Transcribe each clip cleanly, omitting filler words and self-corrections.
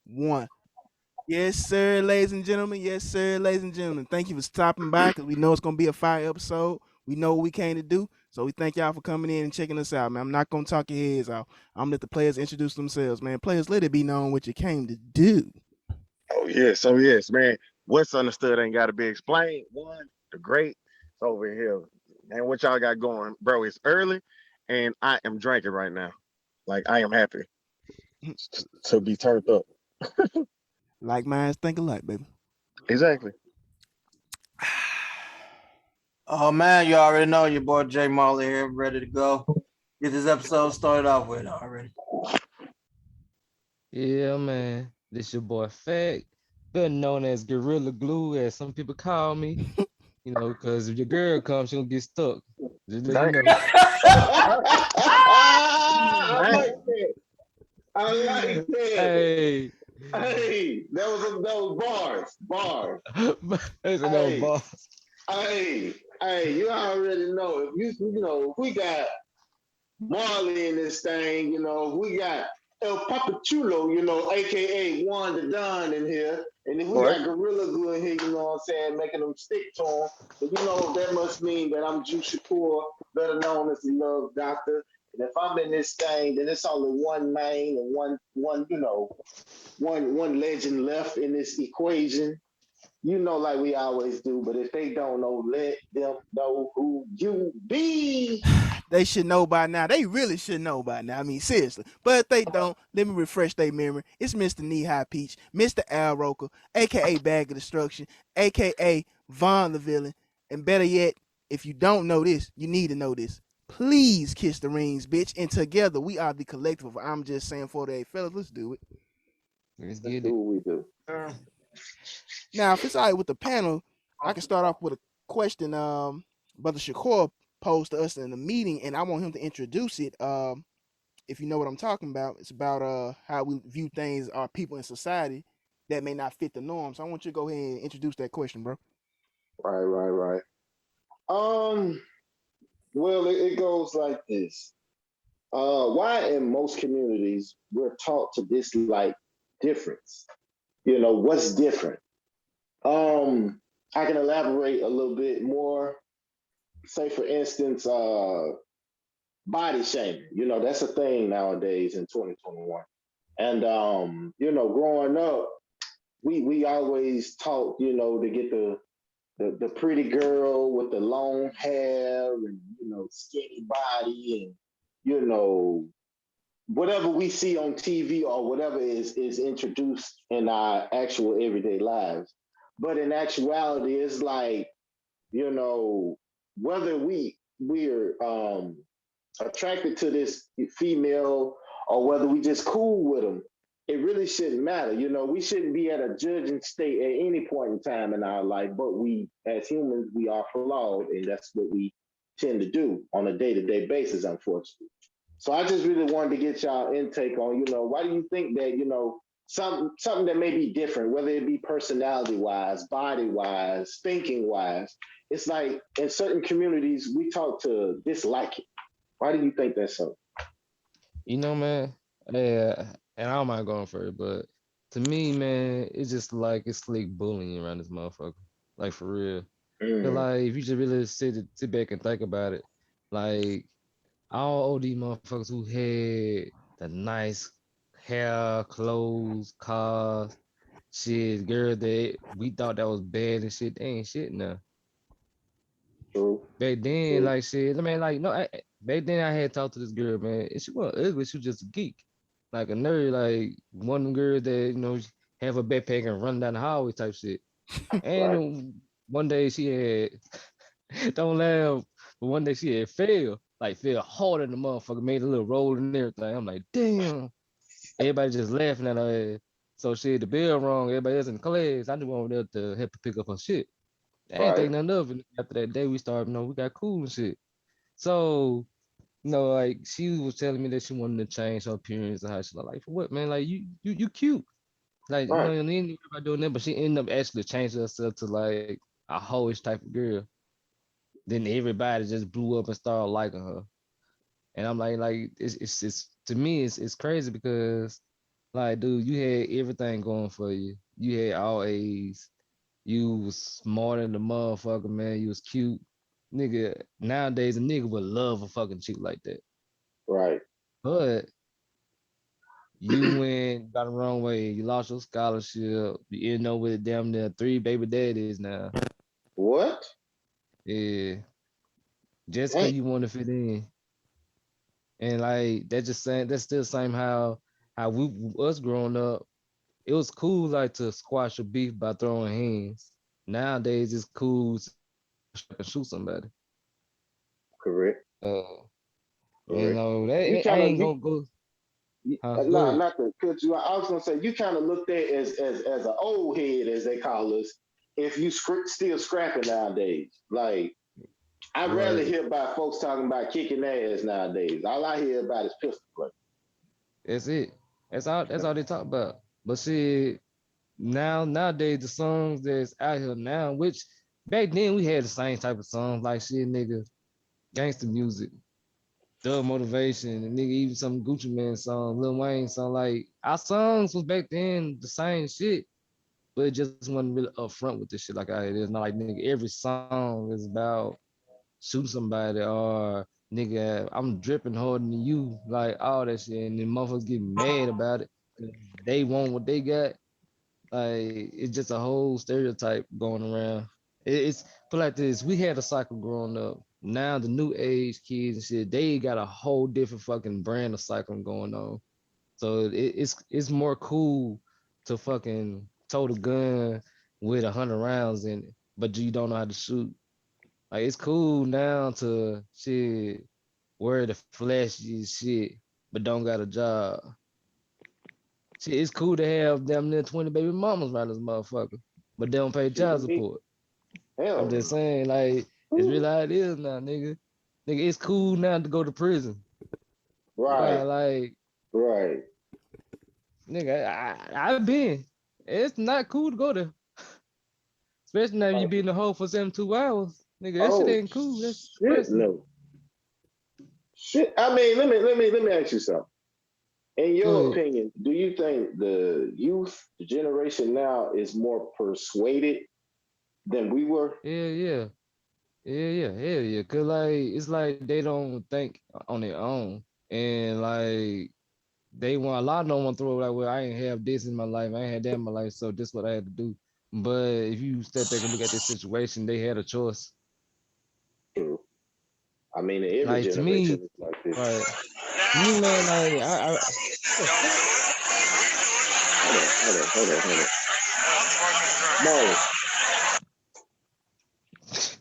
one. Yes, sir, ladies and gentlemen. Yes, sir, ladies and gentlemen. Thank you for stopping by because we know it's gonna be a fire episode. We know what we came to do, so we thank y'all for coming in and checking us out, man. I'm not gonna talk your heads off. I'm gonna let the players introduce themselves, man. Players, let it be known what you came to do. Oh yes, man. What's understood ain't got to be explained. One, the great over here, and what y'all got going, bro? It's early, and I am drinking right now. Like I am happy to be turned up. Like minds think alike, baby. Exactly. Oh man, you already know your boy Jay Marley here, ready to go. Get this episode started off with already. Yeah, man. This your boy Fact, better known as Gorilla Glue, as some people call me. Because if your girl comes, she gonna get stuck. Just let you Dang. know. I Dang. like that. I like that. Hey, Hey, that was bars, bars. that's no Hey, boss. hey, you already know if we got Marley in this thing, if we got El Papachulo, aka Juan the Don in here, and if we What? got Gorilla Glue in here, what I'm saying, making them stick to him, that must mean that I'm Juice Shakur, better known as the Love Doctor. And if I'm in this thing, then it's only one main and one legend left in this equation. Like we always do. But if they don't know, let them know who you be. They should know by now. They really should know by now. I mean, seriously. But if they don't, let me refresh their memory. It's Mr. Knee High Peach, Mr. Al Roker, aka Bag of Destruction, aka Von the Villain. And better yet, if you don't know this, you need to know this. Please kiss the rings, bitch. And together we are the collective of I'm Just Saying 48 fellas. Let's do it. Let's Let's get do it. what we do. Now, if it's all right with the panel, I can start off with a question. Brother Shakur posed to us in the meeting, and I want him to introduce it. If you know what I'm talking about, it's about how we view things, our people in society that may not fit the norm. So I want you to go ahead and introduce that question, bro. Right. Um, well, it goes like this. Why in most communities we're taught to dislike difference? What's different? I can elaborate a little bit more. Say, for instance, body shaming. That's a thing nowadays in 2021. And growing up, we always taught, to get the pretty girl with the long hair and skinny body and whatever we see on TV or whatever is introduced in our actual everyday lives. But in actuality, it's like, whether we're attracted to this female or whether we just cool with them, it really shouldn't matter. We shouldn't be at a judging state at any point in time in our life, but we, as humans, we are flawed, and that's what we tend to do on a day-to-day basis, unfortunately. So I just really wanted to get y'all intake on, why do you think that, something that may be different, whether it be personality wise, body wise, thinking wise, it's like in certain communities we talk to dislike it. Why do you think that's so? Man. Yeah, and I don't mind going first, but to me, man, it's just like it's slick bullying around this motherfucker. Like for real. Cause Mm, like if you just really sit back and think about it, like all these motherfuckers who had the nice hair, clothes, cars, shit, girl that we thought that was bad and shit, they ain't shit now. true, Back then, true. like shit, I mean, like no, back then I had talked to this girl, man, and she wasn't ugly, she was just a geek, like a nerd, like one of them girls that have a backpack and run down the hallway type shit. Right. And one day she had don't laugh. But one day she had failed, like fell hard in the motherfucker, made a little roll and everything. I'm like, damn. Everybody just laughing at her ass. So she had the bell wrong. Everybody else in the class. I just went over there to help her pick up her shit. I ain't Right. think nothing of it. After that day, we started, we got cool and shit. So, like she was telling me that she wanted to change her appearance and how she look like for what, man? Like you cute. Like, Right. and then about doing that, but she ended up actually changing herself to like a hoish type of girl. Then everybody just blew up and started liking her. And I'm like it's to me it's crazy because Like, dude, you had everything going for you. You had all A's. You was smart than the motherfucker, man. You was cute. Nigga, nowadays a nigga would love a fucking chick like that. Right. But you went got the wrong way. You lost your scholarship. You end up with damn near 3 baby daddies now. What? Yeah. Just cause Dang. you want to fit in. And like that just saying that's still the same how we us growing up. It was cool like to squash a beef by throwing hands. Nowadays it's cool to shoot somebody. Correct. Correct. You I kind of ain't gonna go. Huh? Go nah, ahead. not to cut you out. I was gonna say you kind of looked at as an old head, as they call us, if you still scrapping nowadays. Like I rarely Right. hear about folks talking about kicking ass nowadays. All I hear about is pistol play. That's it. That's all they talk about. But see, nowadays the songs that's out here now, which back then we had the same type of songs like shit nigga, gangster music, Dub Motivation, and nigga even some Gucci Man song, Lil Wayne song. Like our songs was back then the same shit, but it just wasn't really upfront with this shit like it is. Not like nigga, every song is about shooting somebody or nigga, I'm dripping harder than you, like all that shit, and then motherfuckers get mad about it because they want what they got. Like it's just a whole stereotype going around. It's put like this: we had a cycle growing up. Now the new age kids and shit, they got a whole different fucking brand of cycling going on. So it's more cool to fucking tote a gun with 100 rounds in it, but you don't know how to shoot. Like it's cool now to shit wear the flashy shit, but don't got a job. Shit, it's cool to have damn near 20 baby mamas around this motherfucker, but they don't pay child Shit, support. I'm hell just saying, like, it's no. really how it is now, nigga. Nigga, it's cool now to go to prison. Right, But like, right. nigga, I've been. It's not cool to go there. Especially now you Like, be in the hole for 72 hours. Nigga, that shit oh ain't cool. That's shit, pressing. no. Shit. I mean, let me ask you something. In your Good. opinion, do you think the youth, the generation now, is more persuaded than we were? Yeah, yeah. Yeah, yeah, hell yeah. Cause like it's like they don't think on their own. And like they want a lot of them want to throw like, well, I ain't have this in my life, I ain't had that in my life, so this is what I had to do. But if you step back and look at this situation, they had a choice. True. I mean, in every Like to me, generation, it's like this. right. To me, man, like I the fuck? Hold on. Marlon,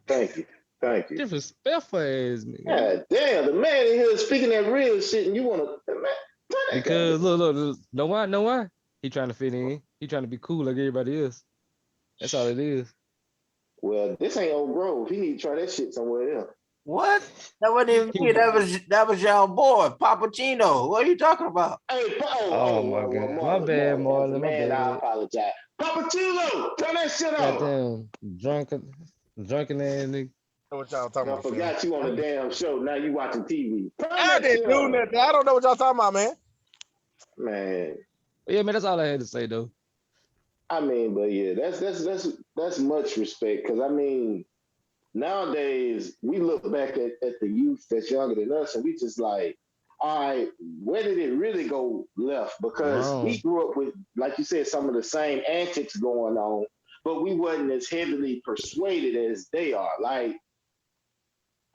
thank you. Thank you. Disrespectful ass nigga. God damn, the man in here speaking that real shit, and you want to, man, turn that goddamn. Because look, know why? He trying to fit in. He trying to be cool like everybody else. That's all it is. Well, this ain't Old Grove. He need to try that shit somewhere else. What? That wasn't even me. That was your boy, Pappuccino. What are you talking about? Hey, Oh my well, god. My Marlon, bad, as a Marlon. My man, I bad. apologize. Papa Chulo, turn that shit off. Goddamn drunken ass nigga. What y'all talking I about, fam? forgot you on the damn show. Now you watching TV. Turn I that didn't shit do off. nothing. I don't know what y'all talking about, man. Man, But yeah, man, that's all I had to say though. I mean, but yeah, that's much respect because I mean, nowadays we look back at the youth that's younger than us, and we just like, all right, where did it really go left? Because we Wrong. grew up with, like you said, some of the same antics going on, but we wasn't as heavily persuaded as they are. Like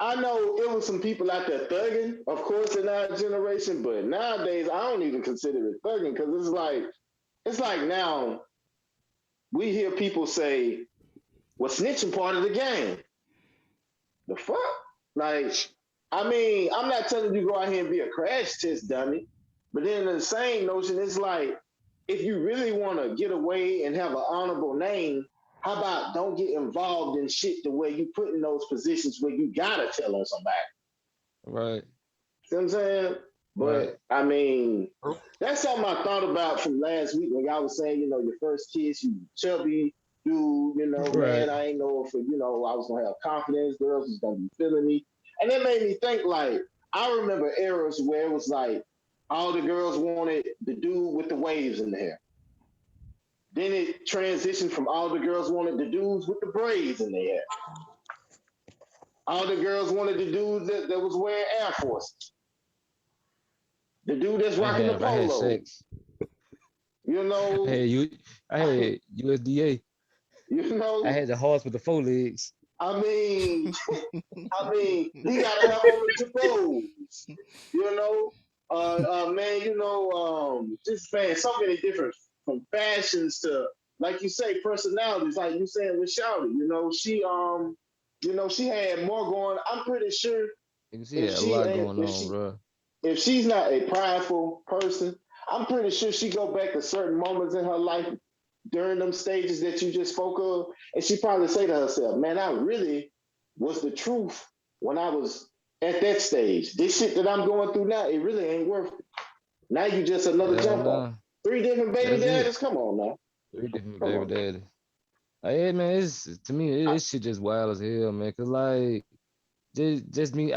I know it was some people out there thugging, of course, in our generation, but nowadays I don't even consider it thugging because it's like now we hear people say, "Well, snitching part of the game." The fuck? Like, I mean, I'm not telling you go out here and be a crash test dummy, but then in the same notion, it's like if you really want to get away and have an honorable name, how about don't get involved in shit the way you put in those positions where you gotta tell on somebody. Right. See what I'm saying? Right. But I mean, that's something I thought about from last week when y'all was saying, your first kiss, you chubby dude, Right. man, I ain't know if, I was gonna have confidence, girls was gonna be feeling me. And that made me think like, I remember eras where it was like, all the girls wanted the dude with the waves in the hair. Then it transitioned from all the girls wanted the dudes with the braids in their hair. All the girls wanted the dude that was wearing Air Forces. The dude that's rocking the I had polo. sex. You know, I had USDA. you I know. had the horse with the 4 legs. I mean, he gotta have on the jabos. You know, man. You know, just man, so many different from fashions to, like you say, personalities. Like you saying with Shouty, she had more going. I'm pretty sure You can see if a she lot ain't, going on, bro. if she's not a prideful person, I'm pretty sure she go back to certain moments in her life during them stages that you just spoke of, and she probably say to herself, "Man, I really was the truth when I was at that stage. This shit that I'm going through now, it really ain't worth it. Now you just another Hell jump off. nah. 3 different baby That's it. daddies. Come on now, 3 different come baby on." daddy. Hey man, it's to me, this shit just wild as hell, man. Cause like, just me,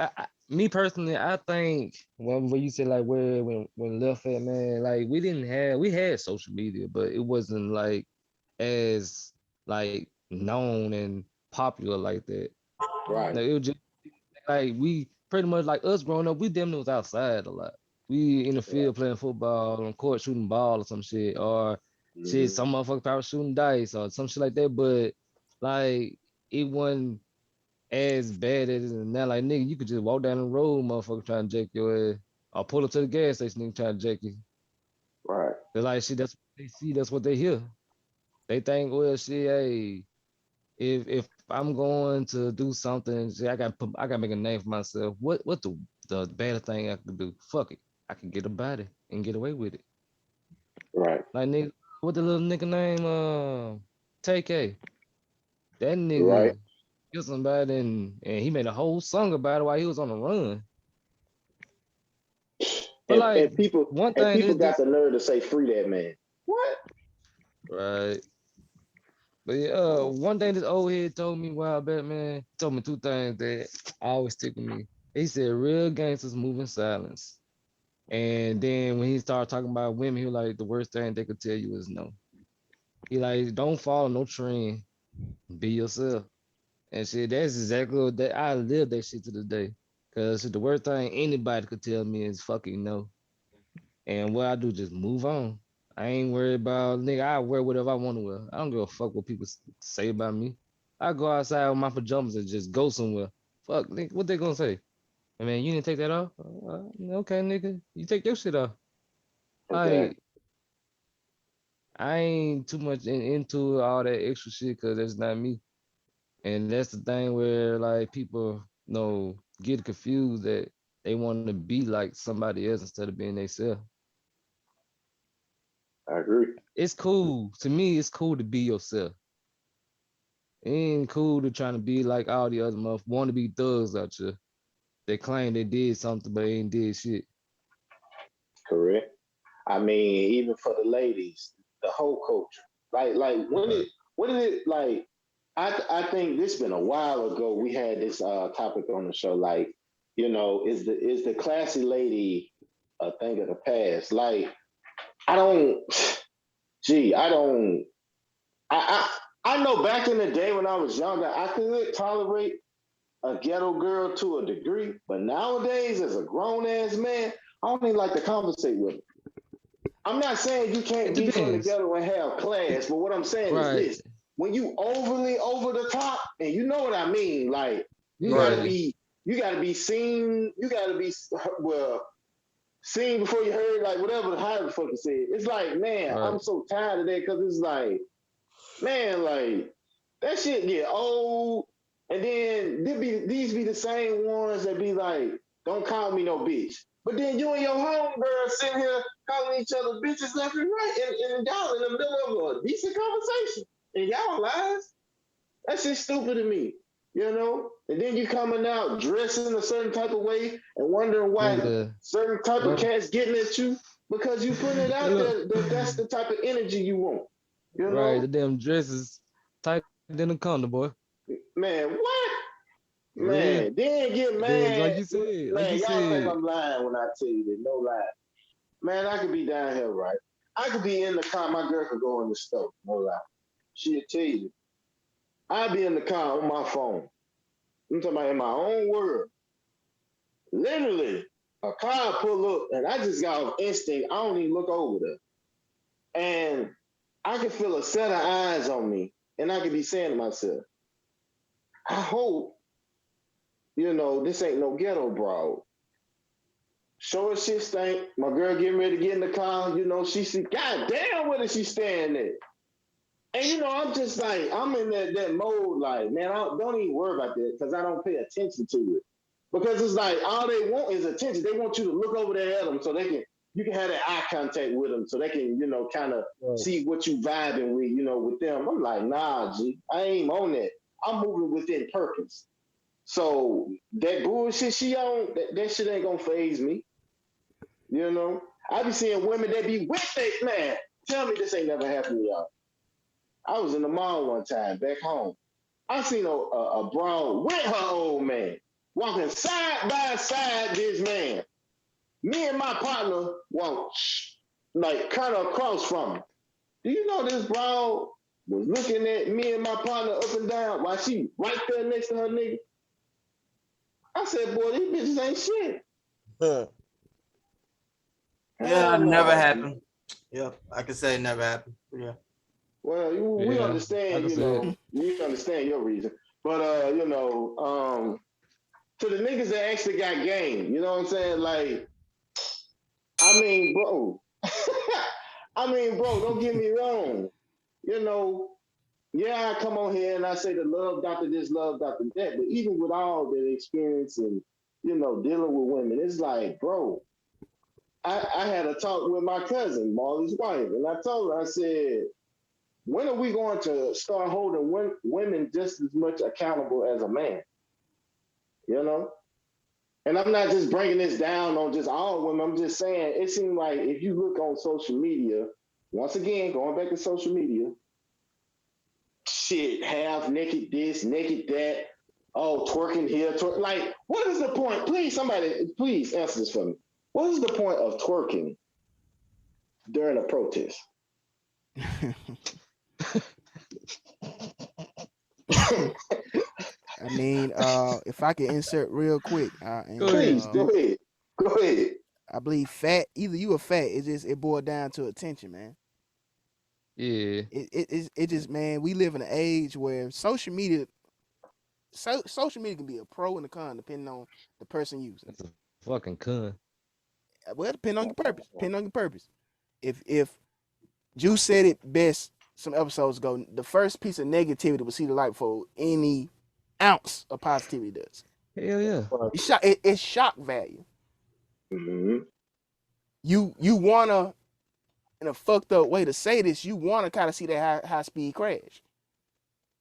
me personally, I think when you say like where when left at, man, like we had social media, but it wasn't like as like known and popular like that. Right, Like, it was just like we pretty much like us growing up, we damn near was outside a lot. We in the right. field playing football, on court shooting ball or some shit, or shit, Mm-hmm. some motherfucker probably shooting dice or some shit like that. But like it wasn't as bad as it is now. Like nigga, you could just walk down the road, motherfucker trying to jack your ass, or pull up to the gas station, nigga trying to jack you. Right, They're like shit, that's what they see, that's what they hear. They think, well, shit, hey, if I'm going to do something, see, I gotta make a name for myself. What the bad thing I could do? Fuck it. I can get a body and get away with it. right, Like nigga, what the little nigga name TK. That right. nigga killed somebody and he made a whole song about it while he was on the run. But And like and people one and thing people is got this, the nerve to say free that man. What? right? But yeah, Come on. one thing this old head told me a while back, man. He told me 2 things that always stick with me. He said real gangsters move in silence. And then when he started talking about women, he was like, the worst thing they could tell you is no. He like, don't follow no trend. Be yourself. And shit, that's exactly what that I live that shit to this day. Cause the worst thing anybody could tell me is fucking no. And what I do, just move on. I ain't worried about nigga. I wear whatever I want to wear. I don't give a fuck what people say about me. I go outside with my pajamas and just go somewhere. Fuck, nigga, what they gonna say? Hey, man, you didn't take that off? Okay, nigga, you take your shit off. Exactly. Like, I ain't too much into all that extra shit because that's not me. And that's the thing where like people get confused that they want to be like somebody else instead of being themselves. I agree. It's cool. To me, it's cool to be yourself. It ain't cool to trying to be like all the other motherfuckers want to be thugs out there. They claim they did something but ain't did shit. Correct. I mean, even for the ladies, the whole culture. Like Right. when did it like? I think this been a while ago. We had this topic on the show. Like, is the classy lady a thing of the past? Like, I don't. Gee, I don't. I know back in the day when I was younger, I could tolerate a ghetto girl to a degree, but nowadays, as a grown ass man, I don't even like to conversate with her. I'm not saying you It can't be from the depends. ghetto and have class, but what I'm saying is Right. this: when you overly over the top, and you know what I mean, like you Right. gotta Yeah. be, you gotta be seen, you gotta be well seen before you heard, like whatever how the fuck you say it. It's like, man, I'm Right. so tired of that because it's like, man, like that shit get old, and then these be the same ones that be like, don't call me no bitch. But then you and your homegirl sitting here calling each other bitches left and right, and y'all in the middle of a decent conversation, and y'all lies. That's just stupid to me, you know. And then you coming out dressing a certain type of way and wondering why Nigga. certain type of Well, cats getting at you because you putting it out look. there that that's the type of energy you want, you Right. know. The damn dress is tighter than a condom, boy. Man, what? For real. Man, then get Then like mad. you said, Man, y'all think I'm lying when I tell you that. No lie. Man, I could be down here, right? I could be in the car. My girl could go in the store. No lie. She'll tell you. I'd be in the car on my phone. I'm talking about in my own world. Literally, a car pull up, and I just got off instinct. I don't even look over there. And I can feel a set of eyes on me. And I could be saying to myself, I hope, this ain't no ghetto broad. Sure as shit stink. My girl getting ready to get in the car. She see, God damn, where is she staying at? And I'm just like, I'm in that mode, like, man, don't even worry about that because I don't pay attention to it. Because it's like all they want is attention. They want you to look over there at them so you can have that eye contact with them so they can, kind of see what you vibing with, with them. I'm like, nah, G, I ain't on that. I'm moving within purpose. So that bullshit she on, that shit ain't gonna faze me. I be seeing women that be with they man. Tell me this ain't never happened to y'all. I was in the mall one time back home. I seen a broad with her old man walking side by side this man. Me and my partner walked like kind of across from him. Do you know this broad was looking at me and my partner up and down while she right there next to her nigga? I said, boy, these bitches ain't shit. Yeah, never happened. Yep, I can say it never happened. Yeah. Well, we understand, we understand your reason. But to the niggas that actually got game, you know what I'm saying? Like, I mean, bro, don't get me wrong. Yeah, I come on here and I say the love doctor this, love doctor that, but even with all the experience and, dealing with women, it's like, bro, I had a talk with my cousin, Marley's wife, and I told her, I said, when are we going to start holding women just as much accountable as a man? And I'm not just breaking this down on just all women. I'm just saying, it seems like if you look on social media, once again, going back to social media, shit, half naked this, naked that, twerking here, like, what is the point? Please, somebody, please answer this for me. What is the point of twerking during a protest? I mean, if I can insert real quick, please go ahead. Go ahead. I believe fat. Either you or fat. It boiled down to attention, man. Yeah. It just, man. We live in an age where social media can be a pro and a con depending on the person using. That's a fucking con. Well, depending on your purpose. If Juice said it best some episodes ago, the first piece of negativity will see the light before any ounce of positivity does. Hell yeah. It's shock value. Mm-hmm. You wanna, in a fucked up way to say this, you wanna kind of see that high speed crash.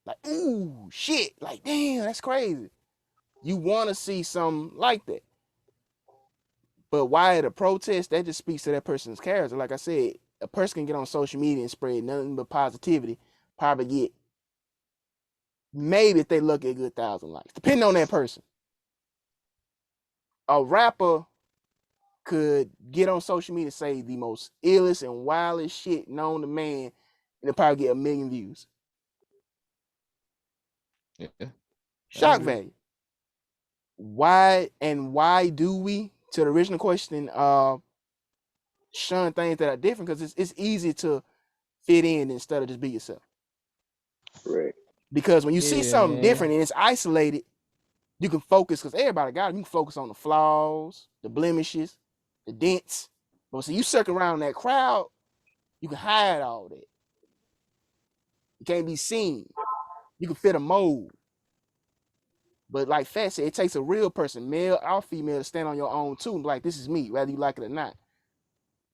Like, ooh, shit. Like, damn, that's crazy. You wanna see something like that. But why at a protest, that just speaks to that person's character. Like I said, a person can get on social media and spread nothing but positivity, probably get, maybe if they look at a good 1,000 likes, depending on that person. A rapper could get on social media and say the most illest and wildest shit known to man, and it'll probably get 1 million views. Yeah. Shock value. Why do we, to the original question, shun things that are different? Because it's easy to fit in instead of just be yourself. Right. Because when you see something different and it's isolated, you can focus, because everybody got it. You can focus on the flaws, the blemishes, the dents. But so you circle around that crowd, you can hide all that. You can't be seen. You can fit a mold. But like Fat said, it takes a real person, male or female, to stand on your own too. Like, this is me, whether you like it or not.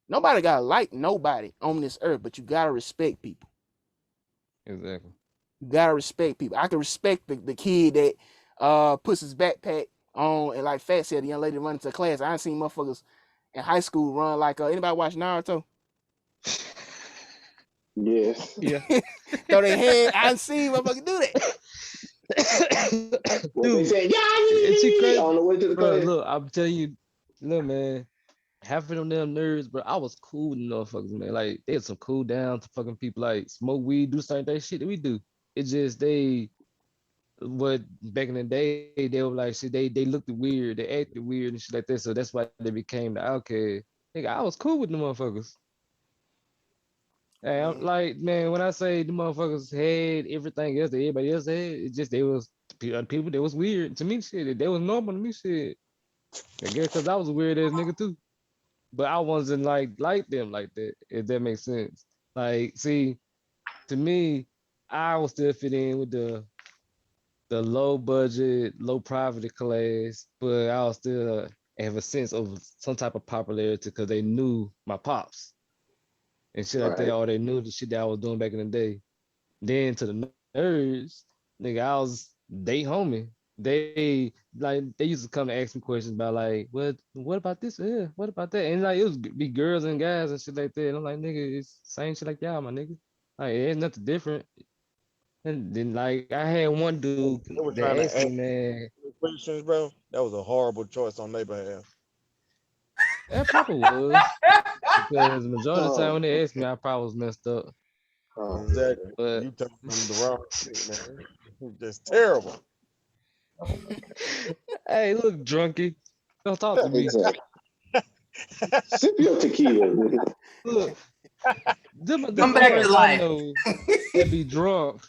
Nobody gotta like nobody on this earth, but you gotta respect people. Exactly. You gotta respect people. I can respect the kid that puts his backpack on, and like Fat said, the young lady running to class. I ain't seen motherfuckers in high school run like anybody watch Naruto? Yes. Yeah. Throw their hand. I ain't seen motherfuckers do that. What they Dude, say, it's crazy. on the way to the Bro, class. look, I'm telling you, look, man, half of them nerds, bro. I was cool with motherfuckers, man. Like they had some cool down to fucking people like smoke weed, do certain thing shit that we do. It's just they what back in the day they were like shit, they looked weird, they acted weird and shit like that. So that's why they became the outcast. Nigga, I was cool with the motherfuckers. Hey, I'm like, man, when I say the motherfuckers had everything else that everybody else had, it just they was people that was weird to me, shit. They was normal to me, shit. I guess because I was a weird ass nigga too. But I wasn't like them like that, if that makes sense. Like, see, to me, I was still fit in with the low budget, low poverty class, but I was still have a sense of some type of popularity because they knew my pops and shit like that, Right. or they knew the shit that I was doing back in the day. Then to the nerds, nigga, I was they homie. They used to come and ask me questions about like, what about this? Yeah, what about that? And like it was be girls and guys and shit like that. And I'm like, nigga, it's same shit like y'all, my nigga. Like there's nothing different. And then like I had one dude They were trying that to asked me, ask man, questions, bro. That was a horrible choice on their behalf. that probably was because the majority of the time Oh, when they asked me, I probably was messed up. oh Exactly. But You told them the wrong shit, man. Just terrible. hey, look, drunkie, don't talk to me. exactly. Sip your tequila. Look, them are the Come back to motherfuckers I life. know that be drunk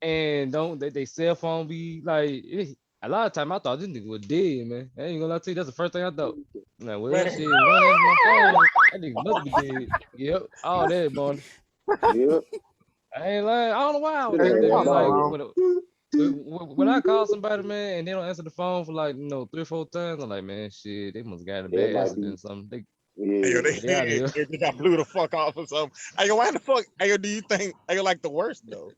and don't they cell phone be like a lot of time I thought this nigga was dead, man. I ain't gonna lie to you, that's the first thing I thought. I'm like, well Man, shit, one answer my phone, that nigga must be dead. Yep, all that, man. Yep. I ain't lying. I don't know why I would yeah, think that, Yeah, y'all man. not Like no. wrong. when I call somebody, man, and they don't answer the phone for like 3 or 4 times, I'm like, man, shit, they must have got in a It bad might be. accident or something. Hey, yo, Yeah. they, They out of here. they got blew the fuck off or something. Hey, yo, why the fuck? Hey, yo, do you think they like the worst though?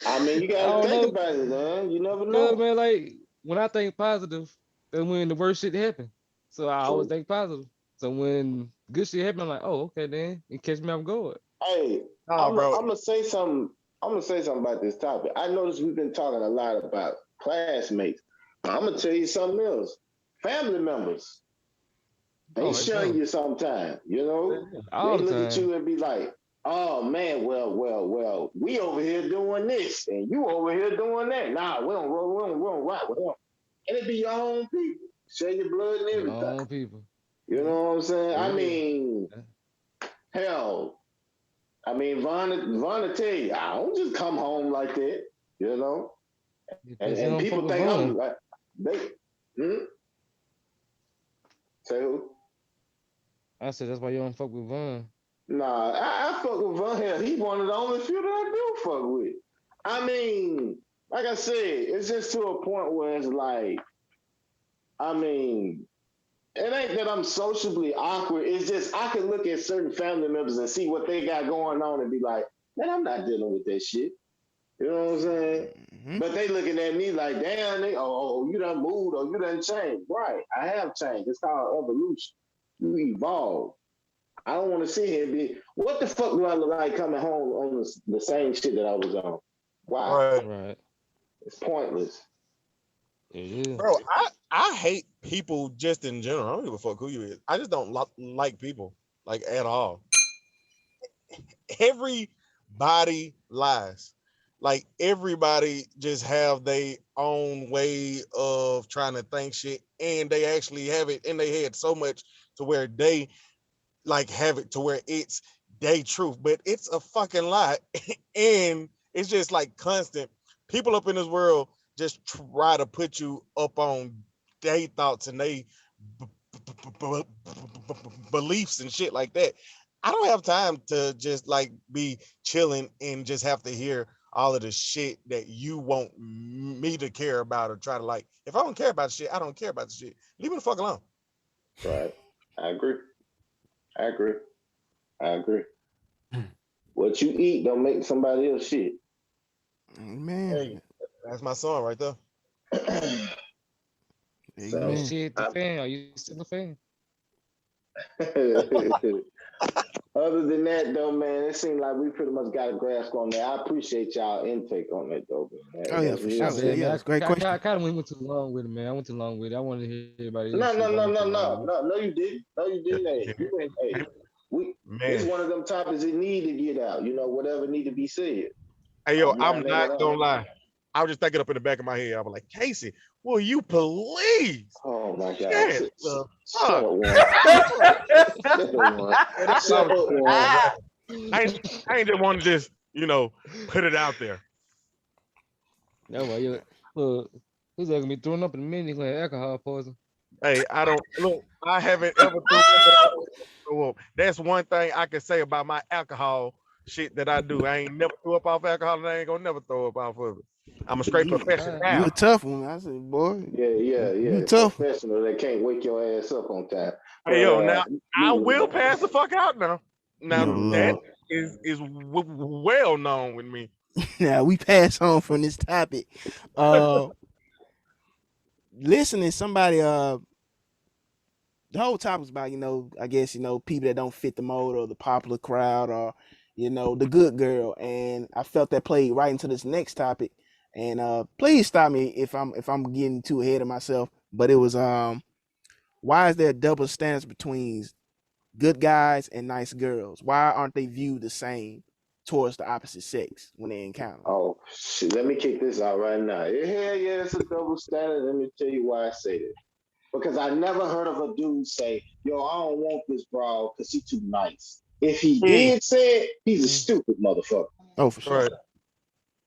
I mean, you I gotta don't think know, about it, man. You never cause know. man, like when I think positive, that's when the worst shit happen. So I always True. think positive. So when good shit happen, I'm like, oh, okay, then it catch me off guard. Hey, Nah, I'm bro. I'm gonna say something. I'm gonna say something about this topic. I noticed we've been talking a lot about classmates. I'm gonna tell you something else. Family members, they Oh, for shun sure, you sometimes. You know, all they the look at time. you and be like, "Oh man, well, we over here doing this, and you over here doing that. Nah, we don't roll, we don't rock with them." And it be your own people, share your blood and Your everything. own people. You know what I'm saying? I Yeah. mean, hell, I mean, Vonna tell you, I don't just come home like that, you know. Because you And don't fuck people with think I'm Vaughn. like they say who? I said that's why you don't fuck with Vaughn. Nah, I fuck with Von. Hell, he one of the only few that I do fuck with. I mean, like I said, it's just to a point where it's like, I mean, it ain't that I'm socially awkward. It's just I can look at certain family members and see what they got going on and be like, man, I'm not dealing with that shit. You know what I'm saying? Mm-hmm. But they looking at me like, damn, you done moved or you done changed. Right, I have changed. It's called evolution. You evolve. I don't want to sit here and be, what the fuck do I look like coming home on the same shit that I was on? Why? Right, Right. It's pointless. It is. bro. I hate people just in general. I don't give a fuck who you is. I just don't like people like at all. Everybody lies. Like everybody just have their own way of trying to think shit, and they actually have it in their head so much to where they like have it to where it's they truth, but it's a fucking lie, and it's just like constant. People up in this world just try to put you up on their thoughts and they beliefs and shit like that. I don't have time to just like be chilling and just have to hear all of the shit that you want me to care about or try to like. If I don't care about shit, I don't care about the shit. Leave me the fuck alone. Right. I agree. I agree. I agree. What you eat don't make somebody else shit. Amen. Hey, that's my song right there. So You Amen. shit the I fan. Are you still a fan? Other than that, though, man, it seems like we pretty much got a grasp on that. I appreciate y'all intake on that, though, man. Oh yeah, for sure. Yeah, Yeah, man. it's a great I question. kind of went too long with it, man. I went too long with it. I wanted to hear everybody else No, shit, no, but I no, went no, too long no, with it. no, no, you didn't. No, you didn't. Hey, you went, hey, it's Man. one of them topics that need to get out. You know, whatever need to be said. Hey yo, I'm mad not at gonna all. lie. I was just thinking up in the back of my head. I was like, Casey, will you please? Oh my God! Shit, Shut up, one. Shut up, one. man, that's Shut what up, one. I ain't just want to just, put it out there. That's why you look. He's gonna be throwing up in a minute. He's gonna have alcohol poison. Hey, I don't look, I haven't ever threw up, but I don't throw up. That's one thing I can say about my alcohol shit that I do. I ain't never threw up off alcohol and I ain't gonna never throw up off of it. I'm a straight You, professional. you a tough one. I said, boy. Yeah. You tough one. Professional that can't wake your ass up on time. Hey yo, now I moving will on. pass the fuck out now. Now No that Lord. is well known with me. Now we pass on from this topic. Listening, somebody the whole topic's about, I guess, people that don't fit the mold or the popular crowd or, the good girl. And I felt that played right into this next topic. And please stop me if I'm getting too ahead of myself. But it was why is there double standards between good guys and nice girls? Why aren't they viewed the same towards the opposite sex when they encounter? Oh shit! Let me kick this out right now. Hell yeah, it's a double standard. Let me tell you why I say this. Because I never heard of a dude say, "Yo, I don't want this bra because he too nice." If he did say it, he's a stupid motherfucker. Oh, for sure. Right.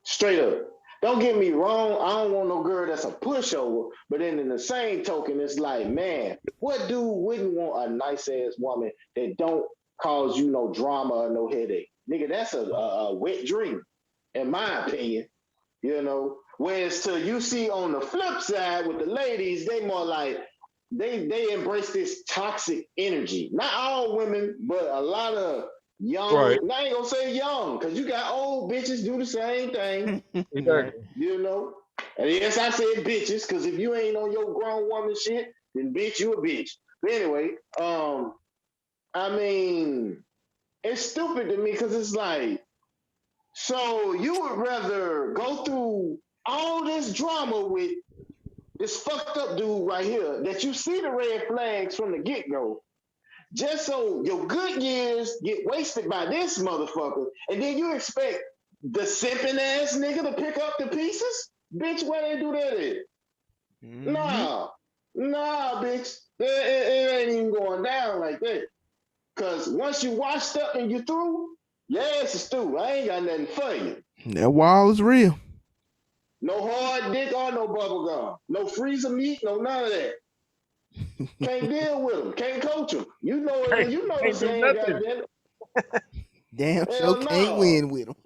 Straight up. Don't get me wrong. I don't want no girl that's a pushover. But then in the same token, it's like, man, what dude wouldn't want a nice ass woman that don't cause you no drama or no headache? Nigga, that's a wet dream, in my opinion. Whereas to you see on the flip side with the ladies, they more like they embrace this toxic energy. Not all women, but a lot of young. Right. I ain't gonna say young, because you got old bitches do the same thing. Exactly. And yes, I said bitches, because if you ain't on your grown woman shit, then bitch, you a bitch. But anyway, I mean, it's stupid to me because it's like, so you would rather go through all this drama with this fucked up dude right here that you see the red flags from the get-go, just so your good years get wasted by this motherfucker, and then you expect the simping ass nigga to pick up the pieces? Bitch, where they do that at? Mm-hmm. Nah, bitch. It ain't even going down like that. Because once you washed up and you through, your ass is through. I ain't got nothing for you. That wall is real. No hard dick or no bubble gum. No freezer meat, no none of that. Can't deal with them. Can't coach them. You know the saying, goddamn. Damn sure can't win with them.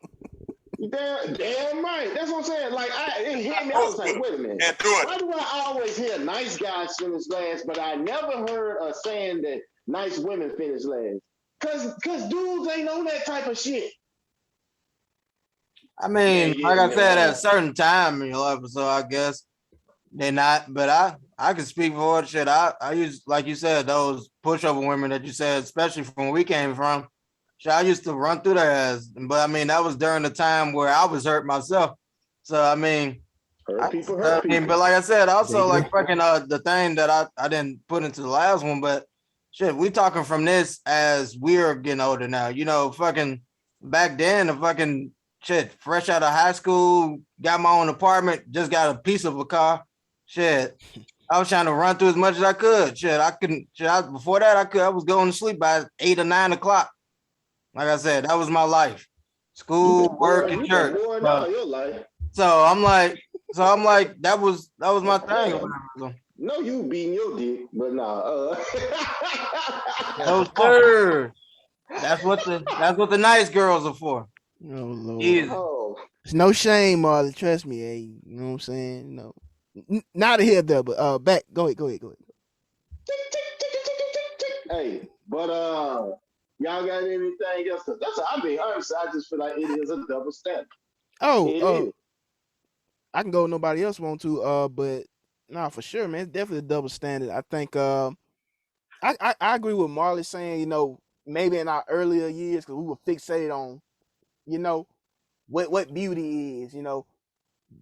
Damn right. That's what I'm saying. Like, it hit me. I was like, wait a minute. Why do I always hear nice guys finish last, but I never heard a saying that nice women finish last? Cause dudes ain't know that type of shit. I mean, like I said, at a certain time in your episode, I guess they're not. But I can speak for it. Shit, I use, like you said, those pushover women that you said, especially from where we came from. Shit, I used to run through their ass. But I mean, that was during the time where I was hurt myself. So I mean, hurt people. But like I said, also like fucking the thing that I didn't put into the last one, but shit, we talking from this as we're getting older now. Fucking back then, the fucking shit, fresh out of high school, got my own apartment, just got a piece of a car. Shit, I was trying to run through as much as I could. Shit, I couldn't. Shit, before that, I was going to sleep by 8 or 9 o'clock. Like I said, that was my life. School, work, and church. So I'm like, that was my thing. No, you beating your dick, but nah. No, sir. That's what the nice girls are for. Oh Lord. Oh. It's no shame, Marley. Trust me, hey. You know what I'm saying? No. Not here though, but back. Go ahead. Hey, but y'all got anything else? That's I mean, honestly, I just feel like it is a double standard. I can go. Nobody else want to. But nah, for sure, man. It's definitely a double standard. I think. I agree with Marley saying. maybe in our earlier years, because we were fixated on, you know, what beauty is, you know,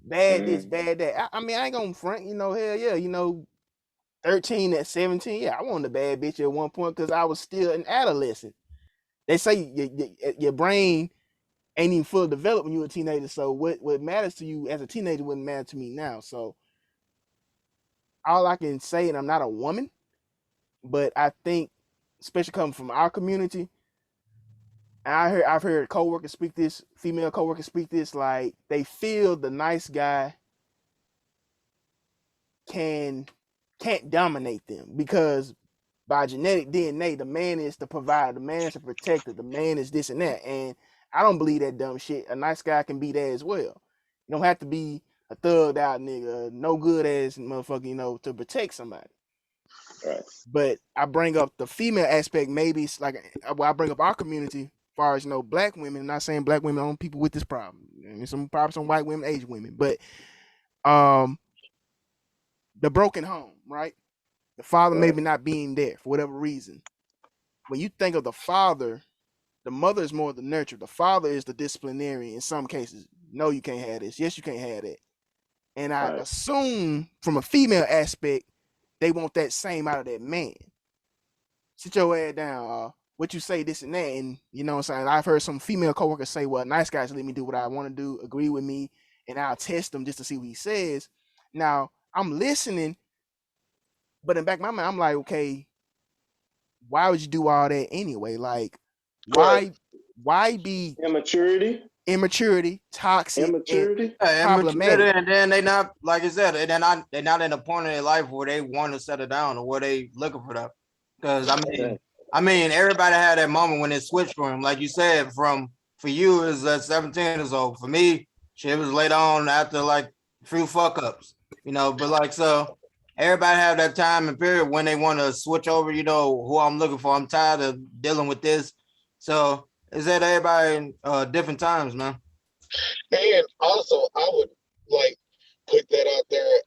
bad this, bad that. I mean, I ain't gonna front, you know, hell yeah, you know, 13 at 17, yeah, I wanted a bad bitch at one point because I was still an adolescent. They say your brain ain't even fully developed when you're a teenager. So what matters to you as a teenager wouldn't matter to me now. So all I can say, and I'm not a woman, but I think, especially coming from our community, I've heard coworkers speak this, female coworkers speak this, like they feel the nice guy can't dominate them because by genetic DNA, the man is the provider, the man is the protector, the man is this and that. And I don't believe that dumb shit. A nice guy can be that as well. You don't have to be a thugged out nigga, no good ass motherfucker, you know, to protect somebody. Right. But I bring up the female aspect, maybe it's like, well, I bring up our community as far as, you know, black women. I'm not saying black women, only people with this problem. I mean, probably some white women, Asian women, but the broken home, right? The father maybe not being there for whatever reason. When you think of the father, the mother is more the nurturer. The father is the disciplinarian in some cases. No, you can't have this. Yes, you can't have that. And I assume from a female aspect, they want that same out of that man. Sit your ass down. What you say, this and that. And you know what I'm saying? I've heard some female coworkers say, well, nice guys let me do what I want to do, agree with me, and I'll test him just to see what he says. Now, I'm listening, but in the back of my mind, I'm like, okay, why would you do all that anyway? Like, why be immaturity, toxic, and problematic? And then they not, like I said, they're not in a point in their life where they want to settle down or where they looking for that. Because I mean, everybody had that moment when it switched for him. Like you said, for you is at 17 years old. For me, shit was later on after like a few fuck ups, you know. But like, so everybody have that time and period when they want to switch over, you know, who I'm looking for. I'm tired of dealing with this. So it's at everybody different times, man. And also, I would like put that out there.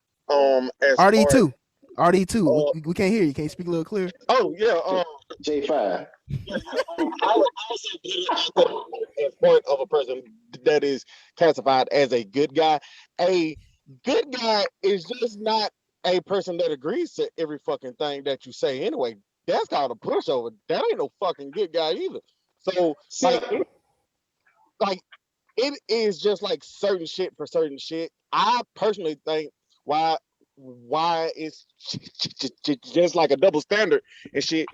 As RD far two, RD2. We can't hear you. Can you speak a little clearer? oh yeah, J5. I would also put it out there as part of a person that is classified as a good guy. A good guy is just not a person that agrees to every fucking thing that you say anyway. That's called a pushover. That ain't no fucking good guy either. So like it is just like certain shit for certain shit. I personally think why it's just like a double standard and shit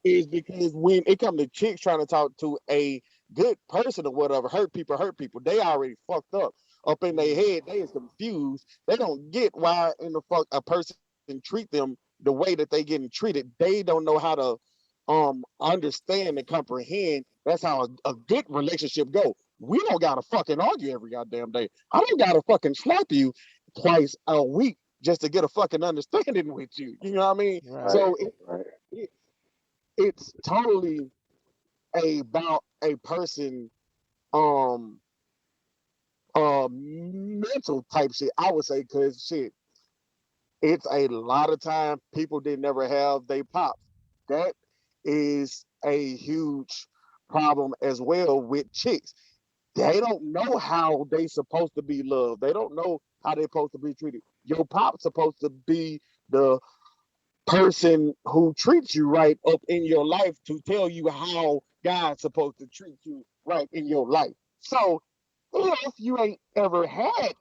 is because when it comes to chicks trying to talk to a good person or whatever, hurt people, they already fucked up in their head. They is confused. They don't get why in the fuck a person treat them the way that they getting treated. They don't know how to understand and comprehend. That's how a good relationship go. We don't gotta fucking argue every goddamn day. I don't gotta fucking slap you twice a week just to get a fucking understanding with you. You know what I mean? Right. So it's totally about a person mental type shit, I would say, because shit, it's a lot of time people did never have they pops. That is a huge problem as well with chicks. They don't know how they supposed to be loved. They don't know how they're supposed to be treated. Your pop's supposed to be the person who treats you right up in your life to tell you how God's supposed to treat you right in your life. So if you ain't ever had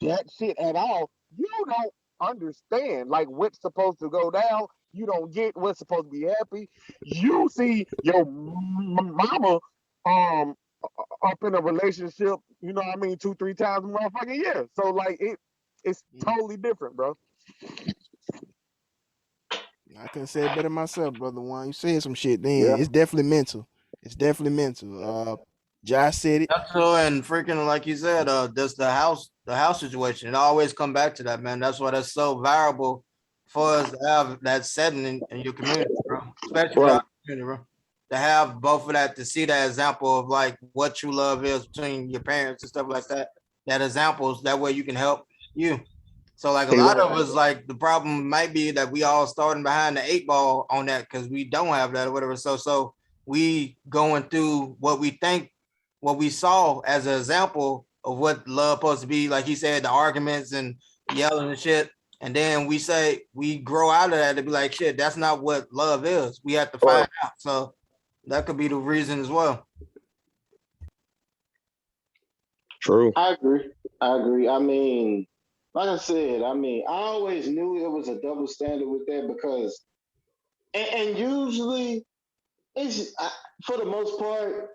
that shit at all, you don't understand like what's supposed to go down. You don't get what's supposed to be happy. You see your mama up in a relationship, you know what I mean, 2-3 times a motherfucking year. So like it's totally different, bro. I couldn't say it better myself, brother Juan. You said some shit then. It's definitely mental. It's definitely mental. Josh said it. That's so, and freaking like you said, just the house situation. It always come back to that, man. That's why that's so valuable for us to have that setting in your community, bro. Especially with our community, bro. To have both of that, to see that example of like what true love is between your parents and stuff like that. That examples, that way you can help you. So like a lot of us, like the problem might be that we all starting behind the 8 ball on that because we don't have that or whatever. So we going through what we think, what we saw as an example of what love supposed to be. Like he said, the arguments and yelling and shit. And then we say we grow out of that to be like, shit, that's not what love is. We have to find out. So that could be the reason as well. True. I agree. I mean, like I said, I mean, I always knew it was a double standard with that because, and usually it's for the most part,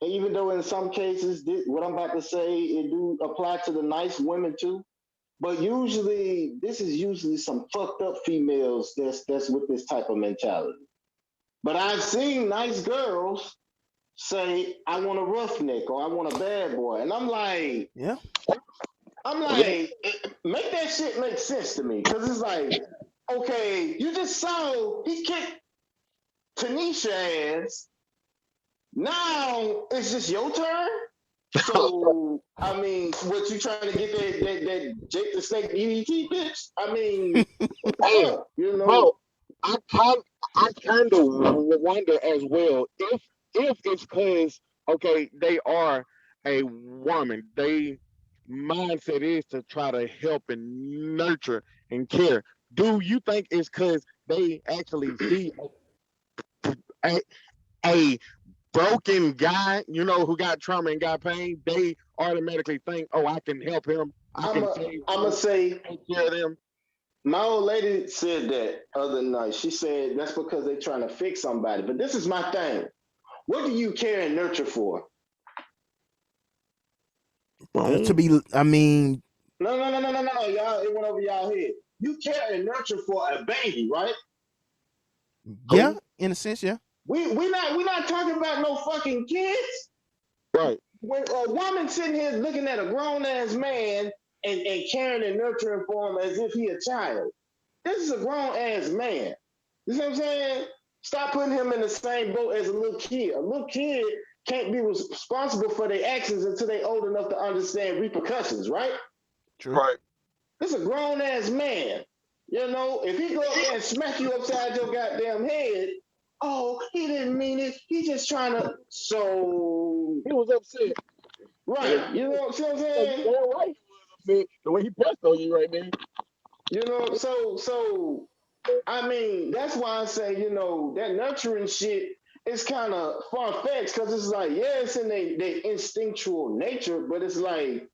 even though in some cases what I'm about to say it do apply to the nice women too. But usually, this is usually some fucked up females that's with this type of mentality. But I've seen nice girls say, "I want a roughneck" or "I want a bad boy," and Yeah. I'm like, make that shit make sense to me because it's like, okay, you just saw he kicked Tanisha ass. Now it's just your turn. So I mean, what you trying to get that Jake the Snake EDT bitch? I mean, what the Hey, fuck? You know? bro, I kind of wonder as well if it's because okay they are a woman, they mindset is to try to help and nurture and care. Do you think it's because they actually see a, a broken guy, who got trauma and got pain? They automatically think, oh, I can help him, I I'm can a, save I'm him, gonna say take care of them. my old lady said that other night. She said that's because they're trying to fix somebody. But this is my thing. What do you care and nurture for? To be, I mean, No, y'all. It went over y'all head. You care and nurture for a baby, right? yeah, in a sense, yeah. We not talking about no fucking kids. Right. When a woman sitting here looking at a grown ass man and caring and nurturing for him as if he a child, this is a grown ass man. You see what I'm saying? Stop putting him in the same boat as a little kid. A little kid can't be responsible for their actions until they old enough to understand repercussions, right? True. Right. This is a grown ass man. You know, if he go up there and smack you upside your goddamn head, oh, he didn't mean it. He just trying to. So, He was upset. right. You know what I'm saying? You're right. He was upset. The way he pressed on you right there. You know, so I mean, that's why I say, that nurturing shit is kind of far fetched because it's like, yeah, it's in their instinctual nature, but it's like,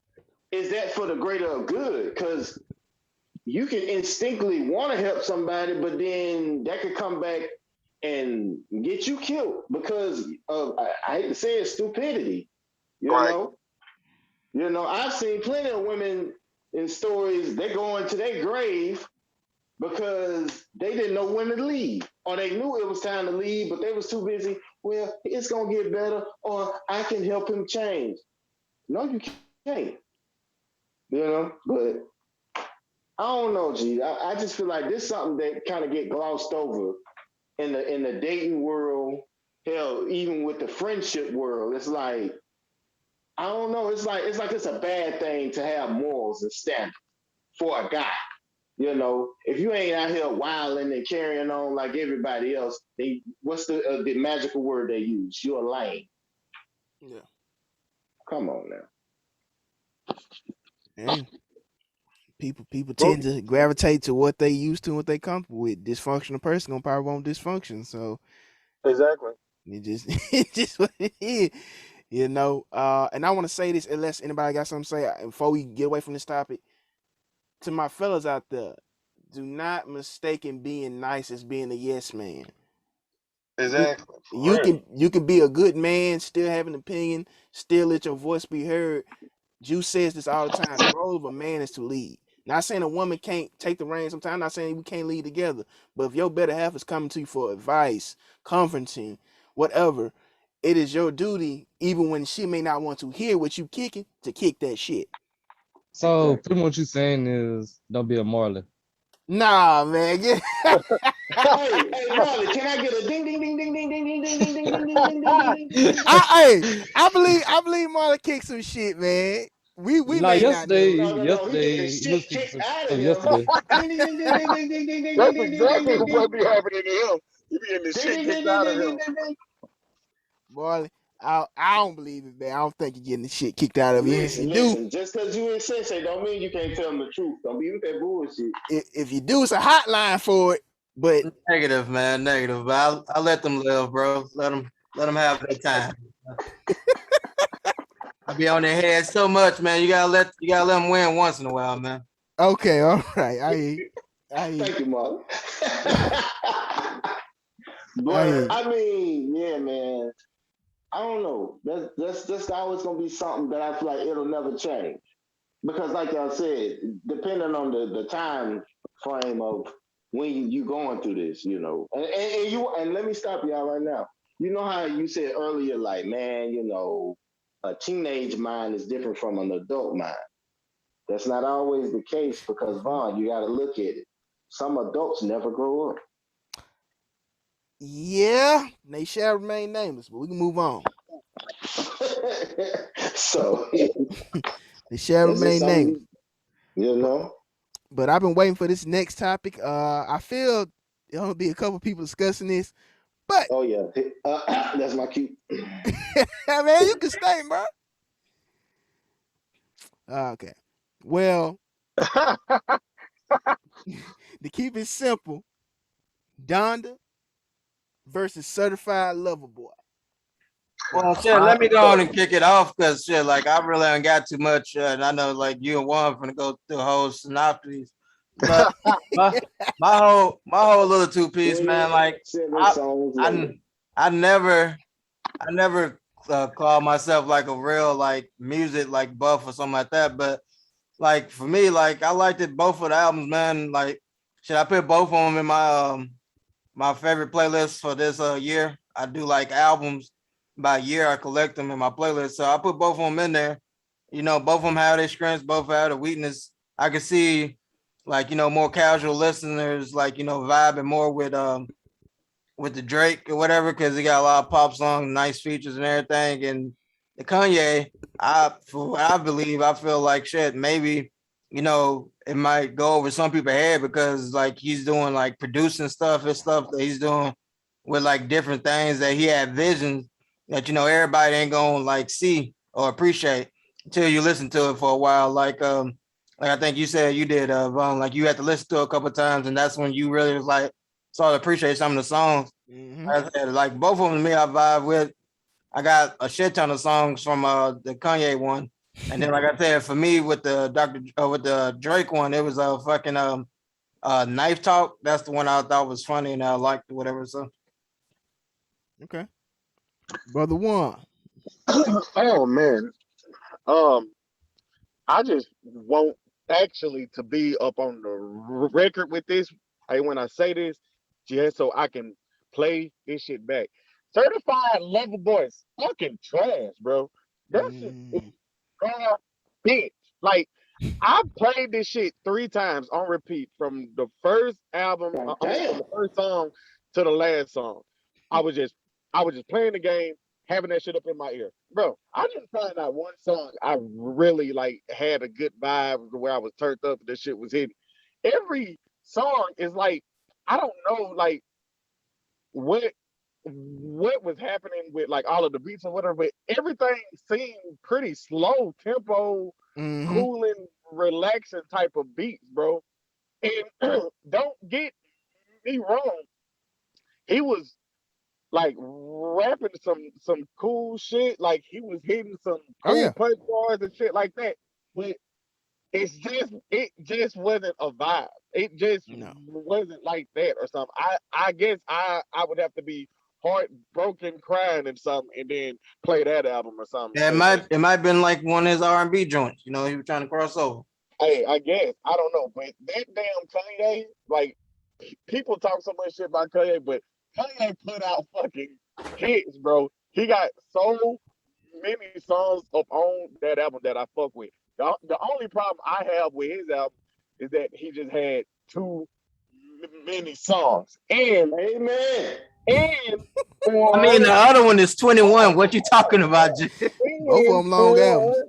is that for the greater good? Because you can instinctively want to help somebody, but then that could come back and get you killed because of, I hate to say it, stupidity. You Right. know? I've seen plenty of women in stories, they go into their grave because they didn't know when to leave, or they knew it was time to leave, but they was too busy. Well, it's gonna get better, or I can help him change. No, you can't. But I don't know, G. I just feel like this is something that kind of get glossed over in the dating world. Hell, even with the friendship world, it's like I don't know. It's like it's a bad thing to have morals and standards for a guy. If you ain't out here wilding and carrying on like everybody else, what's the magical word they use? You're lame. Yeah. Come on now. And people Bro, tend to gravitate to what they used to and what they comfortable with. Dysfunctional person gonna probably want dysfunction. So exactly. it's just what it is. And I want to say this unless anybody got something to say before we get away from this topic. To my fellas out there, do not mistaken being nice as being a yes man. Exactly. You Right. can be a good man, still have an opinion, still let your voice be heard. Juice says this all the time. The role of a man is to lead. Not saying a woman can't take the reins sometimes. Not saying we can't lead together. But if your better half is coming to you for advice, comforting, whatever, it is your duty, even when she may not want to hear what you kicking, to kick that shit. So pretty much what you saying is don't be a Marley. Nah, man. Hey, Marley, can I get a ding ding ding ding ding ding ding ding ding ding ding ding ding ding ding ding? I believe Marlon kicked some shit, man. We Like may not know. No. He getting yesterday, he was shit kicking kicked some, out of some him. yesterday. Ding ding ding ding ding ding ding ding ding ding That's ding ding ding exactly ding what ding be happening to him. He be getting the ding shit ding ding kicked ding out of ding him. ding ding. Boy, I don't believe it, man. I don't think you're getting the shit kicked out of you. If you do, Listen. Just because you in Sensei don't mean you can't tell them the truth. Don't be with that bullshit. if you do, it's a hotline for it. But Negative, man, negative. But I let them live, bro. Let them have their time. I be on their head so much, man. You gotta let them win once in a while, man. okay, all right. I hear you. Thank you, Mark. I But hear you. I mean, yeah, man. I don't know. That's always gonna be something that I feel like it'll never change. Because like I said, depending on the time frame of when you going through this, and let me stop y'all right now. You know how you said earlier, like, man, a teenage mind is different from an adult mind. That's not always the case because Vaughn, you gotta look at it. Some adults never grow up. Yeah, they shall remain nameless, but we can move on. So They shall that's just remain nameless. something, you know. But I've been waiting for this next topic. I feel there'll only be a couple people discussing this, but Oh yeah, that's my cue. man, you can stay, bro. Okay. Well, to keep it simple, Donda versus Certified Lover Boy. Well, shit, let me go on and kick it off because shit, like I really ain't got too much, and I know like you and Juan finna go through the whole synopsis, but my my whole little two piece, man. Like Seven I songs later. I I never call myself like a real like music like buff or something like that, but like for me, like I liked it both of the albums, man. Like should I put both of them in my favorite playlist for this year? I do like albums by year. I collect them in my playlist, so I put both of them in there. Both of them have their strengths, both have their weakness. I can see like more casual listeners like vibing more with the Drake or whatever because he got a lot of pop songs, nice features and everything. And the Kanye, for what I believe, I feel like shit. Maybe it might go over some people's head because like he's doing like producing stuff and stuff that he's doing with like different things that he had visions that everybody ain't gonna like see or appreciate until you listen to it for a while. Like I think you said you did, Vaughn, like you had to listen to it a couple of times, and that's when you really was like started to appreciate some of the songs. Mm-hmm. Like I said, like both of them to me, I vibe with. I got a shit ton of songs from the Kanye one, and then like I said, for me with the with the Drake one, it was a fucking Knife Talk. That's the one I thought was funny and I liked whatever. So Okay. Brother One. Oh man. Um, I just want actually to be up on the record with this. Hey, when I say this, just so I can play this shit back. Certified Lover Boy is fucking trash, bro. That shit is Mm. garbage. Like I played this shit 3 times on repeat from the first album. God I mean, from damn. the first song to the last song. I was just, I was just playing the game, having that shit up in my ear, bro. I didn't find out one song I really like had a good vibe where I was turned up and this shit was hitting. Every song is like, I don't know, like what was happening with like all of the beats or whatever, but everything seemed pretty slow tempo, Mm-hmm. cooling, relaxing type of beats, bro. And don't get me wrong, he was like rapping some cool shit, like he was hitting some Oh cool yeah. punch bars and shit like that. But it just wasn't a vibe. It just No. wasn't like that or something. I guess I would have to be heartbroken, crying and something, and then play that album or something to yeah, say that. it might have been like one of his R&B joints. He was trying to cross over. Hey, I guess I don't know, but that damn Kanye, like people talk so much shit about Kanye, but Kanye put out fucking hits, bro. He got so many songs up on that album that I fuck with. The only problem I have with his album is that he just had too many songs, Amen. and I mean, the on other one is 21. What you talking about, G? Both of and them long albums. on God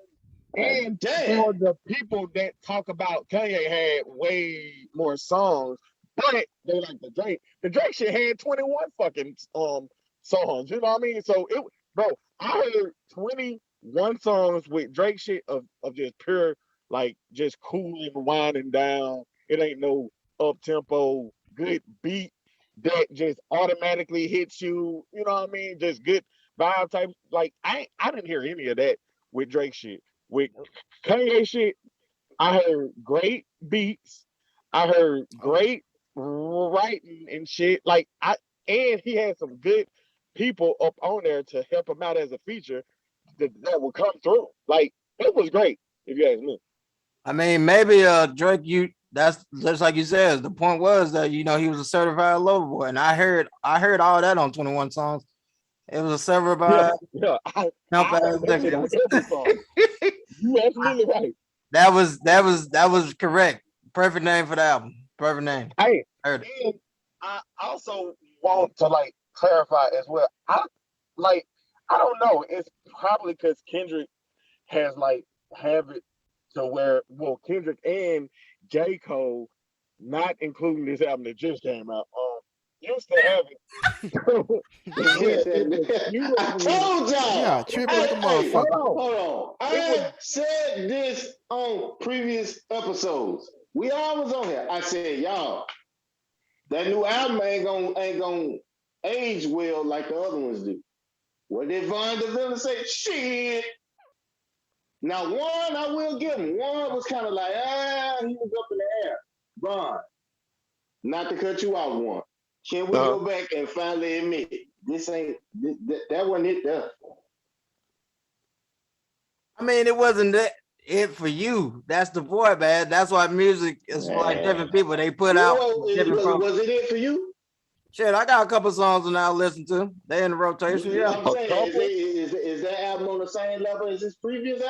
and damn. for the people that talk about Kanye had way more songs, but they like the Drake. The Drake shit had 21 fucking songs. You know what I mean? So bro, I heard 21 songs with Drake shit of just pure, like, just cool and winding down. It ain't no up tempo, good beat that just automatically hits you. You know what I mean? Just good vibe type. Like, I didn't hear any of that with Drake shit. With Kanye shit, I heard great beats. I heard great writing and shit. And he had some good people up on there to help him out as a feature that will come through. Like, it was great, if you ask me. I mean, maybe Drake, that's just like you said. The point was that he was a certified lover boy, and I heard all that on 21 songs. It was a Yeah, certified yeah. I help ass heard that shit on every song. You absolutely right. that was correct. Perfect name for the album. Perfect name. Hey, Heard it. and I also want to like clarify as well. I don't know. It's probably because Kendrick has like have it to where Kendrick and J. Cole, not including this album that just came out, used to have it. I told y'all. Yeah, tripping like a Hey, motherfucker. hold on. I said this on previous episodes. We always on here. I said, y'all, that new album ain't gonna age well like the other ones do. What did Von DeVille say? Shit. Now, one, I will give him. One was kind of like, he was up in the air. Von, not to cut you off, one. Can we go back and finally admit this ain't that wasn't it there? I mean, it wasn't it for you. That's the point, man. That's why music is for like different people. They put out different. Was it it for you? Shit, I got a couple songs and I'll listen to. They in the rotation. Yeah. I'm saying, is that album on the same level as his previous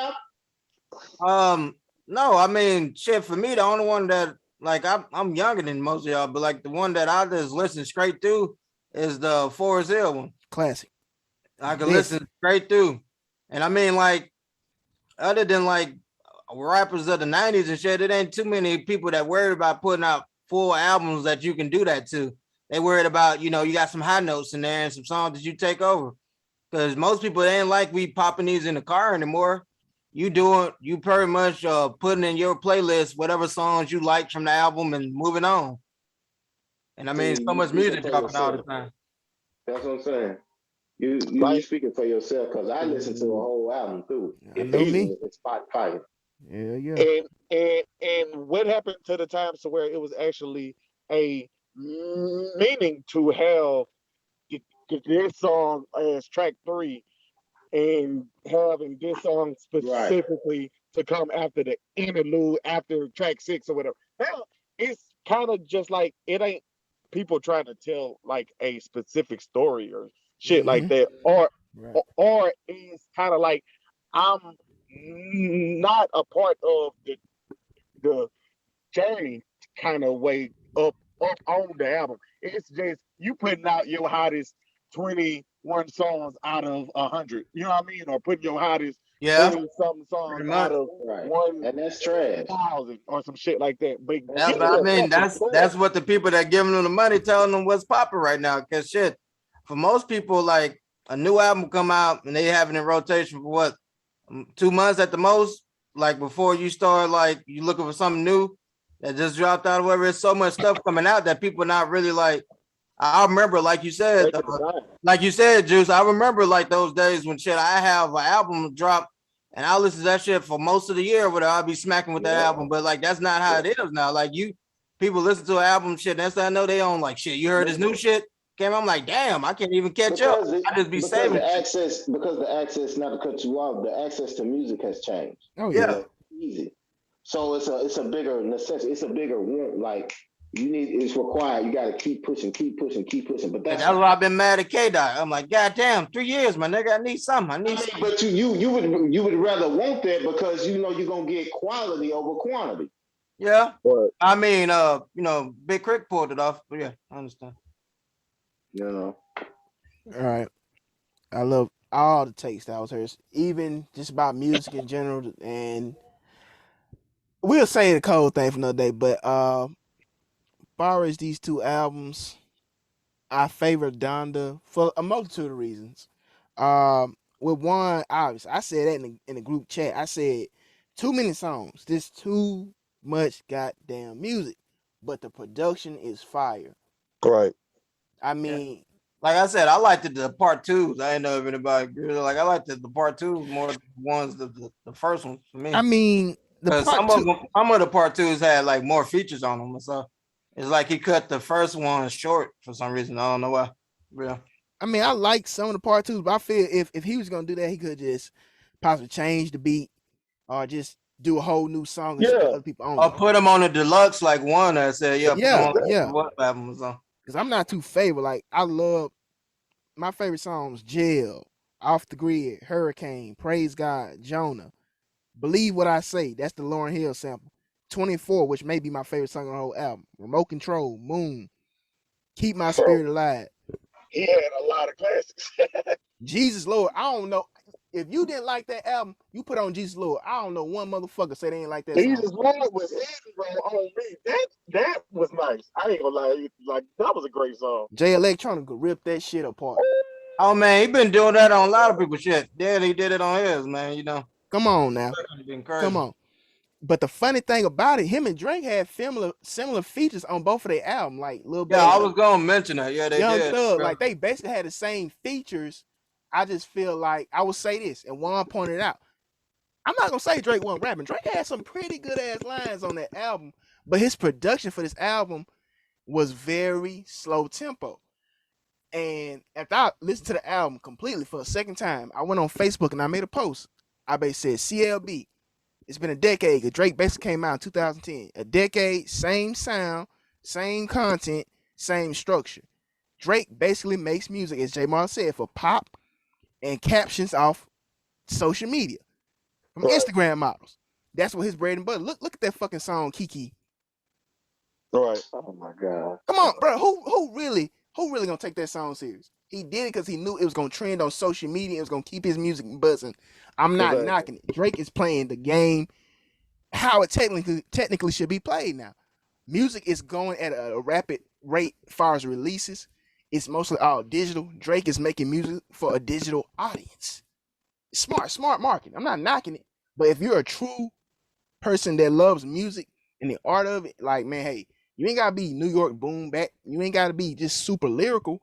album? No, I mean, shit. For me, the only one that like I'm younger than most of y'all, but like the one that I just listen straight through is the Forest Hill one. Classic. I can listen straight through, and I mean, like, other than like rappers of the '90s and shit, it ain't too many people that worried about putting out full albums that you can do that to. They worried about, you got some high notes in there and some songs that you take over. Because most people, they ain't like we popping these in the car anymore. You pretty much putting in your playlist whatever songs you like from the album and moving on. And I mean, so much music dropping all the time. That's what I'm saying. You speaking for yourself, because I listened to a whole album too. I know me. It's Spotify. Yeah. And what happened to the times to where it was actually a meaning to have this song as track 3 and having this song specifically to come after the interlude, after track 6 or whatever. Now, it's kind of just like, it ain't people trying to tell like a specific story or shit like that, or it's kind of like, I'm not a part of the journey kind of way up on the album. It's just you putting out your hottest 21 songs out of 100. You know what I mean? Or putting your hottest 20-something songs out of one, and that's trash. 1,000 or some shit like that. But I mean, that's what the people that giving them the money telling them what's popping right now. Because shit, for most people, like, a new album come out and they have it in rotation for what, 2 months at the most. Like, before you start, like, you looking for something new that just dropped out or whatever. There's so much stuff coming out that people not really like. I remember, like you said, Juice. I remember like those days when shit, I have an album drop and I listen to that shit for most of the year, where I'll be smacking with that album. But like, that's not how it is now. Like, people listen to an album shit. That's how I know they own like shit. You heard this new shit came. I'm like, damn, I can't even catch up. I just be saving the access, because the access, not to cut you off, the access to music has changed. Oh yeah, easy. So it's a bigger necessity. It's a bigger want. Like, it's required. You got to keep pushing. But that's why I've been mad at K-Dot. I'm like, God damn, 3 years, my nigga. I need something. But you would rather want that because you're gonna get quality over quantity. Yeah. I mean, Big Crick pulled it off. But yeah, I understand. All right. I love all the takes that was hers, even just about music in general. And we'll say the cold thing for another day, but far as these two albums, I favor Donda for a multitude of reasons. With one, obviously, I said that in the group chat. I said too many songs. There's too much goddamn music, but the production is fire. Right. I Yeah. mean, Like I said, I liked the part twos. I didn't know if anybody really like. I liked the part twos more than the ones the first ones for me. I mean, the Because part two. some of the part twos had like more features on them, so it's like he cut the first one short for some reason. I don't know why. Yeah. I mean, I like some of the part twos, but I feel if he was gonna do that, he could just possibly change the beat or just do a whole new song and just put Yeah. other people on Or it. put them on a deluxe like one that said, yeah, put them Yeah, on yeah. what album or something. Because I'm not too favorite. Like I love my favorite songs: Jail, Off the Grid, Hurricane, Praise God, Jonah, Believe What I Say. That's the Lauryn Hill sample. 24, which may be my favorite song on the whole album. Remote Control, Moon, Keep My Bro, Spirit Alive. he had a lot of classics. Jesus Lord, I don't know. If you didn't like that album, you put on Jesus Lord. I don't know one motherfucker say they ain't like that song. Jesus Lord was hidden, bro, on me. That was nice. I ain't gonna lie. Like that was a great song. Jay Electronica rip that shit apart. Oh man, he been doing that on a lot of people's shit. Yeah, he did it on his, man. You know, Come on now. it's been crazy. Come on. But the funny thing about it, him and Drake had similar features on both of their album, like Lil Baby. Yeah, I was gonna mention that. Yeah, they Young did. Thug, Yeah. like they basically had the same features. I just feel like I will say this, and Juan pointed out. I'm not gonna say Drake wasn't rapping. Drake had some pretty good ass lines on that album, but his production for this album was very slow tempo. And after I listened to the album completely for a second time, I went on Facebook and I made a post. I basically said CLB. It's been a decade. Drake basically came out in 2010. A decade, same sound, same content, same structure. Drake basically makes music, as J Mar said, for pop and captions off social media from Right. Instagram models. That's what his bread and butter. Look at that fucking song, Kiki. Right. Oh my God. Come on, bro. Who really gonna take that song serious? He did it because he knew it was gonna trend on social media. It was gonna keep his music buzzing. I'm not Exactly. knocking it. Drake is playing the game how it technically should be played now. Music is going at a rapid rate as far as releases. It's mostly all digital. Drake is making music for a digital audience. Smart marketing. I'm not knocking it. But if you're a true person that loves music and the art of it, like, man, hey, you ain't gotta be New York boom back. You ain't gotta be just super lyrical.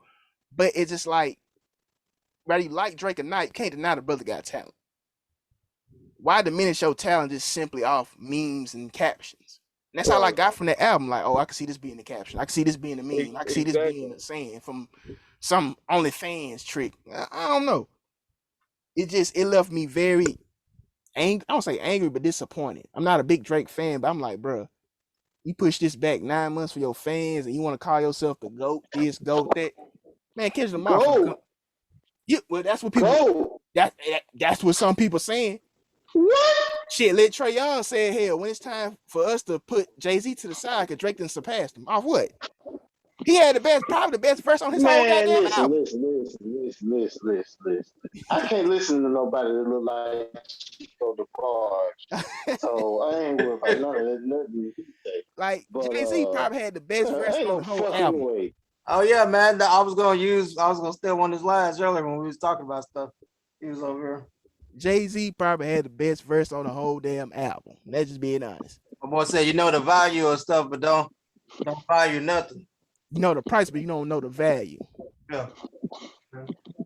But it's just like, whether you like Drake or not, you can't deny the brother got talent. Why diminish your talent just simply off memes and captions? And that's all I got from that album. Like, oh, I can see this being the caption. I can see this being a meme. I can see this being a saying from some OnlyFans trick. I don't know. It left me very angry. I don't say angry, but disappointed. I'm not a big Drake fan, but I'm like, bro, you push this back 9 months for your fans, and you want to call yourself the GOAT, this, GOAT, that. Man, Kendrick Lamar. Go. Yeah, well, that's what people. Go. That's what some people saying. What? Shit, let Trey Young say, hell, when it's time for us to put Jay-Z to the side, because Drake done surpassed him. Off what? He had probably the best verse on his whole goddamn album. Listen. I can't listen to nobody that look like Chico DeBarge. So I ain't worried about none of that. Nothing he say. Like, But, Jay-Z probably had the best verse ain't on no the whole fucking album. way. Oh yeah, man. I was gonna steal one of his lines earlier when we was talking about stuff. He was over here. Jay-Z probably had the best verse on the whole damn album. Let's just being honest. My boy said, you know the value of stuff, but don't value nothing. You know the price, but you don't know the value. Yeah.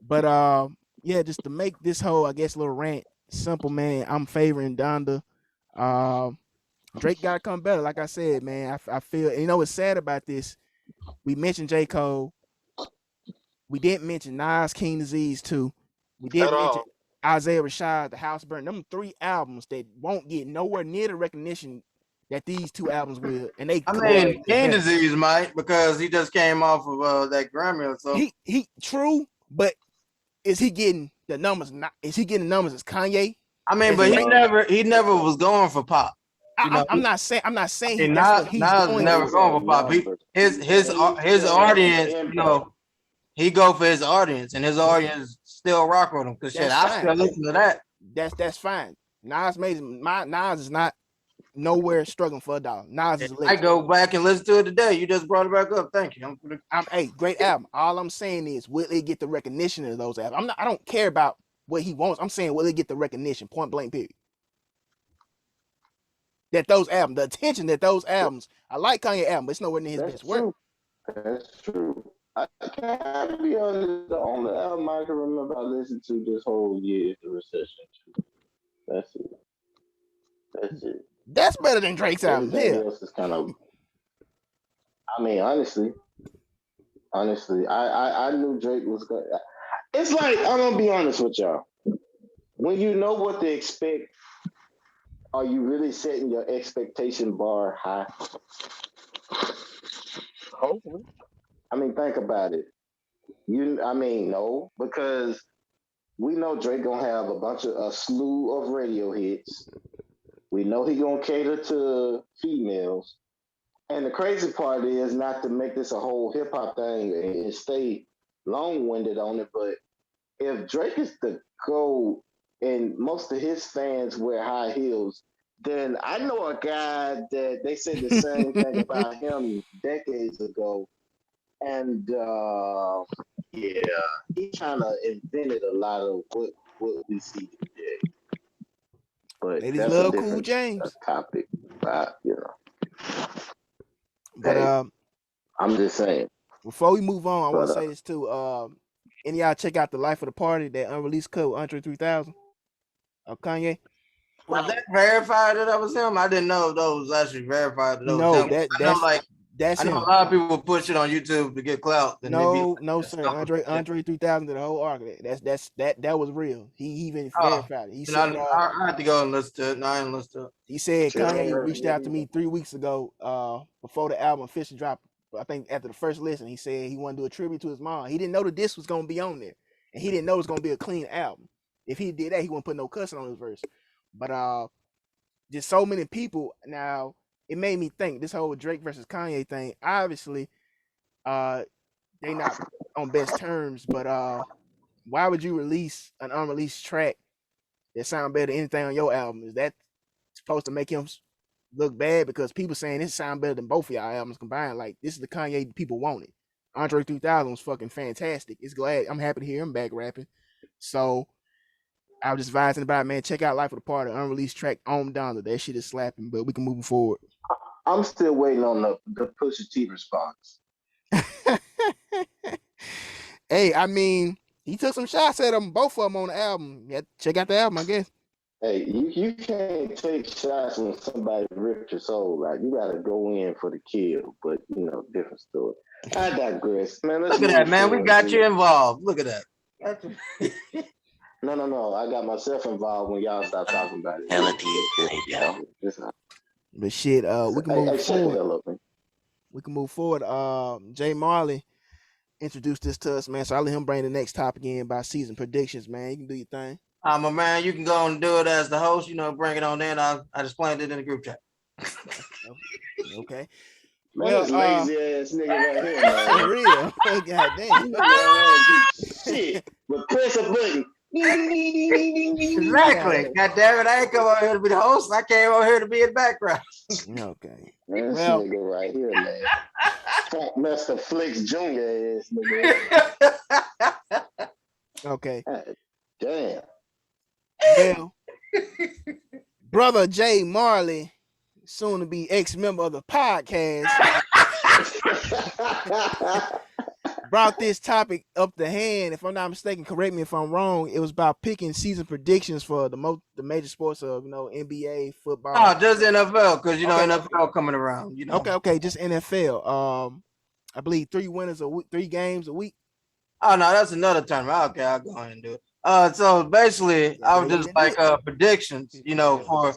But yeah, just to make this whole, I guess, little rant simple, man. I'm favoring Donda. Drake gotta come better. Like I said, man, I feel, you know what's sad about this? We mentioned J. Cole. We didn't mention Nas, King Disease too. We didn't mention Isaiah Rashad, The House Burn. Them 3 albums that won't get nowhere near the recognition that these 2 albums will. And they, I mean, King Disease might, because he just came off of that Grammy or so. He true, but is he getting the numbers? Is he getting the numbers as Kanye? I mean, but he never was going for pop. I'm not saying And that's what he's going never for. going for pop. His audience, you know, he go for his audience, and his audience still rock with him. Cause shit, I still listen to that. That's fine. Nas is not nowhere struggling for $1. Nas is I electric. go back and listen to it today. You just brought it back up. Thank you. Hey, great album. All I'm saying is, will it get the recognition of those albums? I don't care about what he wants. I'm saying, will it get the recognition? Point blank, period. That those albums, the attention that those albums. I like Kanye album, but it's nowhere near his best work. That's true. I can't be honest. The only album I can remember I listened to this whole year is The Recession. That's it. That's better than Drake's album. Everything Yeah. else is kind of. I mean, honestly, I knew Drake was good. It's like, I'm gonna be honest with y'all. When you know what to expect, are you really setting your expectation bar high? Hopefully. I mean, think about it. No, because we know Drake gonna have a slew of radio hits. We know he gonna cater to females. And the crazy part is not to make this a whole hip hop thing and stay long winded on it, but if Drake is the GOAT and most of his fans wear high heels, then I know a guy that they said the same thing about him decades ago. And he kind of invented a lot of what we see today. But Ladies that's love a Cool different James. topic, you know. But Hey, I'm just saying. before we move on, I want to But, say this too. Any of y'all check out the Life of the Party, that unreleased cut with Andre 3000 of Kanye? Was that verified that was him? I didn't know those was actually verified that was No, him. that's I know him. a lot of people push it on YouTube to get clout. And No, sir. Andre 3000 did the whole arc of that. That was real. He even verified it. He said, I had to go and listen to it. No, I didn't listen to it. He said Sure. Kanye reached out to me 3 weeks ago, before the album officially dropped. I think after the first listen, he said he wanted to do a tribute to his mom. He didn't know the disc was gonna be on there, and he didn't know it was gonna be a clean album. If he did that, he wouldn't put no cussing on his verse. But just so many people now. It made me think this whole Drake versus Kanye thing. Obviously, they not on best terms. But why would you release an unreleased track that sound better than anything on your album? Is that supposed to make him look bad? Because people saying this sound better than both of y'all albums combined. Like, this is the Kanye people wanted. Andre 3000 was fucking fantastic. I'm happy to hear him back rapping. So I was just advising about it, man. Check out Life of the Party, unreleased track on Donda. That shit is slapping, but we can move forward. I'm still waiting on the Pusha T response. Hey, I mean, he took some shots at them, both of them on the album. Yeah, check out the album, I guess. Hey, you can't take shots when somebody ripped your soul out. You gotta go in for the kill, but different story. I digress, man. Look at that, man. We got you involved. Look at that. No. I got myself involved when y'all stopped talking about it. But shit, we can move forward. Up, we can move forward. Jay Marley introduced this to us, man. So I'll let him bring the next topic in by season predictions, man. You can do your thing. My man, you can go and do it as the host. Bring it on in. I just planned it in the group chat. Man, Okay. Well, lazy ass nigga right here, man. For real. Goddamn. Shit. But press a button. Exactly. God damn it. I ain't come over here to be the host. I came over here to be in the background. Okay. Man, this nigga right here, man. Funk Master Flex Jr. ass nigga. Okay. God damn. Well, brother Jay Marley, soon to be ex-member of the podcast, brought this topic up the hand. If I'm not mistaken, correct me if I'm wrong. It was about picking season predictions for the major sports of NBA, football. Oh, just NFL, because NFL coming around. Okay, just NFL. I believe 3 winners a week, 3 games a week. Oh no, that's another tournament. Okay, I'll go ahead and do it. So basically, I was just like predictions. For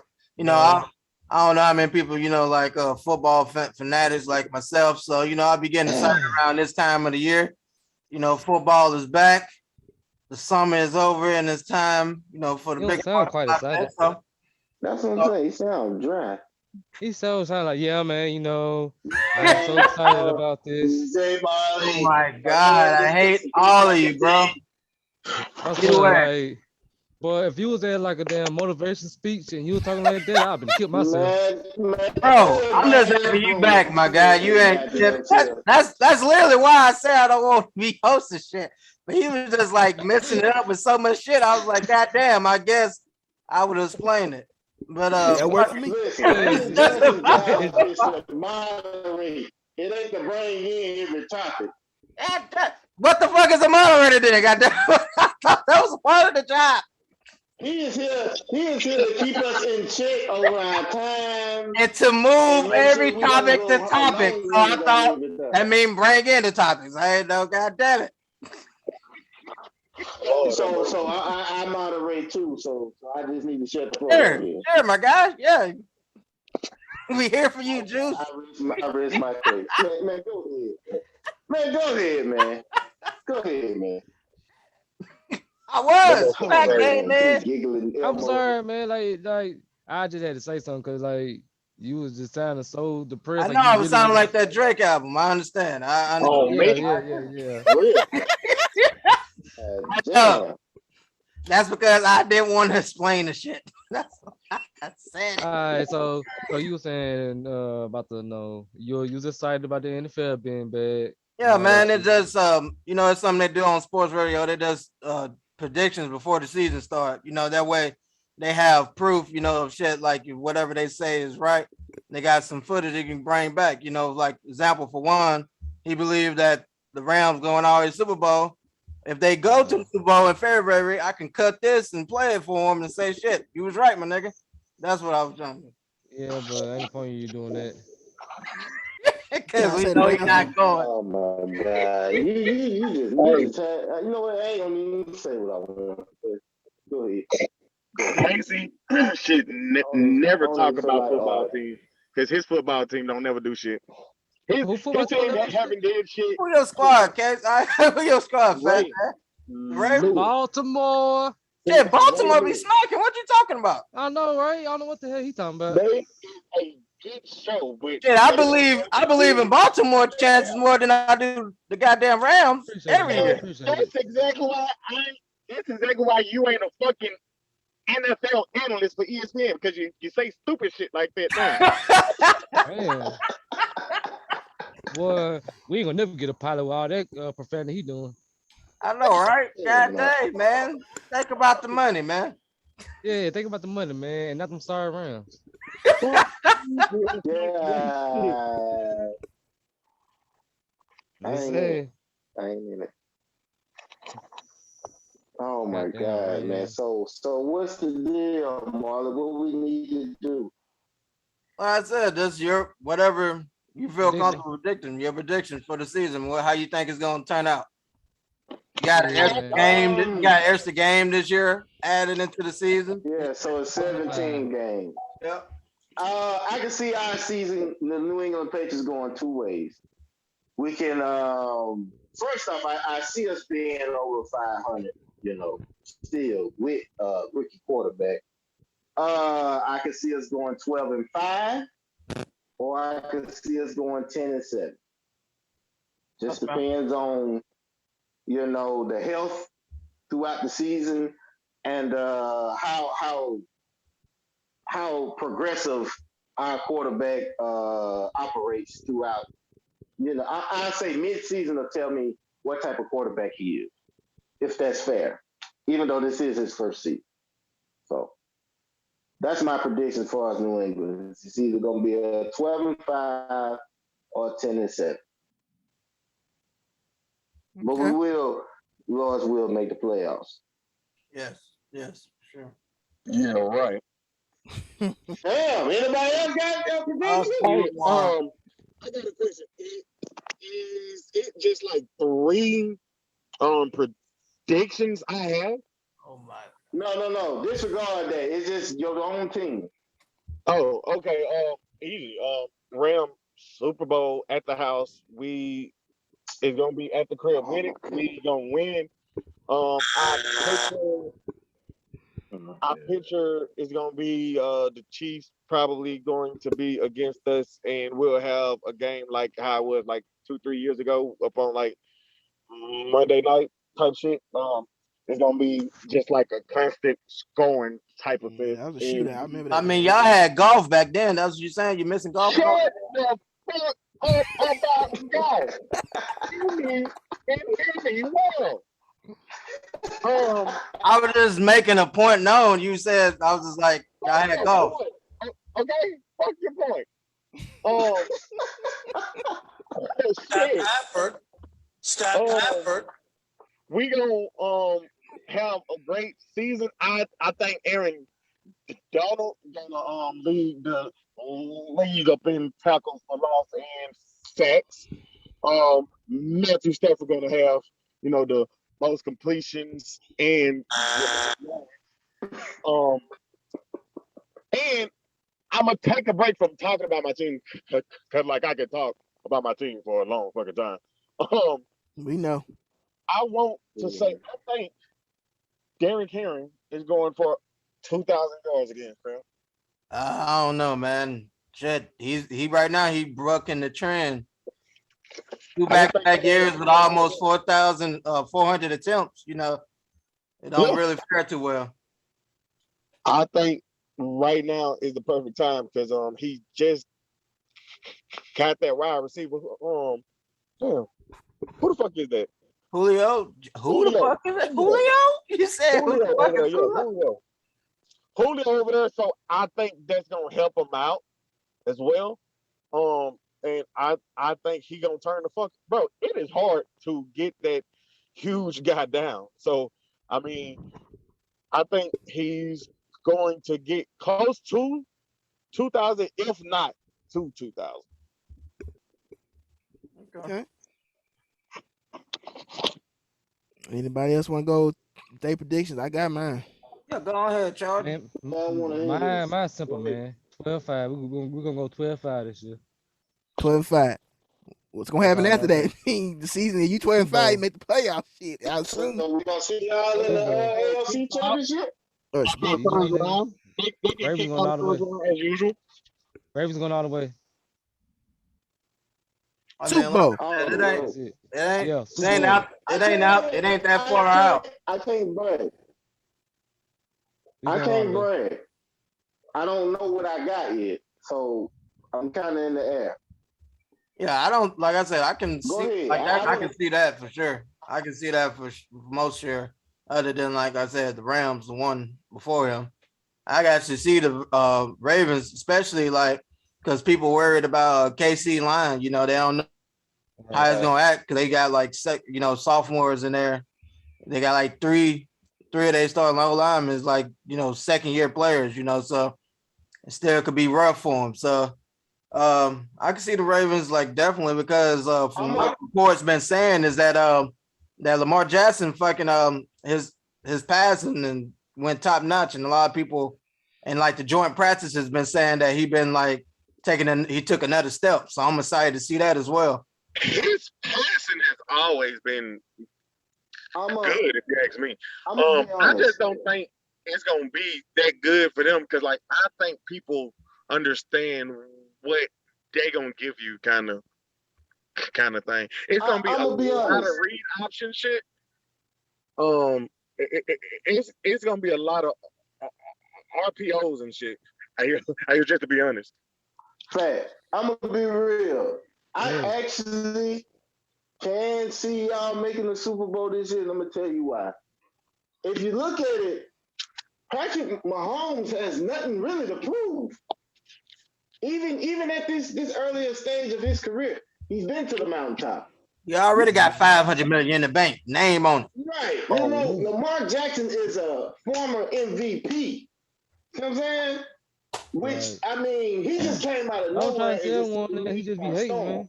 I don't know how many people, like football fanatics like myself. So, I'll be getting excited around this time of the year. Football is back. The summer is over and it's time, for the big sound quite excited. So, that's what I'm saying. He sounds dry. He sounds like, yeah, man, I'm so excited about this. Jay Marley. Oh my God, I hate all of you, bro. Get away. Boy, if you was at like a damn motivation speech and you was talking like that, I'd been killed myself. Man, Bro, I'm just happy you back, my guy. You ain't shit. That's literally why I say I don't want to be hosting shit. But he was just like messing it up with so much shit. I was like, God damn, I guess I would explain it. But That worked for me. Listen, It's this just job about- is to moderate. It ain't to bring in every topic. what the fuck is a moderator then? Goddamn, I thought that was part of the job. He is here. He is here to keep us in check over our time. And to move every topic to topic. So I thought that mean bring in the topics. I ain't know, god damn it. So I moderate too. So I just need to shut the floor. Sure, my guy. Yeah. We here for you, Juice. I rest my case. Man, go ahead. Man, go ahead, man. Go ahead, man. I was back then, man. I'm sorry, man. Like I just had to say something because like you was just sounding so depressed. I know I was sounding like that Drake album. I understand. I understand. Yeah. That's because I didn't want to explain the shit. That's what I said. All right, so you were saying about the you was excited about the NFL being bad. Yeah, man. It just it's something they do on sports radio. They does predictions before the season start. That way they have proof, of shit like whatever they say is right. They got some footage they can bring back. Like example for one, he believed that the Rams going all the way to Super Bowl. If they go to the Super Bowl in February, I can cut this and play it for him and say shit. You was right, my nigga. That's what I was trying to do. Yeah, but ain't point you doing that. Because we know you're not going. Oh my god! You just you know what? I ain't gonna even say what I want. Go ahead. Casey, shit, never talk about football team because his football team don't never do shit. His team haven't did shit. Who your squad, Case? Who your squad, fat man? Baltimore. Shit, Baltimore be smacking. What you talking about? I know, right? I don't know what the hell he talking about. They a good show, but shit, I believe in Baltimore chances more than I do the goddamn Rams every year. That's exactly why you ain't a fucking NFL analyst for ESPN because you say stupid shit like that. Man. Boy, we ain't gonna never get a pilot with all that profanity he doing. I know, right? God dang, man. Think about the money, man. Yeah, think about the money, man, and not them sorry Rams. Yeah. I ain't in it. Oh my god, man. So what's the deal, Marlon? What we need to do? Like I said, that's your whatever you feel comfortable predicting, your prediction for the season, how you think it's gonna turn out. You got an extra game this year added into the season. Yeah, so it's 17 games. Yep. I can see our season, the New England Patriots, going two ways. We can first off, I see us being over 500, still with rookie quarterback. I can see us going 12-5, or I can see us going 10-7. Just depends on the health throughout the season and how progressive our quarterback operates throughout. I say mid-season will tell me what type of quarterback he is, if that's fair, even though this is his first season. So that's my prediction as far as New England. It's either going to be a 12-5 or 10-7. But we will, Lord's will, make the playoffs. Yes, sure. Yeah, right. Damn, anybody else got a prediction? I got a question. Is it just like 3 predictions I have? Oh my. No. Disregard that. It's just your own team. Oh, okay. Easy. Ram Super Bowl at the house. It's gonna be at the crib with it. We gonna win. Our pitcher is gonna be the Chiefs probably going to be against us, and we'll have a game like how it was like 2-3 years ago up on like Monday night type shit. It's gonna be just like a constant scoring type of Yeah, fest. that was a And shootout. I remember I that mean, game. y'all had golf back then. That's what you're saying. You're missing golf. shut the fuck up about golf. Hear me well. I was just making a point known. You said I was just like, y'all Fuck had your golf. point. Okay, fuck your point. Um, shit. Um, we gonna have a great season. I think Aaron Donald gonna lead the league up in tackles for loss and sacks. Matthew Stafford gonna have the most completions and um and I'm gonna take a break from talking about my team because like I can talk about my team for a long fucking time. We know. I want to say I think Derrick Henry is going for 2,000 yards again, fam. I don't know, man. Shit, he right now he broken the trend. Two I just back-to-back years with almost 4,400 attempts. You know, it don't really fare too well. I think right now is the perfect time because he just got that wide receiver. Damn, who the fuck is that? Julio, who the fuck is it? Julio? You said who the Julio fuck over there, is yeah, Julio? Julio over there. So I think that's gonna help him out as well. And I think he gonna turn the fuck, bro. It is hard to get that huge guy down. So I mean, I think he's going to get close to 2,000, if not to 2,000. Okay. Anybody else want to go? Day predictions. I got mine. Yeah, go ahead, Charlie. Man, I want to hear this. mine's simple, Go ahead. man. 12-5. We're gonna go 12-5 this year. 12-5. What's gonna That's happen all I after gotta that? say. The season, you 12-5, you Super Bowl. make the playoff shit. I assume. So we gonna see y'all in Super the Bowl. AFC Championship. Yeah, you know, First nigga. round. They get Ravens kicked going out all the the first way. round as usual. Ravens going all the way. I Super mean, like Bowl. I said, Oh, it ain't, That's it. it ain't, Yeah, it Super ain't Bowl. out, it ain't out, it ain't that far out. I can't brag. We I going all the can't way. brag. I don't know what I got yet, so I'm kind of in the air. Yeah, I don't like I said, I can Go see ahead. like that. I I can see that for sure. I can see that for most sure. Other than like I said, the Rams, the one before him. I got to see the Ravens, especially like because people worried about KC line. You know, they don't know how it's gonna act because they got like sophomores in there. They got like three of their starting line is like second year players. So it still could be rough for them. So I can see the Ravens like definitely because from what reports been saying is that that Lamar Jackson fucking his passing and went top notch, and a lot of people and like the joint practice has been saying that he been like he took another step. So I'm excited to see that as well. His passing has always been good, if you ask me. I just don't think it's gonna be that good for them because, like, I think people understand what they gonna give you, kind of thing. It's gonna be a lot of read option shit. It's gonna be a lot of RPOs and shit. I just to be honest. Fact. I'm gonna be real. I actually can see y'all making the Super Bowl this year, and I'm gonna tell you why. If you look at it, Patrick Mahomes has nothing really to prove. Even at this earlier stage of his career, he's been to the mountaintop. You already got 500 million in the bank. Name on it. Right. You know, Lamar Jackson is a former MVP. You know what I'm saying? Which I mean, he just came out of I was nowhere trying to and tell just one nigga, he just be hating, man.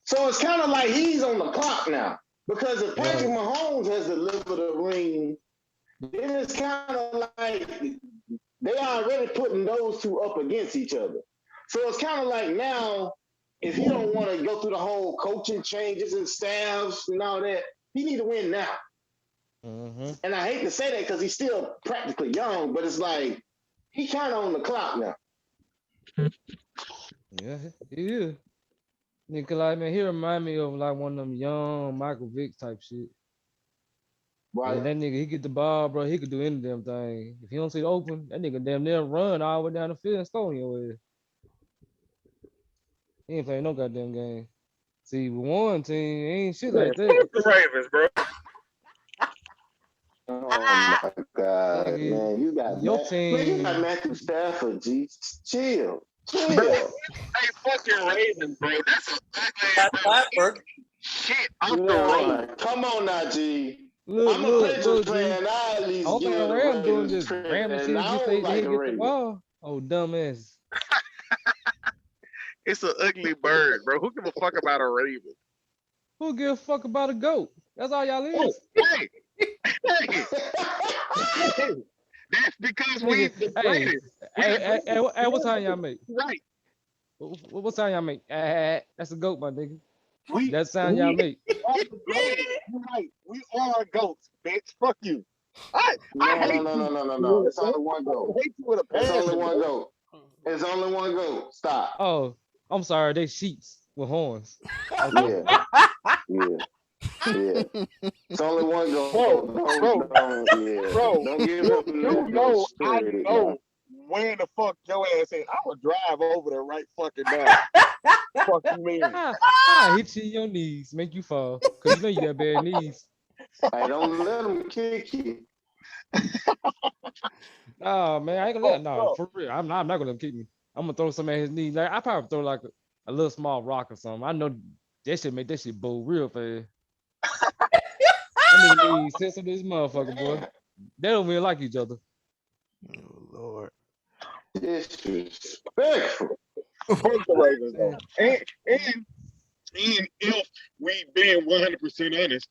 So it's kind of like he's on the clock now. Because if Patrick Mahomes has delivered a ring, then it's kind of like they are already putting those two up against each other. So it's kind of like now, if he don't want to go through the whole coaching changes and staffs and all that, he need to win now. Mm-hmm. And I hate to say that because he's still practically young, but it's like he kind of on the clock now. Yeah, he is. Nigga, like, man, he remind me of like one of them young Michael Vick type shit. Right. And that nigga, he get the ball, bro. He could do any damn thing. If he don't see it open, that nigga damn near run all the way down the field and stone your ass. He ain't playing no goddamn game. See, with one team, ain't shit Man, like that. fuck the Ravens, bro. Oh my God, Nigga, man. your You got team, Matthew Stafford, G. Chill. Bro, Chill. hey, fucking Ravens, bro. That's a Pat ugly Stafford. shit off the road. Lord, come on now, G. look, I'm a look, Patriots look, G. fan. I at least Only give thing the Rams doing Ravens just credit, ramming and shit I just don't say like they the get the Ravens. ball. Oh, dumbass. It's an ugly bird, bro. Who give a fuck about a Raven? Who give a fuck about a goat? That's all y'all Oh, is. hey, hey, hey. That's because we Nigga, the hey, greatest. We hey, the hey, hey, greatest. hey, what time y'all make? Right. What sound y'all make? That's a goat, my nigga. We That sound y'all we make. are the greatest. You're right. We are goats, bitch. Fuck you. I No, no, hate no, you. no, no, no, no. It's only one I goat. hate you with a It's only passion, one bro. goat. It's only one goat. Stop. Oh, I'm sorry, they sheets with horns. Okay. Yeah, yeah, yeah. It's only one Bro, goat. bro, Yeah. bro. Don't give You him you that know goat I credit now. know where the fuck your ass is. I would drive over there right fucking now. Fuck you mean? I hit you in your knees, make you fall. Cause you know you got bad knees. Hey, don't let him kick you. Nah, man, I ain't gonna Oh, let nah, bro. for real. I'm not gonna kick me. I'm gonna throw something at his knees. Like I probably throw like a little small rock or something. I know that shit make that shit bow real fast. That nigga need sense of this motherfucker, boy. They don't really like each other. Oh Lord. Disrespectful. Fuck the Ravens though. Man, And if we being 100% honest,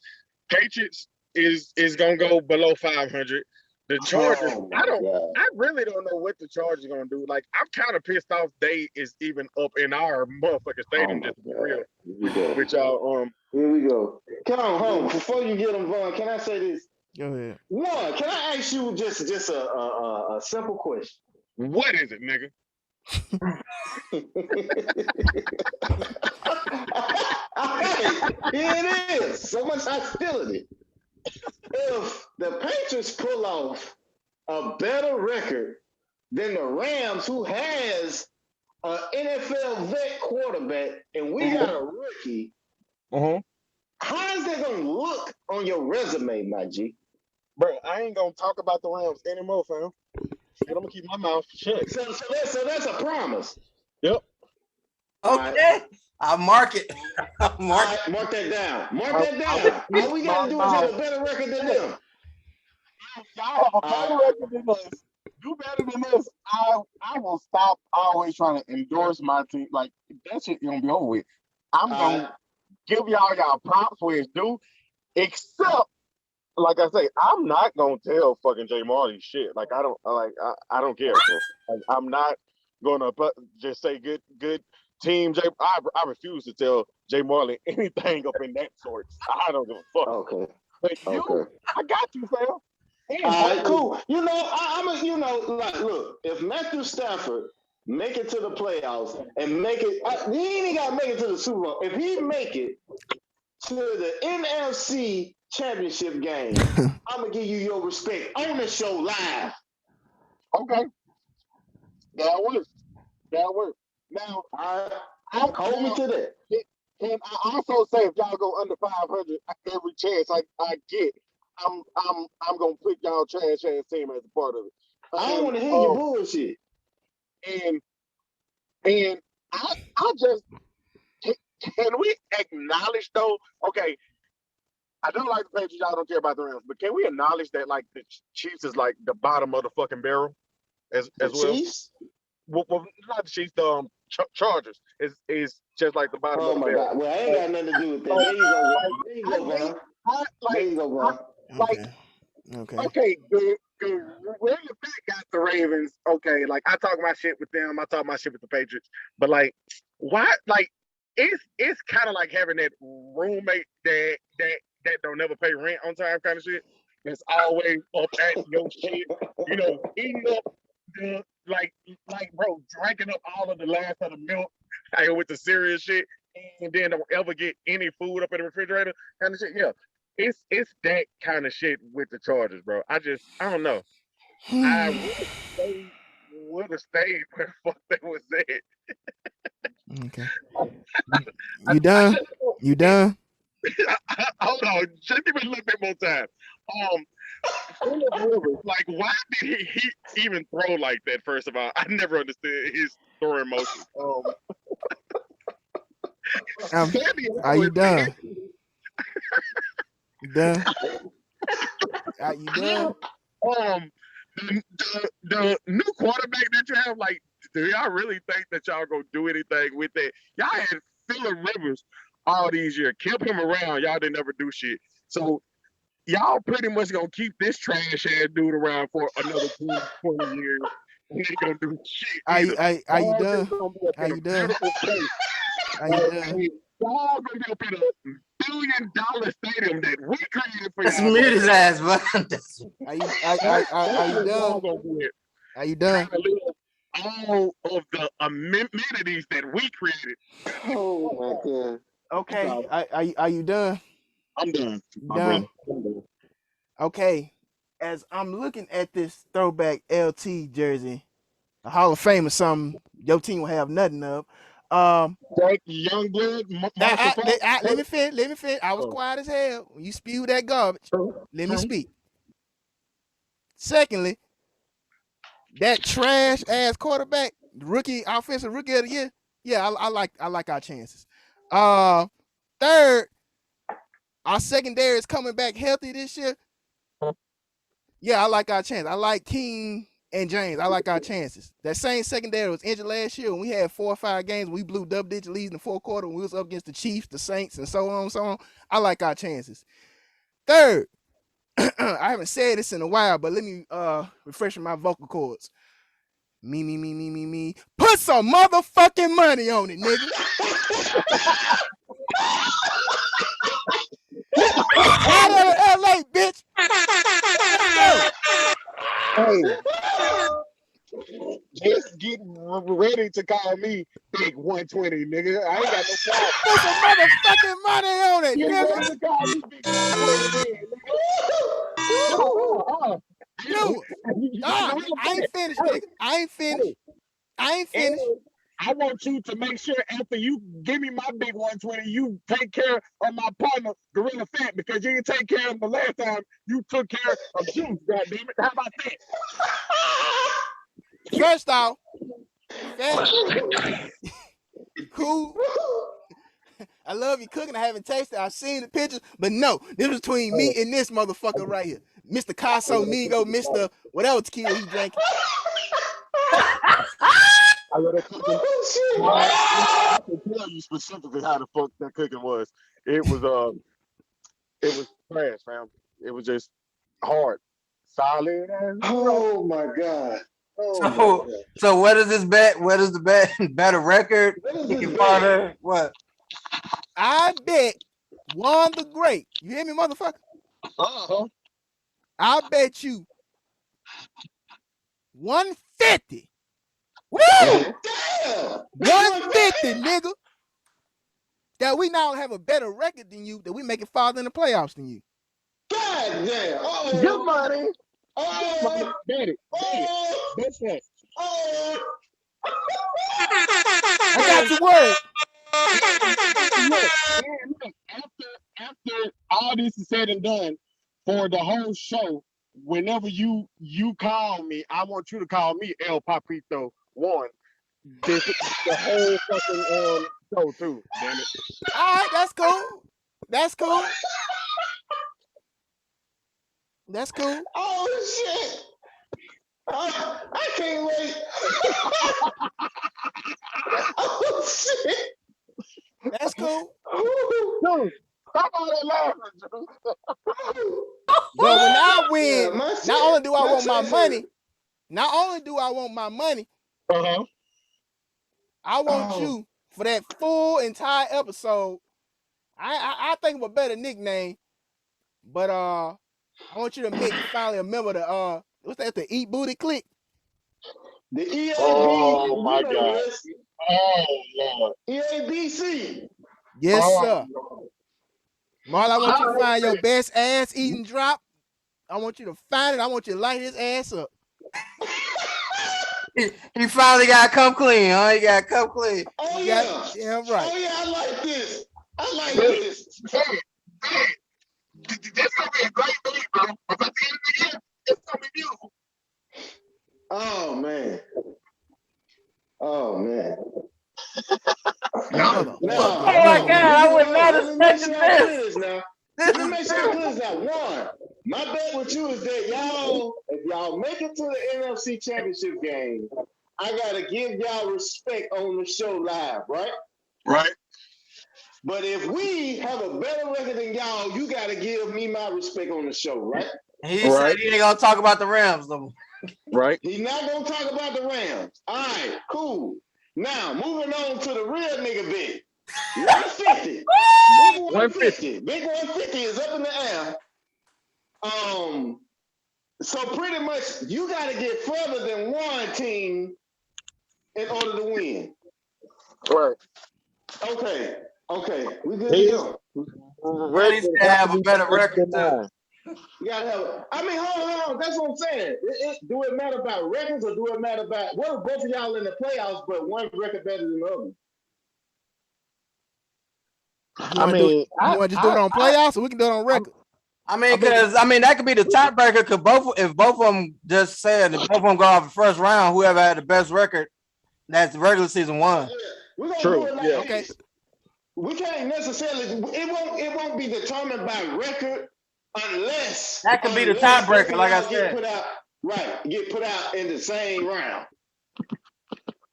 Patriots is gonna go below 500. The Chargers, Oh my God. I really don't know what the Chargers gonna do. Like, I'm kind of pissed off they is even up in our motherfucking Oh stadium. my Just to be God. real Here we go. with y'all. Here we go. Come on, home. Before you get them, Vaughn, can I say this? Go ahead. One, can I ask you just a simple question? What is it, nigga? Here it is. So much hostility. If the Patriots pull off a better record than the Rams, who has an NFL vet quarterback, and we got a rookie, how is that going to look on your resume, my G? Bro, I ain't gonna talk about the Rams anymore, fam. I'm gonna keep my mouth shut. So that's a promise. Yep. Okay. I'll mark it. I'll All mark right, mark that down. Mark I that will down. keep All we got my to do is have mouth a better record than shut. them. Y'all have a better record than us. Do better than us. I will stop always trying to endorse my team. Like, that shit gonna be over with. I'm gonna give y'all props where it's due. Except, like I say, I'm not gonna tell fucking Jay Marley shit. Like, I don't care. So, like, I'm not gonna just say good team Jay. I refuse to tell Jay Marley anything up in that sort. I don't give a fuck. Okay. But Okay. I got you, fam. And All right, hopefully, cool. Like, look, if Matthew Stafford make it to the playoffs and make it, he ain't even got to make it to the Super Bowl. If he make it to the NFC Championship game, I'm gonna give you your respect on the show live. okay, that works. That works. Now, All right, hold me now, to that. can I also say if y'all go under 500, every chance I get, I'm gonna put y'all trash ass team as a part of it. I don't want to hear your bullshit. And and I just can we acknowledge though? Okay, I don't like the Patriots. Y'all don't care about the Rams, but can we acknowledge that like the Chiefs is like the bottom of the fucking barrel as The well? Chiefs? Well, not the Chiefs. The Chargers is just like the bottom of Oh the my barrel. God. Well, I ain't got nothing to do with that. There you go. There you go, Vaughn. There you go, Vaughn. Like, Okay. okay, the Ravens got the Ravens. Okay, like I talk my shit with them. I talk my shit with the Patriots. But like, why? Like, it's kind of like having that roommate that don't never pay rent on time kind of shit. That's always up at your shit. You know, eating up the like bro, drinking up all of the last of the milk with the cereal shit, and then don't ever get any food up in the refrigerator kind of shit. Yeah, it's that kind of shit with the Chargers, bro. I don't know. I would have stayed where the fuck they was at. Okay. I, You done? just You done? hold on, just give me a little bit more time. Phillip Rivers, like, why did he even throw like that? First of all, I never understood his throwing motion. Sammy Are you Harris, man, done? You done? You yeah. done? The new quarterback that you have, like, do y'all really think that y'all gonna do anything with that? Y'all had Phillip Rivers all these years, kept him around. Y'all didn't ever do shit. So y'all pretty much gonna keep this trash ass dude around for another 20 years. And they gonna do shit either. Are you Y'all done? just gonna be up Are in a you done? beautiful place. Are you done? Y'all gonna be up in a $1 billion stadium that we created for Let's y'all. mute his ass, bro. Are you done? Are you done? All of the amenities that we created. Oh my god. Okay. Are you done? I'm done. You done? Okay. As I'm looking at this throwback LT jersey, a Hall of Fame or something, your team will have nothing of. That young blood, Let me finish. Let me finish. I was quiet as hell when you spewed that garbage. Let me speak. Secondly, that trash ass quarterback, offensive rookie of the year. Yeah, I like our chances. Third, our secondary is coming back healthy this year. Yeah, I like our chance. I like King and James. I like our chances. That same secondary was injured last year when we had 4 or 5 games. We blew double-digit leads in the fourth quarter when we was up against the Chiefs, the Saints, and so on and so on. I like our chances. Third, I haven't said this in a while, but let me refresh my vocal cords. Me. Put some motherfucking money on it, nigga. Out of LA, bitch. Let's go. Hey, just get ready to call me Big 120, nigga. I ain't got no problem. Put some motherfucking money on it, Get nigga. ready to call me Big 120, nigga. Do it. I ain't finished, nigga. I ain't finished. I want you to make sure after you give me my big 120, you take care of my partner, Gorilla Fat, because you didn't take care of him the last time you took care of Juice, goddammit. How about that? First off, Fat, you cool. I love you cooking. I haven't tasted. I've seen the pictures, but no, this was between me and this motherfucker right here, Mr. Caso Migo, Mr. whatever tequila he drank. I love that cooking. I can tell you specifically how the fuck that cooking was. It was trash, fam. It was just hard, solid. Oh my god. Oh So what is this bet? What is the bet? Better record? Father? What? I bet Juan the Great. You hear me, motherfucker? I bet you 150. Woo! Damn. 150, nigga. That we now have a better record than you, that we make it farther in the playoffs than you. God damn. Oh. Good money. Oh. Bet it. That's it. Oh. I got your word. Look, after all this is said and done, for the whole show, whenever you call me, I want you to call me El Papito One. This the whole fucking show too. Damn it. All right, that's cool. That's cool. That's cool. Oh shit. I can't wait. Oh shit. That's cool. Dude, stop all that laughing, dude. But when I win, Yeah, not only do I want my money, I want you for that full entire episode. I think of a better nickname, but I want you to make finally a member of the what's that, the Eat Booty Click? The EAB. Oh my god. Oh Lord. EABC. Yes, sir. Lord. Marl, I want you to find your best ass eating drop. I want you to find it. I want you to light his ass up. He finally got to come clean, huh? He got to come clean. Oh, You yeah. got it? Damn right. Oh, yeah, I like this. I like this. That's gonna be a great movie, bro. But at the end of the year, it's gonna be beautiful. Oh, man. Oh, man. Motherfucker. Oh, my God. I would not have expected this. Let me make sure I clear this out. One, my bet with you is that y'all, if y'all make it to the NFC Championship game, I gotta give y'all respect on the show live, right? Right. But if we have a better record than y'all, you gotta give me my respect on the show, right? He said he ain't gonna talk about the Rams no more. Right. He's not gonna talk about the Rams. All right, cool. Now moving on to the real nigga bet. 150. Big 150. Big 150 is up in the air. So pretty much you gotta get further than one team in order to win. Right. Okay. We good to go. He needs to have a better record too. You gotta have. I mean, hold on. That's what I'm saying. Do it matter about records or do it matter about what if both of y'all in the playoffs, but one record better than the other? You want to just do it on playoffs, or we can do it on record? I mean, because that could be the tiebreaker. Because if both of them just said, if both of them go off the first round, whoever had the best record, that's the regular season won. We're gonna do it like this. We can't necessarily. It won't be determined by record unless that could be the tiebreaker. Like I said, get put out in the same round.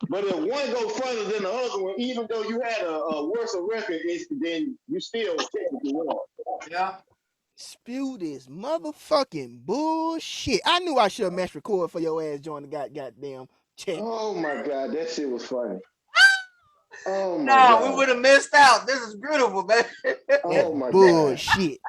But if one go further than the other one, even though you had a worse record, then you still technically won. Yeah. Spew this motherfucking bullshit. I knew I should have matched record for your ass joining the goddamn chat. Oh my God, that shit was funny. Oh my God. We would have missed out. This is beautiful, man. Oh my bullshit.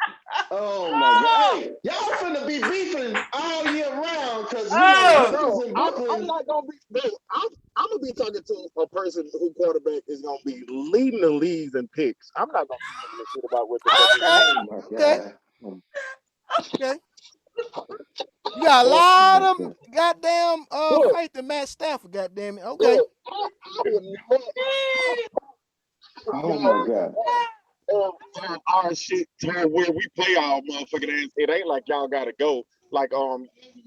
Oh my God. Hey, y'all finna be beefing all year round because in Brooklyn. I'm not gonna be. I'm gonna be talking to a person who quarterback is gonna be leading the leagues in picks. I'm not gonna be talking shit about what the fuck. Okay. You got a lot of goddamn faith in Matt Stafford, goddamn it. Okay. Oh my God. Our shit to where we play our motherfucking ass. It ain't like y'all gotta go. Like y'all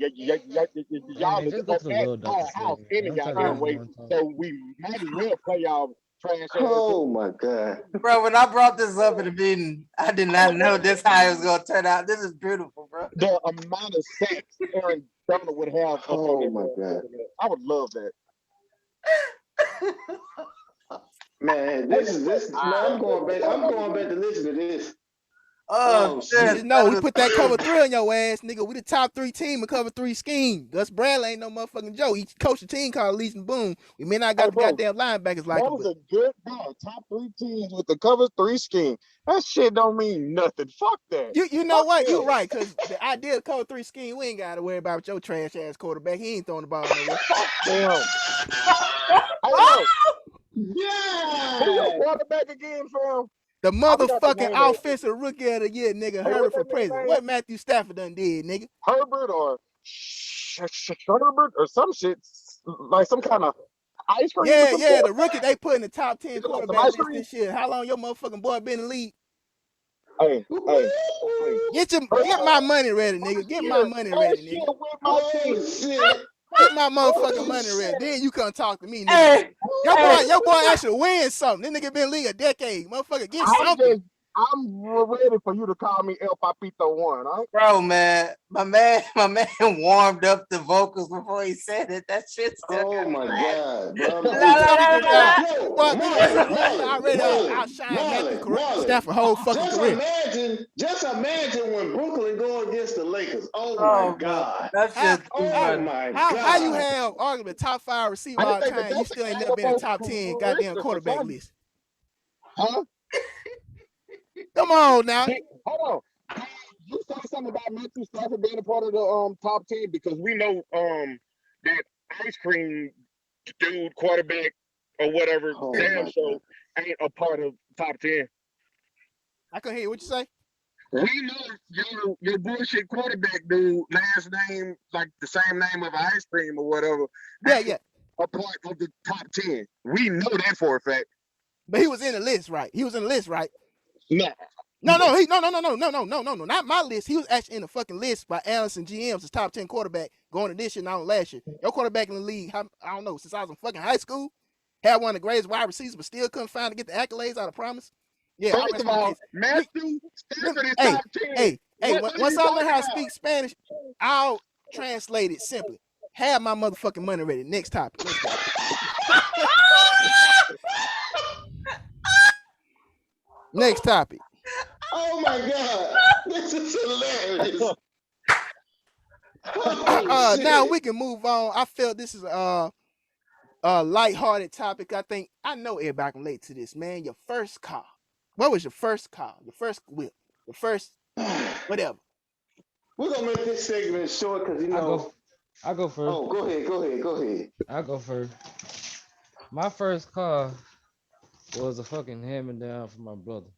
just go to the LODONDA house any goddamn way. So we might as well play y'all trash ass. Oh my God. Bro, when I brought this up in the meeting, I did not know this how it was gonna turn out. This is beautiful, bro. The amount of sacks Aaron Donald would have. Oh my God. I would love that. Man, this. I'm going back to listen to this. Oh shit! No, we put that cover 3 on your ass, nigga. We the top 3 team in cover 3 scheme. Gus Bradley ain't no motherfucking Joe. He coached a team called Legion and Boom. We may not got the goddamn linebackers like that was a good ball. Top 3 teams with the cover 3 scheme. That shit don't mean nothing. Fuck that. You know what? You right, because the idea of cover 3 scheme, we ain't got to worry about your trash ass quarterback. He ain't throwing the ball nowhere. Damn. Yeah. Who's your quarterback again, fam? The motherfucking offensive rookie of the year, nigga. Herbert for president. What Matthew Stafford done did, nigga? Herbert or Sherbert or some shit, like some kind of ice cream. Yeah, the rookie they put in the top 10 quarterback list this year. How long your motherfucking boy been in the league? Hey. Get my money ready, nigga. Get my money ready, nigga. Get my motherfucking money ready. Then you come talk to me, nigga. Your boy actually win something. This nigga been in the league a decade. Motherfucker, get something. I'm ready for you to call me El Papito One, all right? Bro, man, my man warmed up the vocals before he said it. That shit's oh my God, bro. Stafford whole fucking career. Just imagine when Brooklyn go against the Lakers. Oh my God. That's just how you have arguably top 5 receiver all time, you still ain't never been in the top 10 goddamn quarterback list. Huh? Come on now. Hold on. You said something about Matthew Stafford being a part of the top 10 because we know that ice cream dude quarterback or whatever damn show ain't a part of top 10. I couldn't hear you. What you say? We know your bullshit quarterback dude, last name like the same name of ice cream or whatever. Yeah. A part of the top 10. We know that for a fact. But he was in the list, right? He was in the list, right? No. No, not my list. He was actually in the fucking list by Allison GM's as top 10 quarterback going to this year, not last year. Your quarterback in the league, I don't know, since I was in fucking high school, had one of the greatest wide receivers, but still couldn't find to get the accolades out of promise. Yeah, I First rest of my all, case. Matthew Stafford is Hey, top 10. What are once you I learn talking how to about? speak Spanish, I'll translate it simply. Have my motherfucking money ready. Next topic. Let's go. Next topic. Oh my god, this is hilarious. Oh, Now shit. we can move on. I felt this is a lighthearted topic. I know everybody can relate to this, man. Your first car. What was your first car? Your first whip? Your first whatever. We're gonna make this segment short because I go first. Oh, go ahead. I go first. My first car was a fucking hand me down from my brother.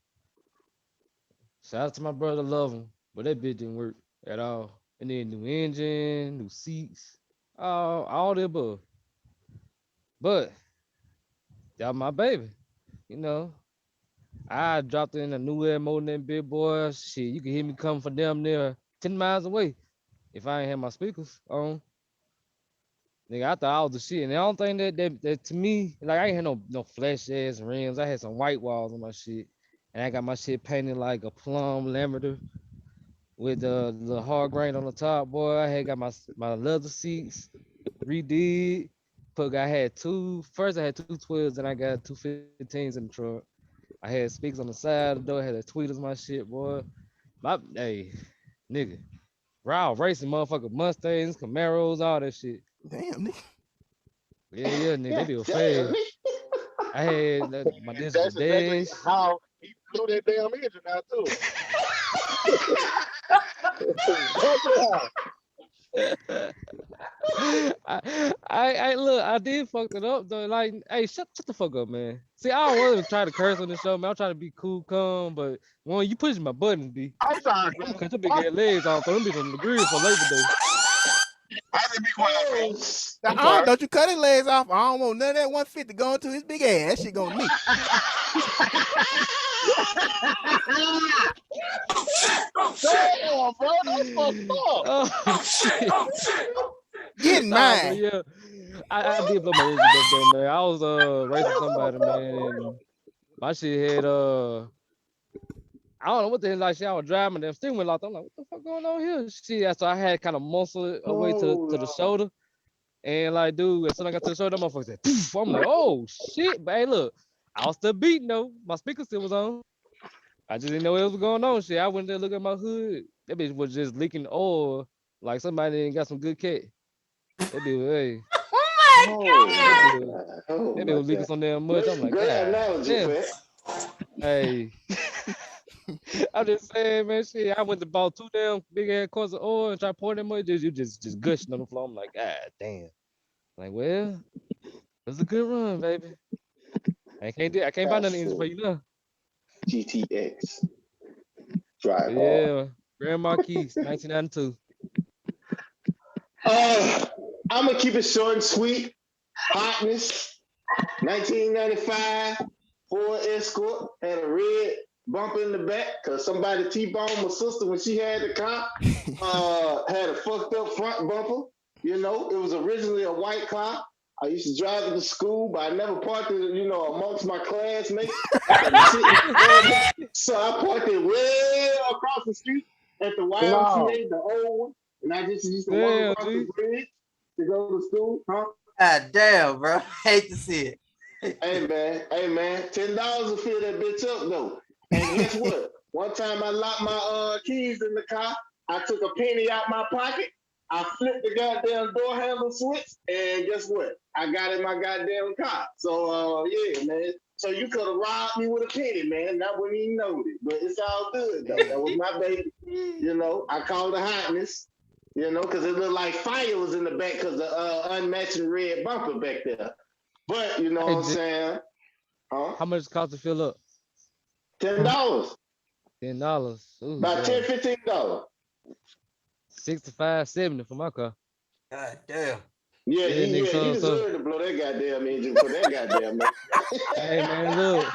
Shout out to my brother, love him, but that bitch didn't work at all. And then new engine, new seats, all the above. But that my baby, you know. I dropped in a new air more than that big boy. Shit, you can hear me coming from damn near 10 miles away if I ain't had my speakers on. Nigga, I thought I was the shit. And I don't think that to me, like I ain't had no flash ass rims. I had some white walls on my shit. And I got my shit painted like a plum lavender with the hard grain on the top, boy. I had got my leather seats redid. I had first I had two 12s, then I got two 15s in the truck. I had speakers on the side of the door, I had the tweeters, my shit, boy. Hey, nigga. Raw racing motherfucker Mustangs, Camaros, all that shit. Damn, nigga. Yeah, nigga, they be a Damn. fast. I had my this That's exactly dash. how he blew that damn engine out too. Exactly how. I look, I did fuck it up though. Like, hey, shut the fuck up, man. See, I don't want to try to curse on the show, man. I'm trying to be cool, calm, but when you pushing my buttons, B, I'm sorry, I'm gonna bro. cut your big ass legs off, throw them bitches on the grill for Labor Day. I just be quiet, bro. I'm sorry. Don't you cut his legs off. I don't want none of that 150 going to his big ass. That shit going to me. Damn, bro, that's fucked up. Oh shit. Get in Nah, but mine. yeah, I did blow my Uzi back there, man. I was racing somebody, man, and my shit had I don't know what the hell, like shit. I was driving, them steering wheel locked. I'm like, what the fuck going on here? Shit, so I had kind of muscle it away to the shoulder, and like, dude, as soon as I got to the shoulder, that motherfucker said, poof. I'm like, oh shit, but hey, look, I was still beating though. My speaker still was on. I just didn't know what was going on. Shit, I went there look at my hood. That bitch was just leaking oil, like somebody ain't got some good cat. That bitch, hey, that bitch, Oh that bitch my was leaking god. so damn much. I'm like, Great God analogy, damn. Pat. Hey, I'm just saying, man, shit. I went to bought two damn big ass quarts of oil and try pouring that much. You just gushing on the floor. I'm like, God damn. Like, well, it was a good run, baby. I can't buy nothing engine for Absolute you now. GTX. But Drive hard. yeah, Grand Marquis, 1992. I'm gonna keep it short and sweet. Hotness. 1995 Ford Escort had a red bumper in the back because somebody T-boned my sister when she had the car. Had a fucked up front bumper. You know, it was originally a white car. I used to drive it to school, but I never parked it, amongst my classmates. So I parked it way across the street at the YMCA, the old one. And I just used to walk Damn, across G. the bridge to go to school. Huh? God damn, bro. Hate to see it. Hey man, $10 to fill that bitch up though. And guess what? One time I locked my keys in the car. I took a penny out my pocket. I flipped the goddamn door handle switch, and guess what? I got in my goddamn car. So yeah, man. So you could have robbed me with a penny, man. I wouldn't even know it. But it's all good though. That was my baby. I called the hotness. Because it looked like fire was in the back because the unmatching red bumper back there. But you know Hey, what I'm saying? Huh? how much it cost to fill up? $10. $10. Ooh, About boy. 10, $15. 65, 70 for my car. God damn. Yeah, Yeah, nigga. he So deserved to blow that goddamn engine for that goddamn man. hey man, look.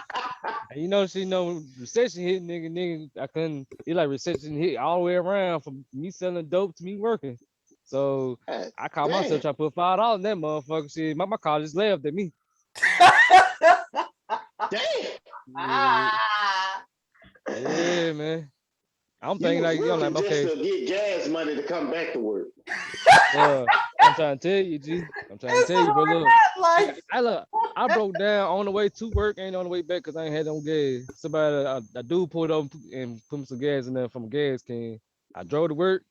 You know, she know recession hit, nigga. I couldn't. It like recession hit all the way around from me selling dope to me working. So God I caught myself damn. trying to put $5 in that motherfucker. Shit, my car just left at me. Damn. Yeah, yeah, man. I'm You thinking was like, yo, working like, just okay, to get gas money to come back to work. bro. I'm trying to tell you, G. I'm trying to It's tell you, all bro. in Look, that life. I look. I broke down on the way to work, ain't on the way back because I ain't had no gas. Somebody, a dude pulled up and put me some gas in there from a gas can. I drove to work.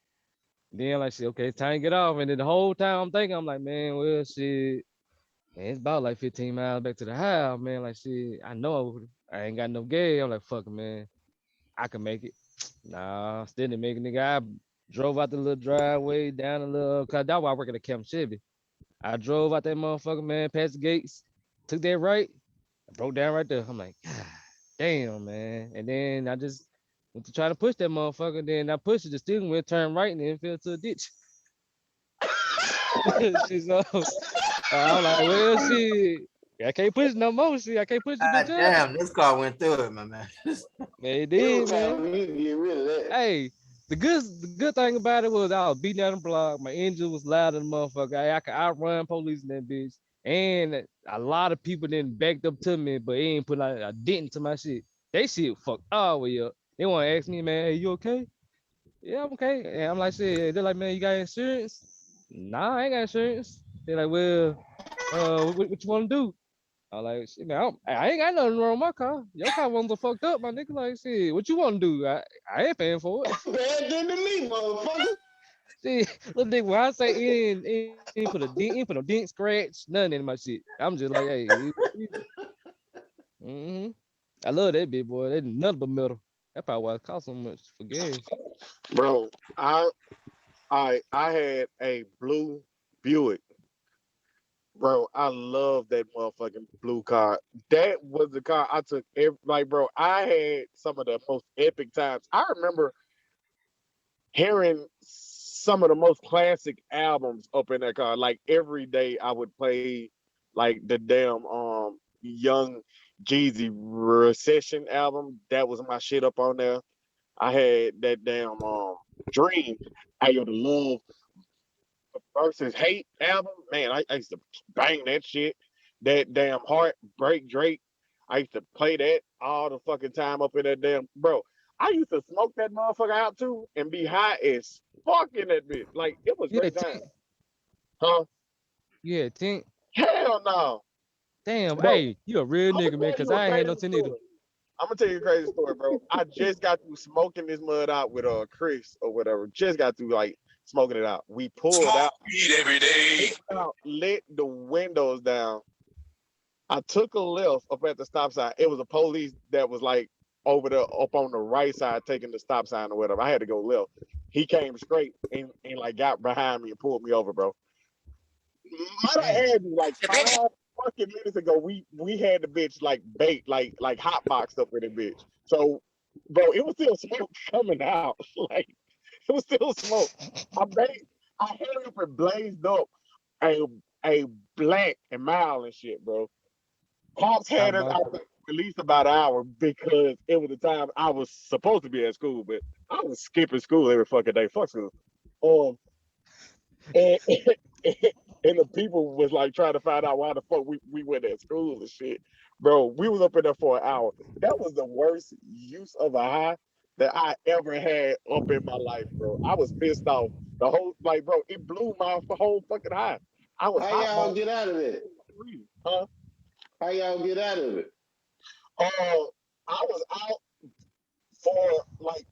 Then like shit, okay, it's time to get off. And then the whole time I'm thinking, I'm like, man, well shit, man, it's about like 15 miles back to the house, man. Like shit, I know I ain't got no gas. I'm like, fuck it, man. I can make it. Nah, still didn't make it, nigga. I drove out the little driveway down the little, cause that's why I work at a Camp Chevy. I drove out that motherfucker, man, past the gates, took that right, I broke down right there. I'm like, God damn, man. And then I just went to try to push that motherfucker. Then I pushed it, the steering wheel turned right and then fell to a ditch. Shit, so I'm like, well, shit, I can't push no more. Shit, I can't push the bitch God up. damn, this car went through it, my man. Man, it It did, was man. time you to get rid of that. Hey, the good thing about it was I was beating down the block. My engine was loud than a motherfucker. I could outrun police in that bitch. And a lot of people then backed up to me, but it ain't put like a dent to my shit. They shit fucked all the way up. They want to ask me, man, hey, you okay? Yeah, I'm okay. And I'm like, shit. They're like, man, you got insurance? Nah, I ain't got insurance. They're like, well, what you want to do? I'm like, shit, man, I ain't got nothing wrong with my car. Your car wasn't fucked up, my nigga. Like, shit, what you want to do? I ain't paying for it. Bad than to me, motherfucker. See, little nigga, when I say it ain't put a dent, ain't put no dent, scratch, nothing in my shit. I'm just like, hey, mm-hmm. I love that big boy. That nothing but metal. That's probably why it cost so much for gas. Bro, I had a blue Buick. Bro, I love that motherfucking blue car. That was the car I took like, bro, I had some of the most epic times. I remember hearing some of the most classic albums up in that car. Like every day I would play like the damn Young Jeezy Recession album. That was my shit up on there. I had that damn Dream. I used to love versus Hate album. Man, I used to bang that shit. That damn Heartbreak Drake. I used to play that all the fucking time up in that damn bro. I used to smoke that motherfucker out too and be high as fuck in that bitch. Like it was You great had time. tint. Huh? You had tint. Hell no. Damn, Bro, hey, you a real I'm gonna nigga, man, tell cause you a I ain't had no crazy tint either. story. I'm gonna tell you a crazy story, bro. I just got through smoking this mud out with Chris or whatever. Just got through like smoking it out. We pulled Smoke out, weed every day. lit the windows down. I took a left up at the stop sign. It was a police that was like over there up on the right side taking the stop sign or whatever. I had to go left. He came straight and like got behind me and pulled me over, bro. Might Damn. have had you like 5 fucking minutes ago. We had the bitch like bait, like hot boxed up with the bitch. So, bro, it was still smoke coming out. Like it was still smoke. I had it up and blazed up a black and mild and shit, bro. Cops How had us about out there for at least about an hour because it was the time I was supposed to be at school, but I was skipping school every fucking day. Fuck school. Um, and, and the people was like trying to find out why the fuck we went at school and shit. Bro, we was up in there for an hour. That was the worst use of a high that I ever had up in my life, bro. I was pissed off. The whole like, bro, it blew my whole fucking high. I was How hot y'all boxed, get out of it? huh? How y'all get out of it? I was out for like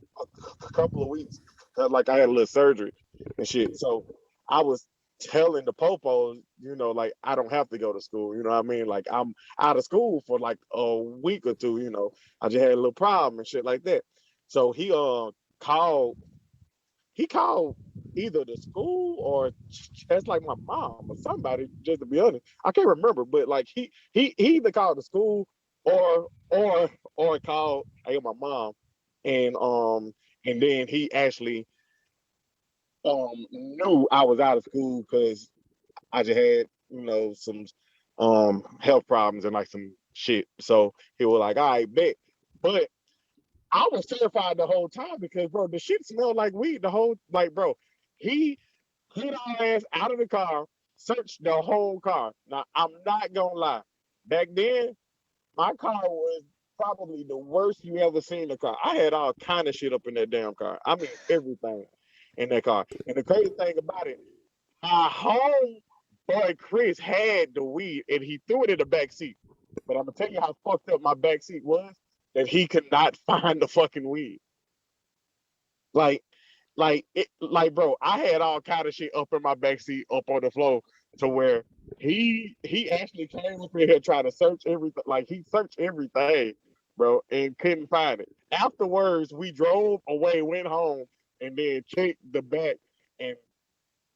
a couple of weeks. Like I had a little surgery and shit. So I was telling the popos, like I don't have to go to school. You know what I mean? Like I'm out of school for like a week or two. I just had a little problem and shit like that. So called. He called either the school or just like my mom or somebody. Just to be honest, I can't remember, but like he either called the school or called my mom and then he actually knew I was out of school because I just had, some health problems and like some shit. So he was like, all right, bet. But I was terrified the whole time because, bro, the shit smelled like weed the whole, like, bro, he hit our ass out of the car, searched the whole car. Now, I'm not gonna lie. Back then, my car was probably the worst you ever seen the car. I had all kind of shit up in that damn car. I mean, everything in that car. And the crazy thing about it, my home boy Chris had the weed and he threw it in the back seat. But I'm gonna tell you how fucked up my back seat was that he could not find the fucking weed. Like, bro, I had all kind of shit up in my back seat, up on the floor, to where he actually came up in here trying to search everything. Like he searched everything, bro, and couldn't find it. Afterwards, we drove away, went home, and then checked the back and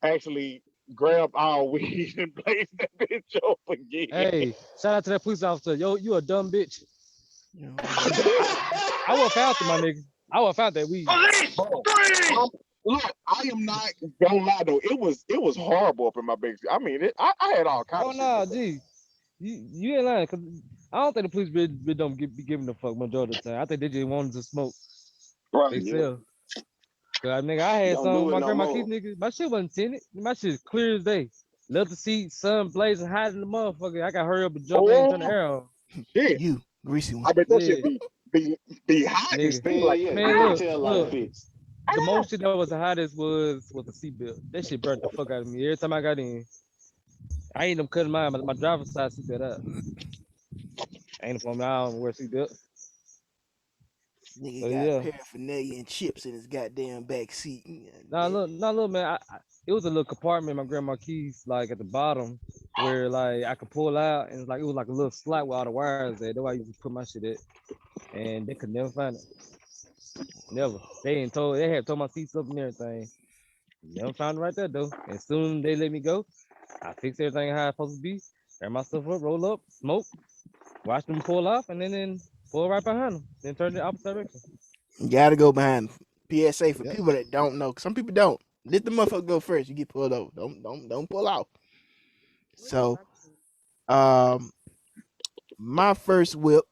actually grabbed our weed and blazed that bitch up again. Hey, shout out to that police officer. Yo, you a dumb bitch. You know, I would have found it, my nigga. I would have found that weed. Bro, look, I am not gonna lie though. It was horrible up in my back seat. I mean, I had all kinds Oh of no, shit. G. You ain't lying, cause I don't think the police really don't be giving a fuck majority of the time. I think they just wanted to smoke Right. themselves. Cause nigga, I had Don't some do with it my no grandma more. keys, nigga. My shit wasn't tinted. My shit clear as day. Leather seat, sun blazing hot in the motherfucker. I got hurry up and jump in and turn the Oh air on. shit! you greasy one. I bet that shit Yeah, be hot and nigga. stink Hell like yeah, Man, big ah, look, tail light look. fits. The ah. most shit that was the hottest was the seatbelt. That shit burnt the fuck out of me. Every time I got in, I ain't them cutting my driver's side seatbelt up. Ain't for me. I don't wear seatbelt. Nigga But got yeah. paraphernalia and chips in his goddamn back seat. Nah, look, man. It was a little compartment. My grandma keys, like at the bottom, where like I could pull out, and it was like a little slot with all the wires there. That's why I used to put my shit at, and they could never find it. Never. They had told my seats up and everything. Never found it right there though. And soon they let me go. I fixed everything how it's supposed to be. Ran my stuff up, roll up, smoke, watch them pull off, and then pull right behind them. Then turn the opposite direction. You gotta go behind PSA for Yep. people that don't know. 'Cause some people don't. Let the motherfucker go first. You get pulled over. Don't pull out. So, um, my first whip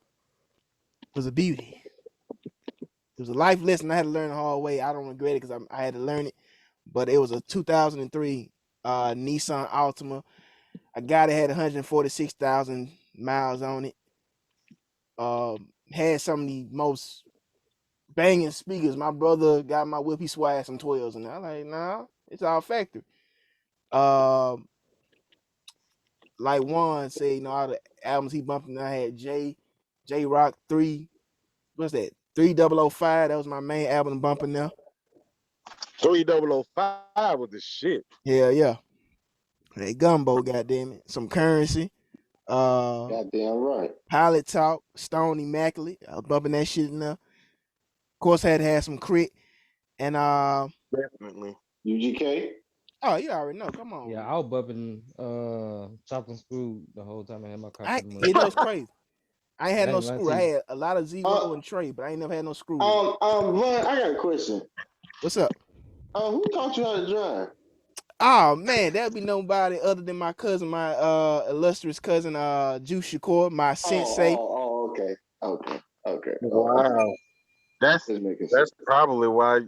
was a beauty. It was a life lesson I had to learn the hard way. I don't regret it because I had to learn it. But it was a 2003 Nissan Altima. I got it, had 146,000 miles on it. Had some of the most banging speakers. My brother got my whip, he swag some 12s, and I'm like, nah, it's all factory. Um, like Juan said, all the albums he bumped, and I had J Rock 3, what's that? 3005. That was my main album bumping there. 3005 was the shit. Yeah. Hey, Gumbo, goddamn it. Some Currency. Goddamn right. Pilot Talk, Stone Immaculate. I was bumping that shit in there. Of course, I had to have some Crit. And Definitely. UGK. oh, you already know. Come on. Yeah, I was bumping chopping screw the whole time I had my car. Yeah, that was crazy. I ain't had I no ain't lying screw. to I you. had a lot of Zero Uh, and Trey, but I ain't never had no screw. Vaughn, I got a question. What's up? Who taught you how to drive? Oh man, that'd be nobody other than my cousin, my illustrious cousin, Juice Shakur, my sensei. Okay. Wow. That's Just making that's sure. probably why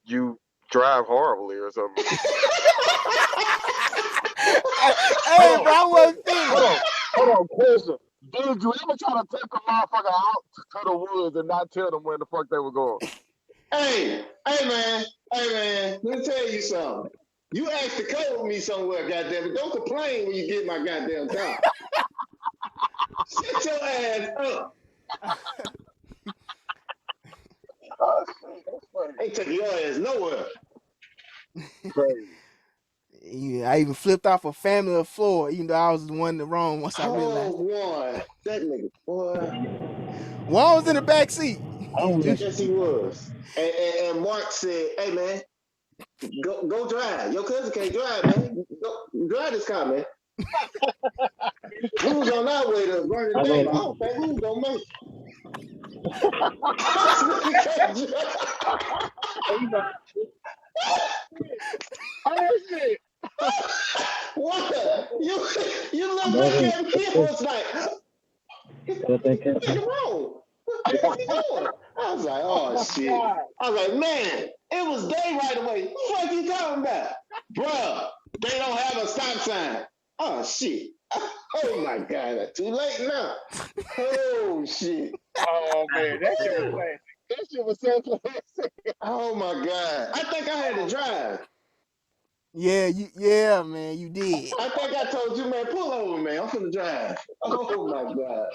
you drive horribly or something. Hey, Hold bro, on, I wasn't finished. hold on, question. Did you ever try to take a motherfucker out to the woods and not tell them where the fuck they were going? Hey man. Let me tell you something. You asked to come with me somewhere, goddamn it. Don't complain when you get my goddamn car. Shut your ass up. Oh, shit, that's funny. Ain't taking your ass nowhere. Crazy. Yeah, I even flipped off a family of floor, even though I was the one in the wrong once I realized. Oh boy, that nigga, boy. One was in the back seat. I don't know. Yes, he was. And Mark said, "Hey man, go drive. Your cousin can't drive, man. Go drive this car, man." We was on our way to Vernon I Dame. I don't don't think we was gonna make it. Oh shit! What? You look back at me, it was like, what's wrong? What the fuck he doing? I was like, oh shit. I was like, man, it was day right away. What the fuck you talking about? Bruh, they don't have a stop sign. Oh shit. Oh my god, too late now. Oh shit. Oh man, that shit was classic. That shit was so classic. Oh my god. I think I had to drive. Yeah, man, you did. I think I told you, man, pull over, man. I'm finna drive. Oh my god.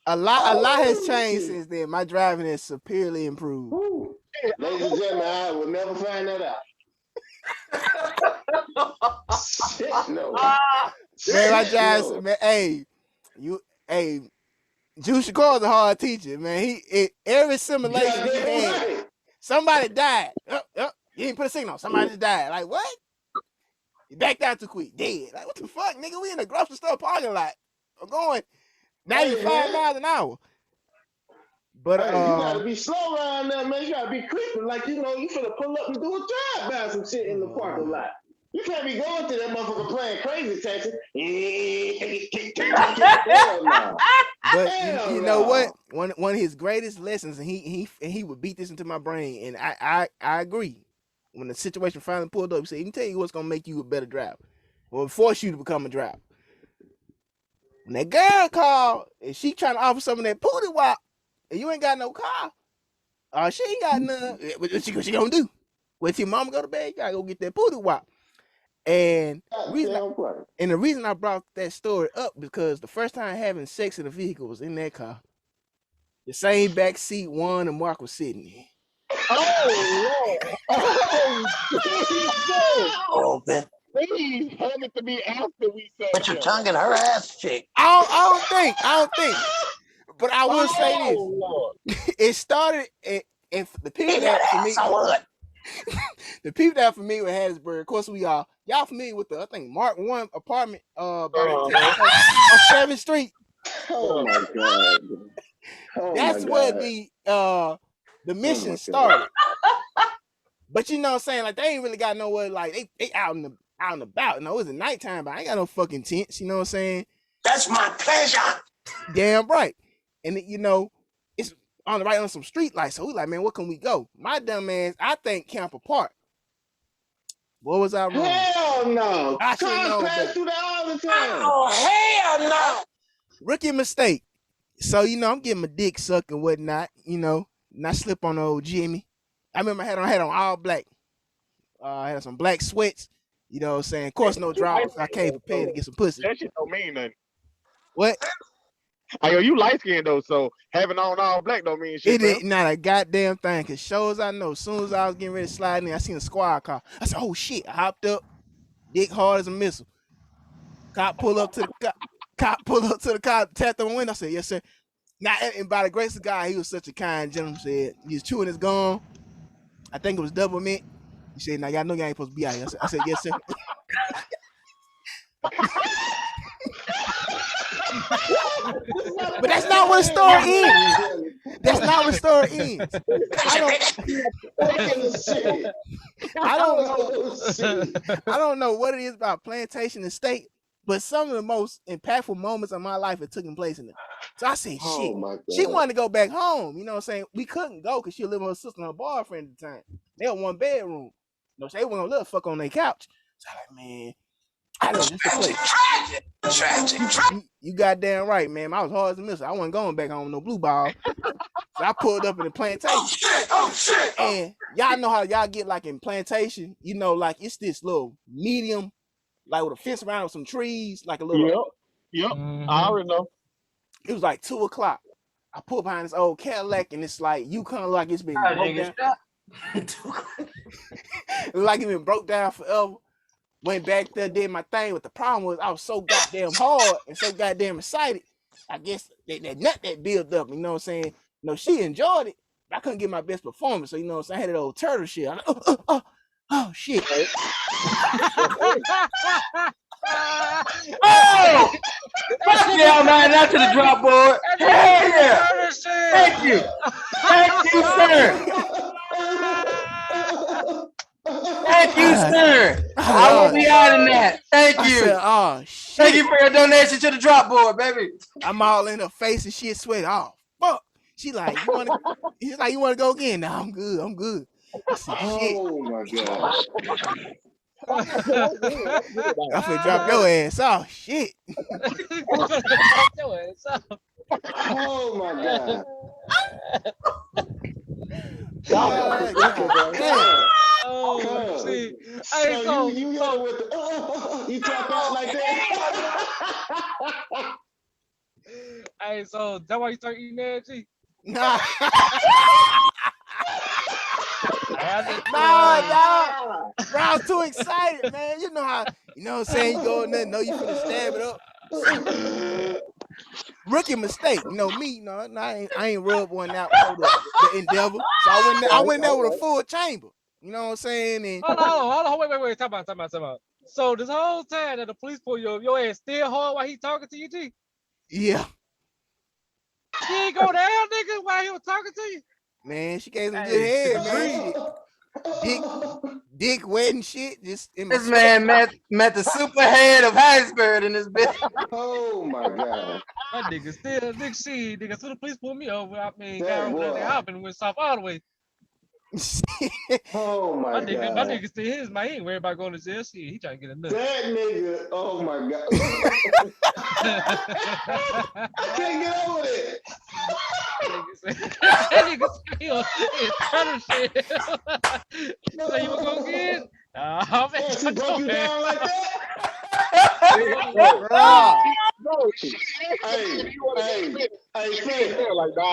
A lot has changed since then. My driving has severely improved. Woo. Ladies and gentlemen, I will never find that out. Shit, no. Man, my drive, No. man, Juice Shakur's a hard teacher, man. Every simulation he had, Right. somebody died. You didn't put a signal. Somebody just died. Like, what? You backed out too quick. Dead. Like, what the fuck, nigga? We in the grocery store parking lot. I'm going 95 miles an hour. But Hey, you gotta be slow around there, man. You gotta be creeping like you finna pull up and do a drive by some shit in the parking lot. You can't be going to that motherfucker playing crazy taxi. Hell no. But Hell you know no. what? One of his greatest lessons, and he would beat this into my brain, and I agree. When the situation finally pulled up, he said, "He can tell you what's gonna make you a better driver, or force you to become a driver." When that girl called and she trying to offer some of that pootie wop, and you ain't got no car, she ain't got none. What she gonna do? Wait till your mama go to bed. You gotta go get that pootie wop. And the reason I brought that story up because the first time having sex in a vehicle was in that car. The same back seat one and Mark was sitting in. Oh Lord! Oh, man. Please have it to be after we say. Put your tongue in her ass, chick. I don't think. But I will say this: Lord. it started. If the people that for me, the people that familiar with Hattiesburg, of course y'all familiar with the Mark 1 apartment on 7th Street. Oh my god. That's where the mission started. But you know what I'm saying? Like they ain't really got nowhere, like they out and about. No, it was at nighttime, but I ain't got no fucking tents, you know what I'm saying? That's my pleasure. Damn right. And it's on some street lights. So we like, man, where can we go? My dumb ass, I think Camper Park. What was I wrong? Hell no. I should know, pass through that all the time. Oh, hell no. Rookie mistake. So, I'm getting my dick sucked and whatnot, not slip on old Jimmy. I remember I had on all black. I had some black sweats, you know what I'm saying? Of course, no drawers. I came prepared to get some pussy. That shit don't mean nothing. What? Yo, you light skinned though, so having on all black don't mean shit. It ain't not a goddamn thing. Cause shows I know, as soon as I was getting ready to slide in, I seen a squad car. I said, "Oh shit!" I hopped up, dick hard as a missile. Cop pull up to the cop, tapped on the window. I said, "Yes, sir." Now, and by the grace of God, he was such a kind gentleman. Said he was chewing his gum. I think it was double mint. He said, "Now y'all know y'all ain't supposed to be out here." I said, "Yes, sir." But that's not what the story ends. That's not what the story ends. I don't know what it is about Plantation Estate, but some of the most impactful moments of my life are taking place in it. So I said, shit. She wanted to go back home. You know what I'm saying? We couldn't go because she was living with her sister and her boyfriend at the time. They had one bedroom. They wasn't gonna let her fuck on their couch. So I'm like, man, I know this the place. Tragic. You goddamn right, man. I was hard as a missile. I wasn't going back home with no blue ball. So I pulled up in the Plantation. Oh shit. And y'all know how y'all get like in Plantation, like it's this little medium, like with a fence around with some trees, like a little. Yep. Mm-hmm. I already know. It was like 2:00. I pulled behind this old Cadillac and it's like you kind of like it's been broke down. Like it been broke down forever. Went back there, did my thing. But the problem was I was so goddamn hard and so goddamn excited. I guess that nut that built up, you know what I'm saying? She enjoyed it. But I couldn't get my best performance. So, you know what I'm saying? I had that old turtle shit. I'm like, oh, shit. Oh! Fuck yeah, man. That's to the drop board. Hell yeah. Thank you. Thank you, sir. Thank you, sir. I will be out in that. Thank I you. said, oh Thank shit. you for your donation to the drop board, baby. I'm all in her face and shit sweat. Oh fuck. She like, you wanna he's like, you wanna go again? No, I'm good. I'm good. I said, shit. Oh my gosh. I'm finna drop your ass. Oh shit. Oh my god. God, damn. Oh shit. So Hey, so you hit her with the you tap out like that. hey, so that why you start eating that, G? Nah. Nah, Nah. Bro, I was too excited, man. You know what I'm saying? You go in there, know you finna stab it up. Rookie mistake. Me, I ain't rubbed one out before the endeavor. So I went there with a full chamber. You know what I'm saying? And hold on, wait, time out. So this whole time that the police pull your ass still hard while he talking to you, G? yeah, She ain't go down, nigga, while he was talking to you? man, she gave some good Hey, head, man. Shit. Dick wet and shit. Just in my This man met the super head of Harrisburg in this bitch. Oh my god. My nigga still, nigga, so the police pulled me over. I mean, That got over boy. there hopping and went south all the way. Oh my My god. nigga still his, man. He ain't worried about going to jail. Shit, he trying to get a nut. That nigga, oh my god. I can't get over it. That nigga still is trying to shit. So you want to go again? Nah, man. Yeah, she broke you down like that? Bro. Hey, Fat. Like, nah,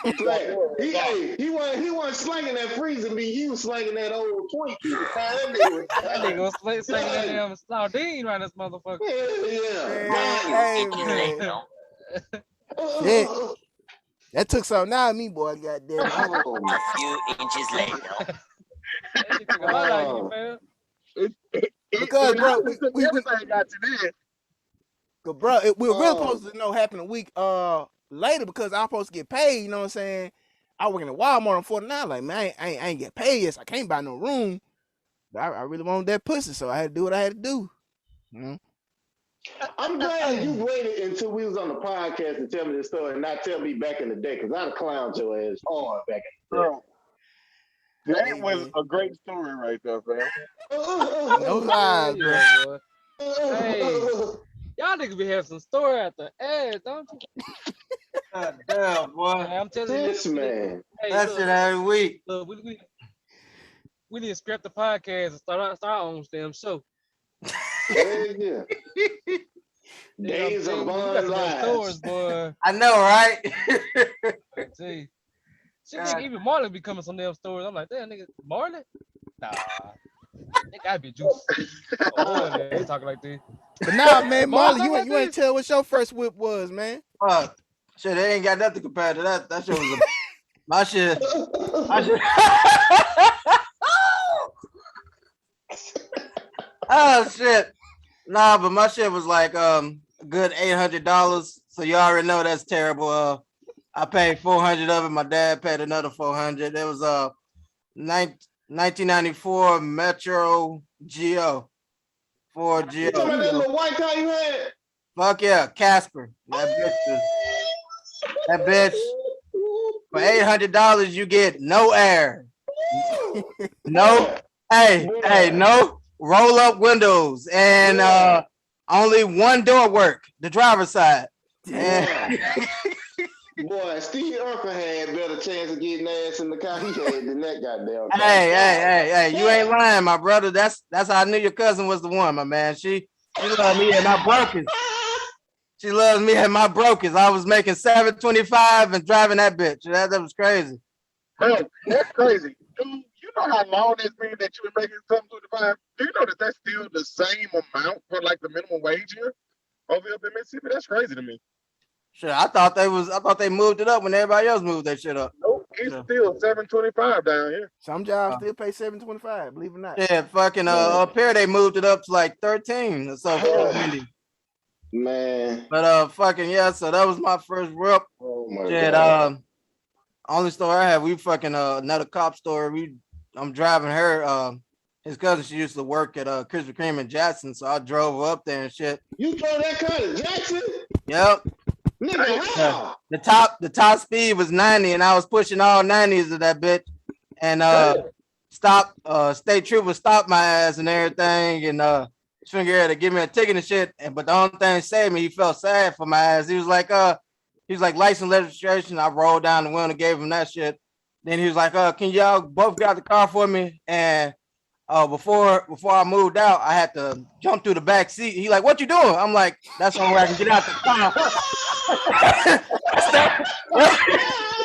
I'm Fat. good. He wasn't slinging that freezer meat. He was slinging that old Twinkie. That nigga was slinging that damn sardine around this motherfucker. Yeah. Hey, man. Shit. That took something out of me, boy. Goddamn. A few inches later. That shit took a lot out of you, man. Because, bro, everything got to there. bro, we were really supposed to happen a week later because I was supposed to get paid. You know what I'm saying? I working at Walmart on 49. Like, man, I ain't get paid yet. So I can't buy no room. But I really wanted that pussy, so I had to do what I had to do. I'm glad you waited until we was on the podcast to tell me this story and not tell me back in the day, because I'd have clowned your ass hard back in the day. Bro, that was a great story right there, fam. No lies, bro. Boy. Hey, y'all niggas be having some story at the end, don't you? God damn, boy. Hey, I'm telling This you, man. hey, That shit every week. look, we need to scrap the podcast and start our own damn show. Yeah. Days of Bond lives. Stories, boy. I know, right? See, shit, nigga, even Marlon be coming some damn stories. I'm like, damn, nigga, Marlon? Nah, that gotta be juice. They talking like this. But nah, man, Marlon, Marlon, you ain't tell what your first whip was, man. Fuck. Shit, they ain't got nothing compared to that. That shit was my shit. Oh shit. Nah, but my shit was like a good $800. So you already know that's terrible. I paid 400 of it. My dad paid another 400. It was 1994 Metro Geo. Ford Geo. You talking about that little white car you had? Fuck yeah, Casper. That bitch. For $800, you get no air. No. Hey, no roll up windows and only one door work, the driver's side. Boy, Steve Urkel had better chance of getting ass in the car he had than that goddamn car. Hey, you ain't lying, my brother. That's how I knew your cousin was the one, my man. She loved me and my brokers. She loves me and my brokers. I was making $725 and driving that bitch. That was crazy. Bro, that's crazy. Dude, you know how long it's been that you've been making $725? Do you know that that's still the same amount for like the minimum wage here over here in Mississippi? That's crazy to me. Sure, I thought they moved it up when everybody else moved that shit up. Nope, it's still $725 down here. Some jobs still pay $725, believe it or not. Yeah, fucking up here they moved it up to like 13 or so. Man. But fucking yeah, so that was my first rep. Oh my shit, God. Only story I have, we fucking another cop story. I'm driving her. His cousin, she used to work at Krispy Kreme in Jackson, so I drove her up there and shit. You drove that car to Jackson? Yep. Nigga, how? The top speed was 90, and I was pushing all 90s of that bitch. And state trooper stopped my ass and everything, and finger had to give me a ticket and shit. But the only thing that saved me, he felt sad for my ass. He was like, license registration. I rolled down the window and gave him that shit. Then he was like, can y'all both get out the car for me? And before I moved out, I had to jump through the back seat. He like, what you doing? I'm like, that's the only way I can get out the car.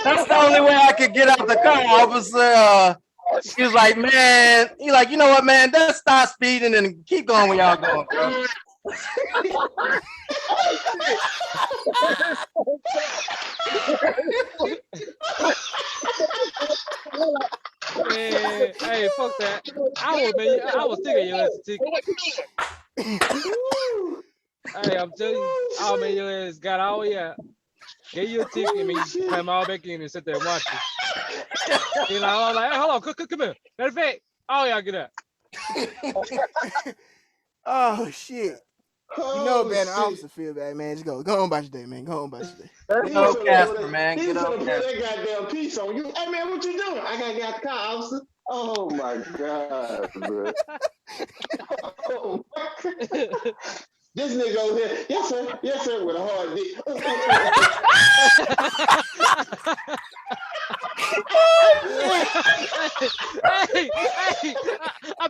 That's the only way I could get out the car, officer. He was like, man, he like, you know what, man, let's stop speeding and keep going where y'all going, bro. Man, hey, fuck that. I was thinking your ass a ticket. Hey, I'm telling you, oh man, your ass got all yeah. Gave you a ticket, and you come all back in and sit there and watch it. You know, I'm like, hey, hold on, come here. Matter of fact, all y'all get up. Oh shit. You know, man, the officer feel bad, man. Just go on about your day, man. Go on about your day. Get up, Casper, man. He's Get gonna up, put Casper. that goddamn piece on you. Hey man, what you doing? I gotta get out the car, officer. Oh my god, bro. Oh my god. This nigga over here, yes sir, with a hard dick. Hey, I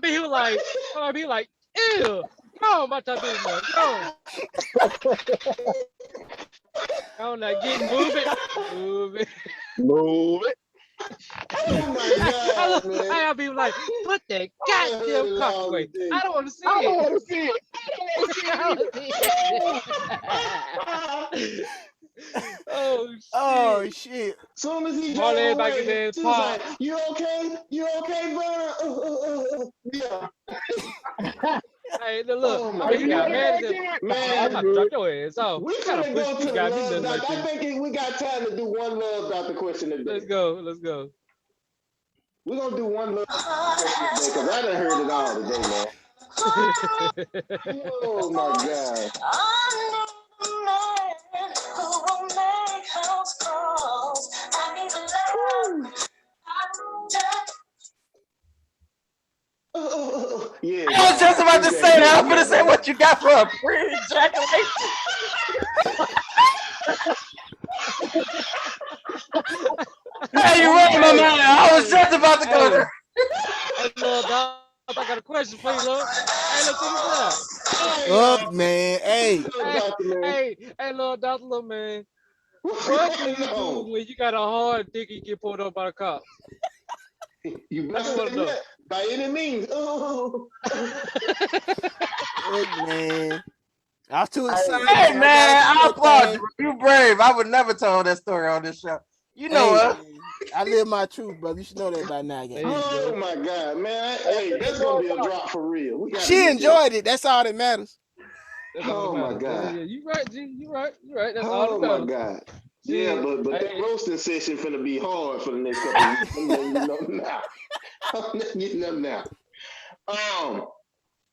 be like, ew. Go on, my time, man. Go. I'm like, move it. Move it. Oh my god, man. I'll be like, put that goddamn cock away. I don't want to see it. Oh shit. Soon as he All drove everybody away, get she was like, you okay? You okay, bro? Yeah. Hey, look, Oh my you got God. mad at Man, I'm about to drop your ass off. we Gotta finna push go to you the got me love nothing doctor. like I this. think we got time to do one love doctor question today. Let's go. We're gonna do one love doctor question today because I done heard it all today, man. Oh my God. Yeah, I was just about to say that. I'm gonna say what you got for a pre-ejaculation. Hey, you read my mind. I was just about to go there. Hey, Lord, dog, I got a question for you, Lord. Hey, look, check this Up, man. Hey. Hey, Lord, Doctor, look, man. What can you do when you got a hard dick and get pulled up by the cops? You must say that by any means. Look, man. I was too excited. Hey, man, I applaud you. You brave. I would never tell that story on this show. You know what? I live my truth, brother. You should know that by now. Oh my God, man. Hey, that's gonna be a drop for real. She enjoyed it. That's all that matters. Oh my God. Yeah, you right, G. You right. That's all that matters. My God. Yeah, but that roasting session finna be hard for the next couple of weeks. I'm letting you know now.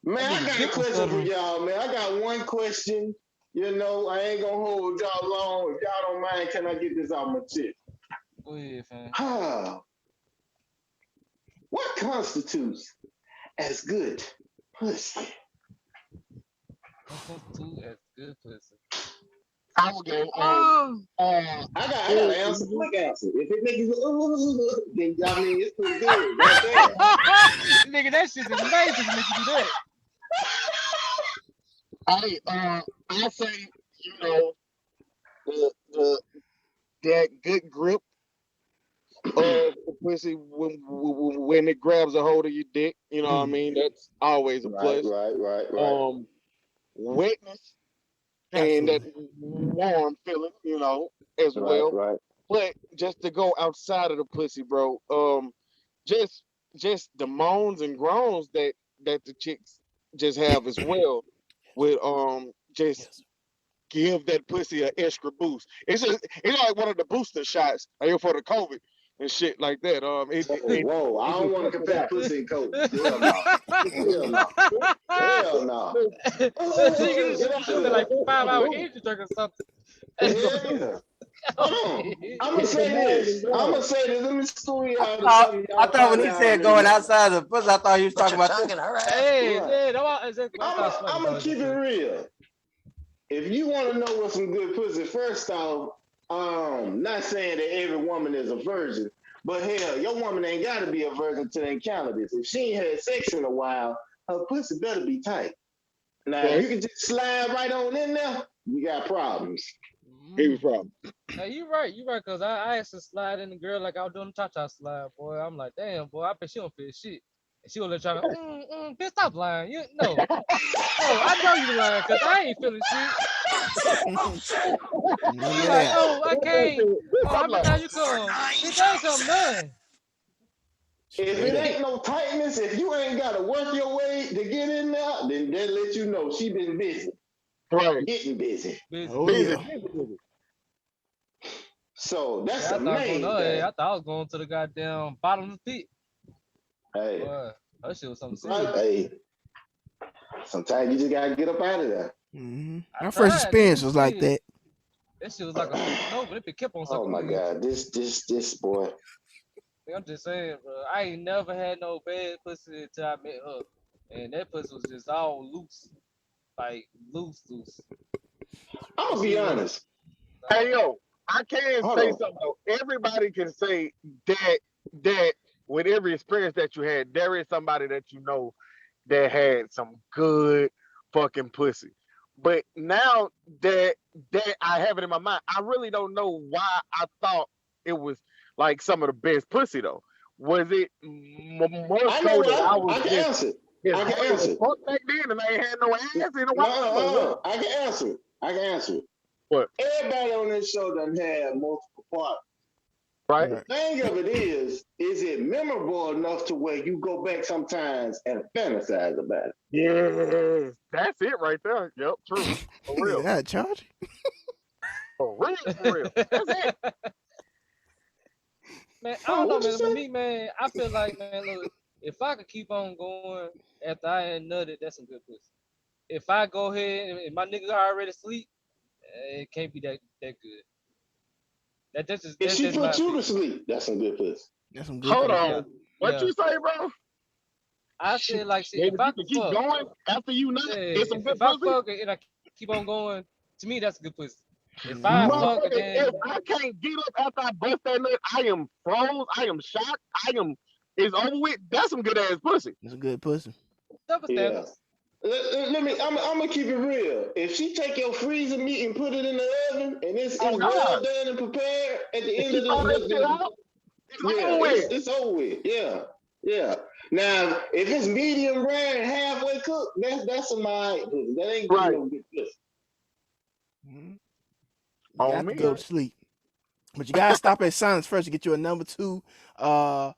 Man, I got a question for y'all, man. I got one question. You know, I ain't gonna hold y'all long. If y'all don't mind, can I get this off my chest? Go ahead, fam. What constitutes as good pussy? What constitutes as good pussy? I will go. I got an answer. Quick answer. If it makes you go, then I mean it's pretty good. Right there. Nigga, that shit is amazing to make you do that. I say, you know, that good grip of the pussy when it grabs a hold of your dick. You know what I mean? That's always a plus. Right. Wetness and that warm feeling, you know, as well. Right. But just to go outside of the pussy, bro, just the moans and groans that the chicks just have as well with just give that pussy an extra boost. It's like one of the booster shots like for the COVID and shit like that. Whoa, I don't want to compare pussy and COVID. Hell no. Hell no. Hell no. She Get out should of be like there. 5 hour energy drink or something. Yeah. Hold on. I'm gonna say this. Let me school you out to something I y'all thought when probably he said already going know. outside the pussy, I thought he was But talking you're about talking, this. all right. Hey, Right. yeah, that's exactly what I thought. I'm gonna keep it real. If you want to know what's some good pussy, first off, not saying that every woman is a virgin, but hell, your woman ain't got to be a virgin to encounter this. If she ain't had sex in a while, her pussy better be tight. Now, if you can just slide right on in there, you got problems. Here's the problem. Hey, you right, cause I used to slide in the girl like I was doing the cha-cha slide, boy. I'm like, damn, boy, I bet she don't feel shit. And she was like, trying to, bitch, stop lying. No, I know you lying, cause I ain't feeling shit. None She of like, that. oh, I can't. Oh, how many times you come? Bitch, I ain't come none. If Straight it up. ain't no tightness, if you ain't got to work your way to get in there, then that let you know she been busy, Right. getting busy. Busy. Oh Busy, yeah. busy, busy. So that's Yeah, I the thought I was going, main oh, thing. yeah, I thought I was going to the goddamn bottom of the pit. Hey, Boy, that shit was something right? serious. Hey, sometimes you just gotta get up out of there. Mm-hmm. I My first tried, experience too, was like shit. that. That shit was like a supernova. It kept on Oh my sucking. God, this boy. I'm just saying, bro. I ain't never had no bad pussy until I met her, and that pussy was just all loose, like loose. I'm That gonna be shit was. honest. Hey yo, I can Hold say on. something though. Everybody can say that with every experience that you had, there is somebody that you know that had some good fucking pussy. But now that I have it in my mind, I really don't know why I thought it was like some of the best pussy though. Was it more I know so that I what was I can just answer. just I can horny as answer. fuck back then and I ain't had no ass in a while? Or what? No. I can answer. I can answer. What? Everybody on this show done had multiple partners. Right? The thing of it is it memorable enough to where you go back sometimes and fantasize about it? Yes, that's it right there. Yep, true. For real. Nigga, I charge you. For real, for real. That's it. Man, I Oh, don't know, what you man. For say? me, man, I feel like, man, look, if I could keep on going after I ain't nutted, that's some good pussy. If I go ahead and my nigga already sleep, it can't be that good. If That's she just my put you to opinion. sleep, that's some good pussy. That's some good Hold pussy. Yeah, on. What yeah. you say, bro? I Shit. said like shit. Man, If if I you could can keep fuck, going after you nut, yeah. it's some good If I pussy. fuck and I keep on going, to me that's a good pussy. If I Mm-hmm. fuck and Motherfucker, then if I can't get up after I bust that nut, I am froze. I am shocked. It's over with. That's some good ass pussy. That's a good pussy. double Yeah. standards. Let me. I'm gonna keep it real. If she take your freezer meat and put it in the oven and it's Oh, well God. done and prepared, at the If end she of throw that shit the out, it's yeah, over with. it's over with. Yeah, yeah. Now, if it's medium rare and halfway cooked, that's some alright pussy. That ain't good Right. no good pussy. Mm-hmm. You On got to me. go to sleep. But you gotta stop at silence first to get you a number two. I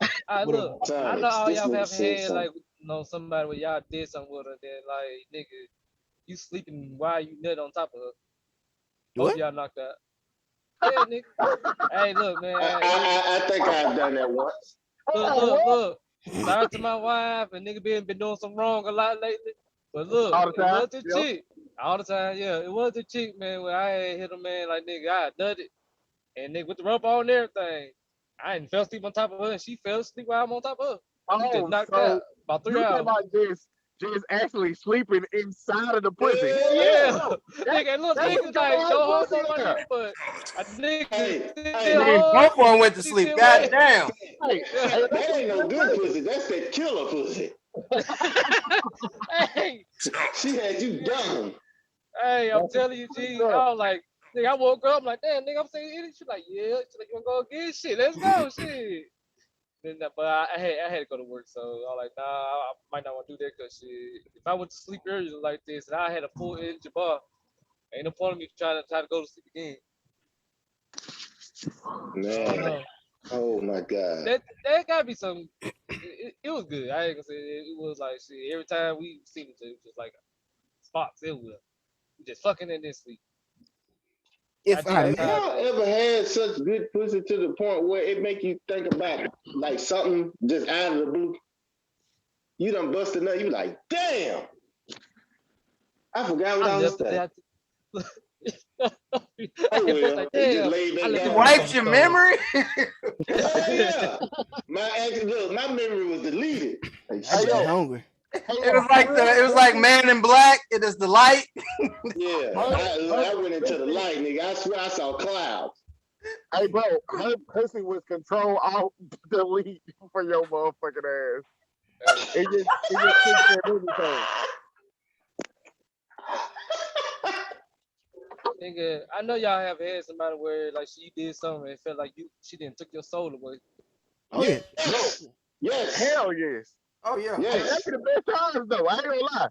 With a look. I know Silence. all This y'all nigga have said had something. like somebody where y'all did something with her, then like nigga, you sleeping while you nut on top of her. Both of what? y'all knocked out. Yeah, nigga. Hey, look, man. I think I've done that once. Oh, what? Look. Shout out to my wife and nigga been doing some wrong a lot lately. But look, All the it time. was the Yep. chick. All the time, yeah. It was the chick, man, where I had hit a man like nigga, I nutted. And nigga with the rope on and everything. I ain't fell asleep on top of her and she fell asleep while I'm on top of her. We just Oh, knocked out so about 3 you talking hours. about just actually sleeping inside of the pussy? Hell Yeah. yeah. That, Nigga, look, that's some nigga, good like, ass no pussy homo, my there. nigga, but a nigga Hey, And hey, then still both hard. of them went to She sleep. still God wet. damn. Hey, Yeah. hey, that's that some ain't no good good pussy. pussy. That's that killer pussy. Hey, She had you done. hey, I'm That's some telling you, good pussy G, there. I was like, nigga, I woke up, I'm like, damn, nigga, I'm saying it. She's like, yeah. She's like, you wanna go get shit? Let's go, shit. Then, but I had to go to work, so I was like, nah, I might not want to do that because shit. If I went to sleep earlier like this and I had a full energy bar, ain't no point of me trying to go to sleep again. I don't Man. know. Oh my God. That gotta be some. It was good. I ain't gonna say it was like shit. Every time we seen each other, it was just like spots everywhere. We just fucking and then sleep. If I that's may. how Y'all ever had such good pussy to the point where it make you think about like something just out of the blue? You done busted nut. You like, damn, I forgot what I I was left saying. that. Oh It's well, like, it just damn, laid I back left It the down. book on wipes the your stove. memory. Oh yeah, my memory was deleted. Like I Hey just be yo, shit. hungry. hey It yo, was like Man in Black. It is the light. Yeah, I went into the light, nigga. I swear I saw clouds. hey bro, her pussy was control alt delete for your motherfucking ass. It just fixed everything. Nigga, I know y'all have had somebody where like she did something and it felt like she didn't took your soul away. Oh yeah. Bro, Yes, hell yes. Oh yeah. And yes. that's the best times though. I ain't gonna lie.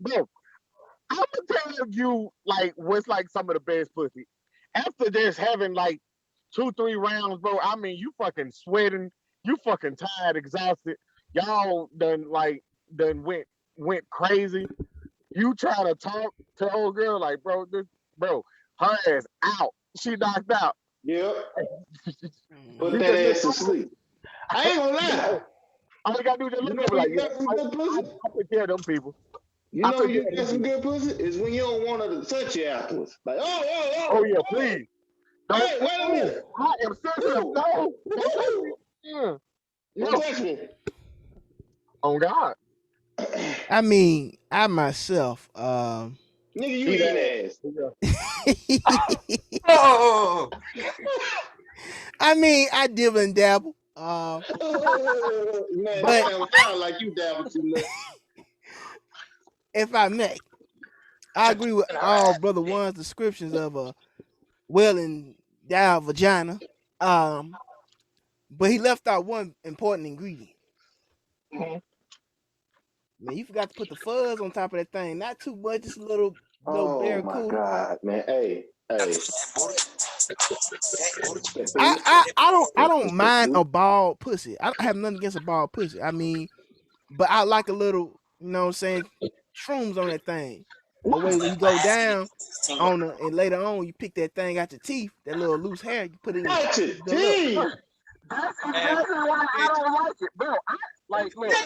Bro, I'm gonna tell you like what's like some of the best pussy. After just having like 2-3 rounds, bro. I mean, you fucking sweating, you fucking tired, exhausted. Y'all done went crazy. You try to talk to old girl like, bro, her ass out. She knocked out. Yep. Put You that just ass to sleep. I ain't gonna lie. all you gotta do is just You look know at me when like, you yeah, got some good pussy? I take care of them people. You I know took when care you of them got some people. good pussy is when you don't want her to touch you afterwards. Like, Oh yeah, please. Don't. Hey, wait a Oh, minute. I am sensitive. Ooh, No, don't touch me. ooh, don't No. touch me. On God. I mean, I myself, Nigga, you Eat eating ass. ass. Oh. I mean, I dibble and dabble. Man, But that sound like you dabble too much. if I may, I agree with all Brother One's descriptions of a well endowed vagina. Um, but he left out one important ingredient. Mhm. Man, you forgot to put the fuzz on top of that thing. Not too much, just a little Oh my barracuda. God, man. Hey. I don't mind a bald pussy. I don't have nothing against a bald pussy. I mean, but I like a little, you know what I'm saying, shrooms on that thing. The way when you go down on the and later on you pick that thing out your teeth, that little loose hair, you put it in your Watch teeth, it. good luck. Gee. That's exactly why I don't like it, bro. Like, look, Wait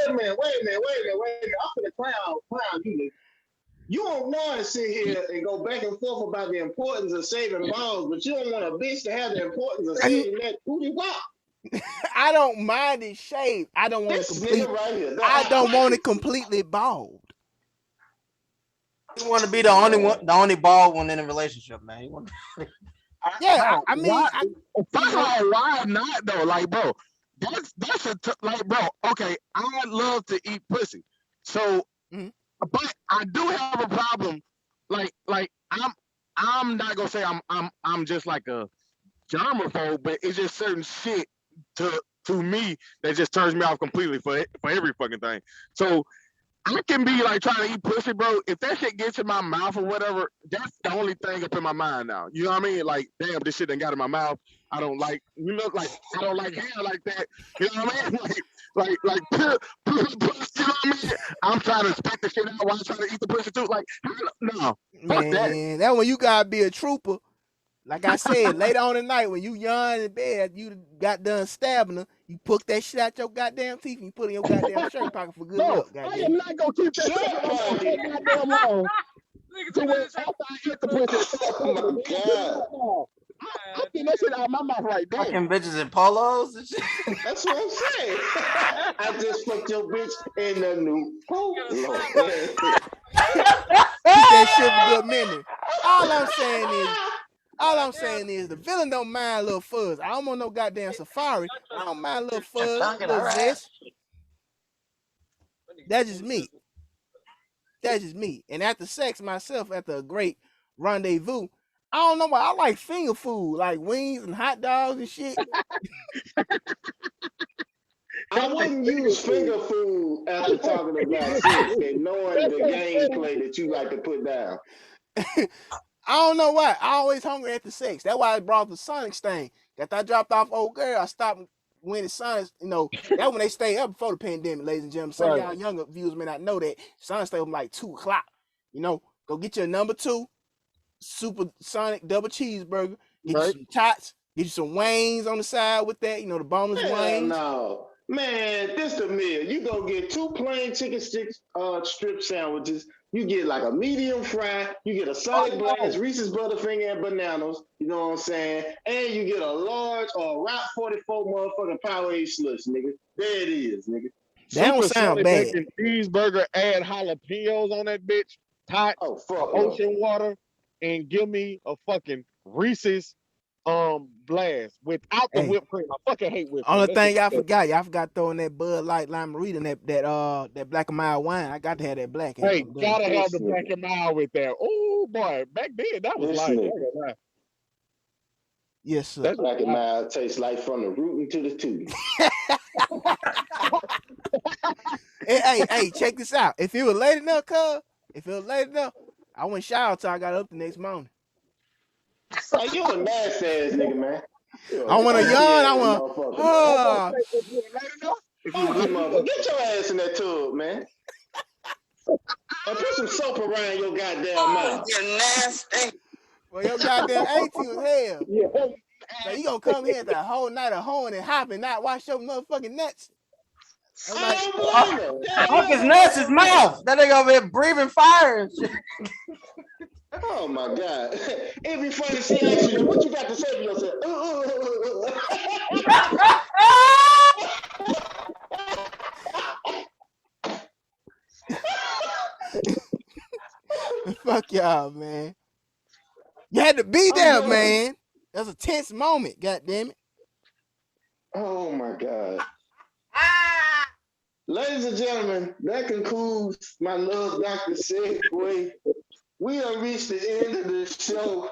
a minute. Wait a minute. I'm gonna clown you, nigga. You don't want to sit here and go back and forth about the importance of saving balls, but you don't want a bitch to have the importance of And saving that booty wop. I don't mind it shaved. I don't want it This nigga complete. right here. I don't want it completely bald. You want to be the only one, the only bald one in a relationship, man. You want Yeah, bro, I mean, why? I First you of know, all, why not though? Like, bro, like, bro. Okay, I love to eat pussy, so mhm. but I do have a problem. Like I'm not gonna say I'm just like a germaphobe, but it's just certain shit to me that just turns me off completely for every fucking thing. So I can be like trying to eat pussy, bro. If that shit gets in my mouth or whatever, that's the only thing up in my mind now. You know what I mean? Like, damn, this shit done got in my mouth. I don't like, like I don't like hair like that. You know what I mean? Like, you know what I mean? I'm trying to spit the shit out while I'm trying to eat the pussy too. Like, no, fuck that. Man, that when you gotta be a trooper. Like I said, later on at night when you yawn in bed, you got done stabbing her, you poke that shit out your goddamn teeth and you put it in your goddamn shirt pocket for good No, luck, I goddamn am it. not gonna keep that shit in my mouth so goddamn long. To where after I eat the pussy, it starts Oh my God. I think that shit out of my mouth right there. fucking bitches in polos and shit. That's what I'm saying. I just fucked your bitch in the new polo. Keep that shit for good memory. All I'm saying is, the villain don't mind a little fuzz. I don't want no goddamn safari. I don't mind a little fuzz, a little zest. That's just me. That's just me. And after sex myself, after a great rendezvous, I don't know why I like finger food, like wings and hot dogs and shit. I wouldn't use finger food after talking about sex and knowing the gameplay that you like to put down. I don't know why. I always hungry after sex. That's why I brought the Sonics thing. After I dropped off old girl, I stopped when the Sonics, that when they stayed up before the pandemic, ladies and gentlemen. Some of Right. y'all younger viewers may not know that Sonics stay open like 2 o'clock. Go get your number two, supersonic double cheeseburger. Get you Right? some tots. Get you some wings on the side with that. You know, the boneless Hell wings. no. Man, this the meal. You go get 2 plain chicken strip sandwiches. You get like a medium fry. You get a Sonic Blast, Reese's Butterfinger, and bananas. You know what I'm saying? And you get a large Route 44 motherfucking Powerade slush, nigga. There it is, nigga. That don't Super sound Sonny bad. Bacon cheeseburger, add jalapenos on that bitch, tots, Oh, fuck no. ocean water, and give me a fucking Reese's blast without the Hey. whipped cream. I fucking hate whipped cream. Only That thing shit y'all disgusting. forgot, y'all forgot throwing that Bud Light Lime Marita and that Black and Mild wine. I got to have that black. Hey, I'm done. gotta have the This black nigga. and mild with that. Oh boy, back then that was This like, nigga. Yes, sir. that's Black and mild tastes like from the rootin' to the tootin'. Hey, check this out. If it was late enough, I went shower till I got up the next morning. Hey, you a nasty ass nigga, man. I want to Nasty yawn. I ass want. motherfucker. if you were late enough, if you were Funky late enough, motherfucker. Get your ass in that tub, man. And put some soap around your goddamn mouth. You're nasty. Well, your goddamn auntie was hell. yeah. So you gonna come here the whole night of hoeing and hopping, not wash your motherfucking nuts? I'm like, I don't blame him. Fuck his nuts, his mouth. That nigga over here breathing fire and shit. Oh my God. It'd be funny to see actually what you got to say to yourself. fuck y'all, man. You had to be there, man. That's a tense moment, goddamn it. Oh my God. Ladies and gentlemen, that concludes my love Dr. Segway. We have reached the end of the show.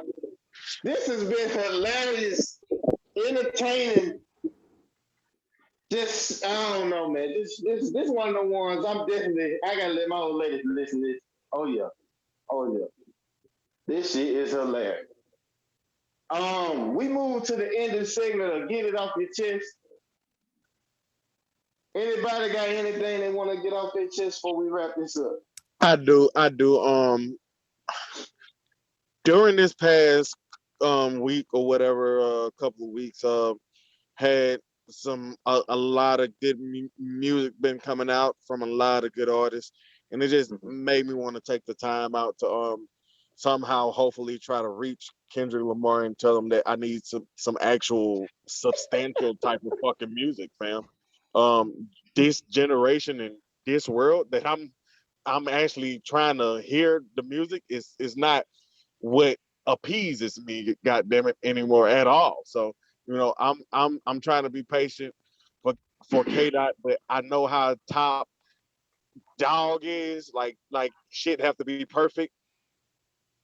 This has been hilarious, entertaining. Just, I don't know, man. This one of the ones I gotta let my old lady listen to this. Oh yeah. This shit is hilarious. We move to the end of the segment of Get It Off Your Chest. Anybody got anything they want to get off their chest before we wrap this up? I do. During this past week or whatever, couple of weeks, had a lot of good music been coming out from a lot of good artists, and it just made me want to take the time out to somehow hopefully try to reach Kendrick Lamar and tell him that I need some actual substantial type of fucking music, fam. This generation and this world that I'm actually trying to hear the music is not what appeases me, goddamn it, anymore at all. So, you know, I'm trying to be patient for K Dot, but I know how top dog is. Like shit have to be perfect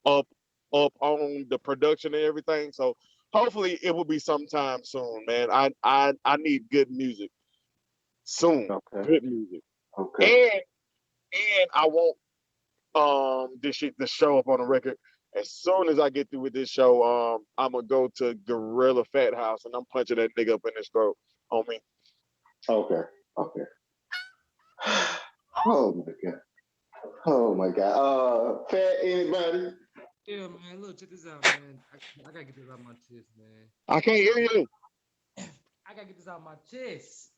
up on the production and everything. So hopefully it will be sometime soon, man. I need good music soon. Okay. Good music. Okay. And I want this shit to show up on the record. As soon as I get through with this show, I'm gonna go to Gorilla Fat House and I'm punching that nigga up in his throat, homie. Okay. Oh my God. Fat anybody? Yeah, man. Look, check this out, man. I gotta get this out my chest, man. I can't hear you. I gotta get this out my chest.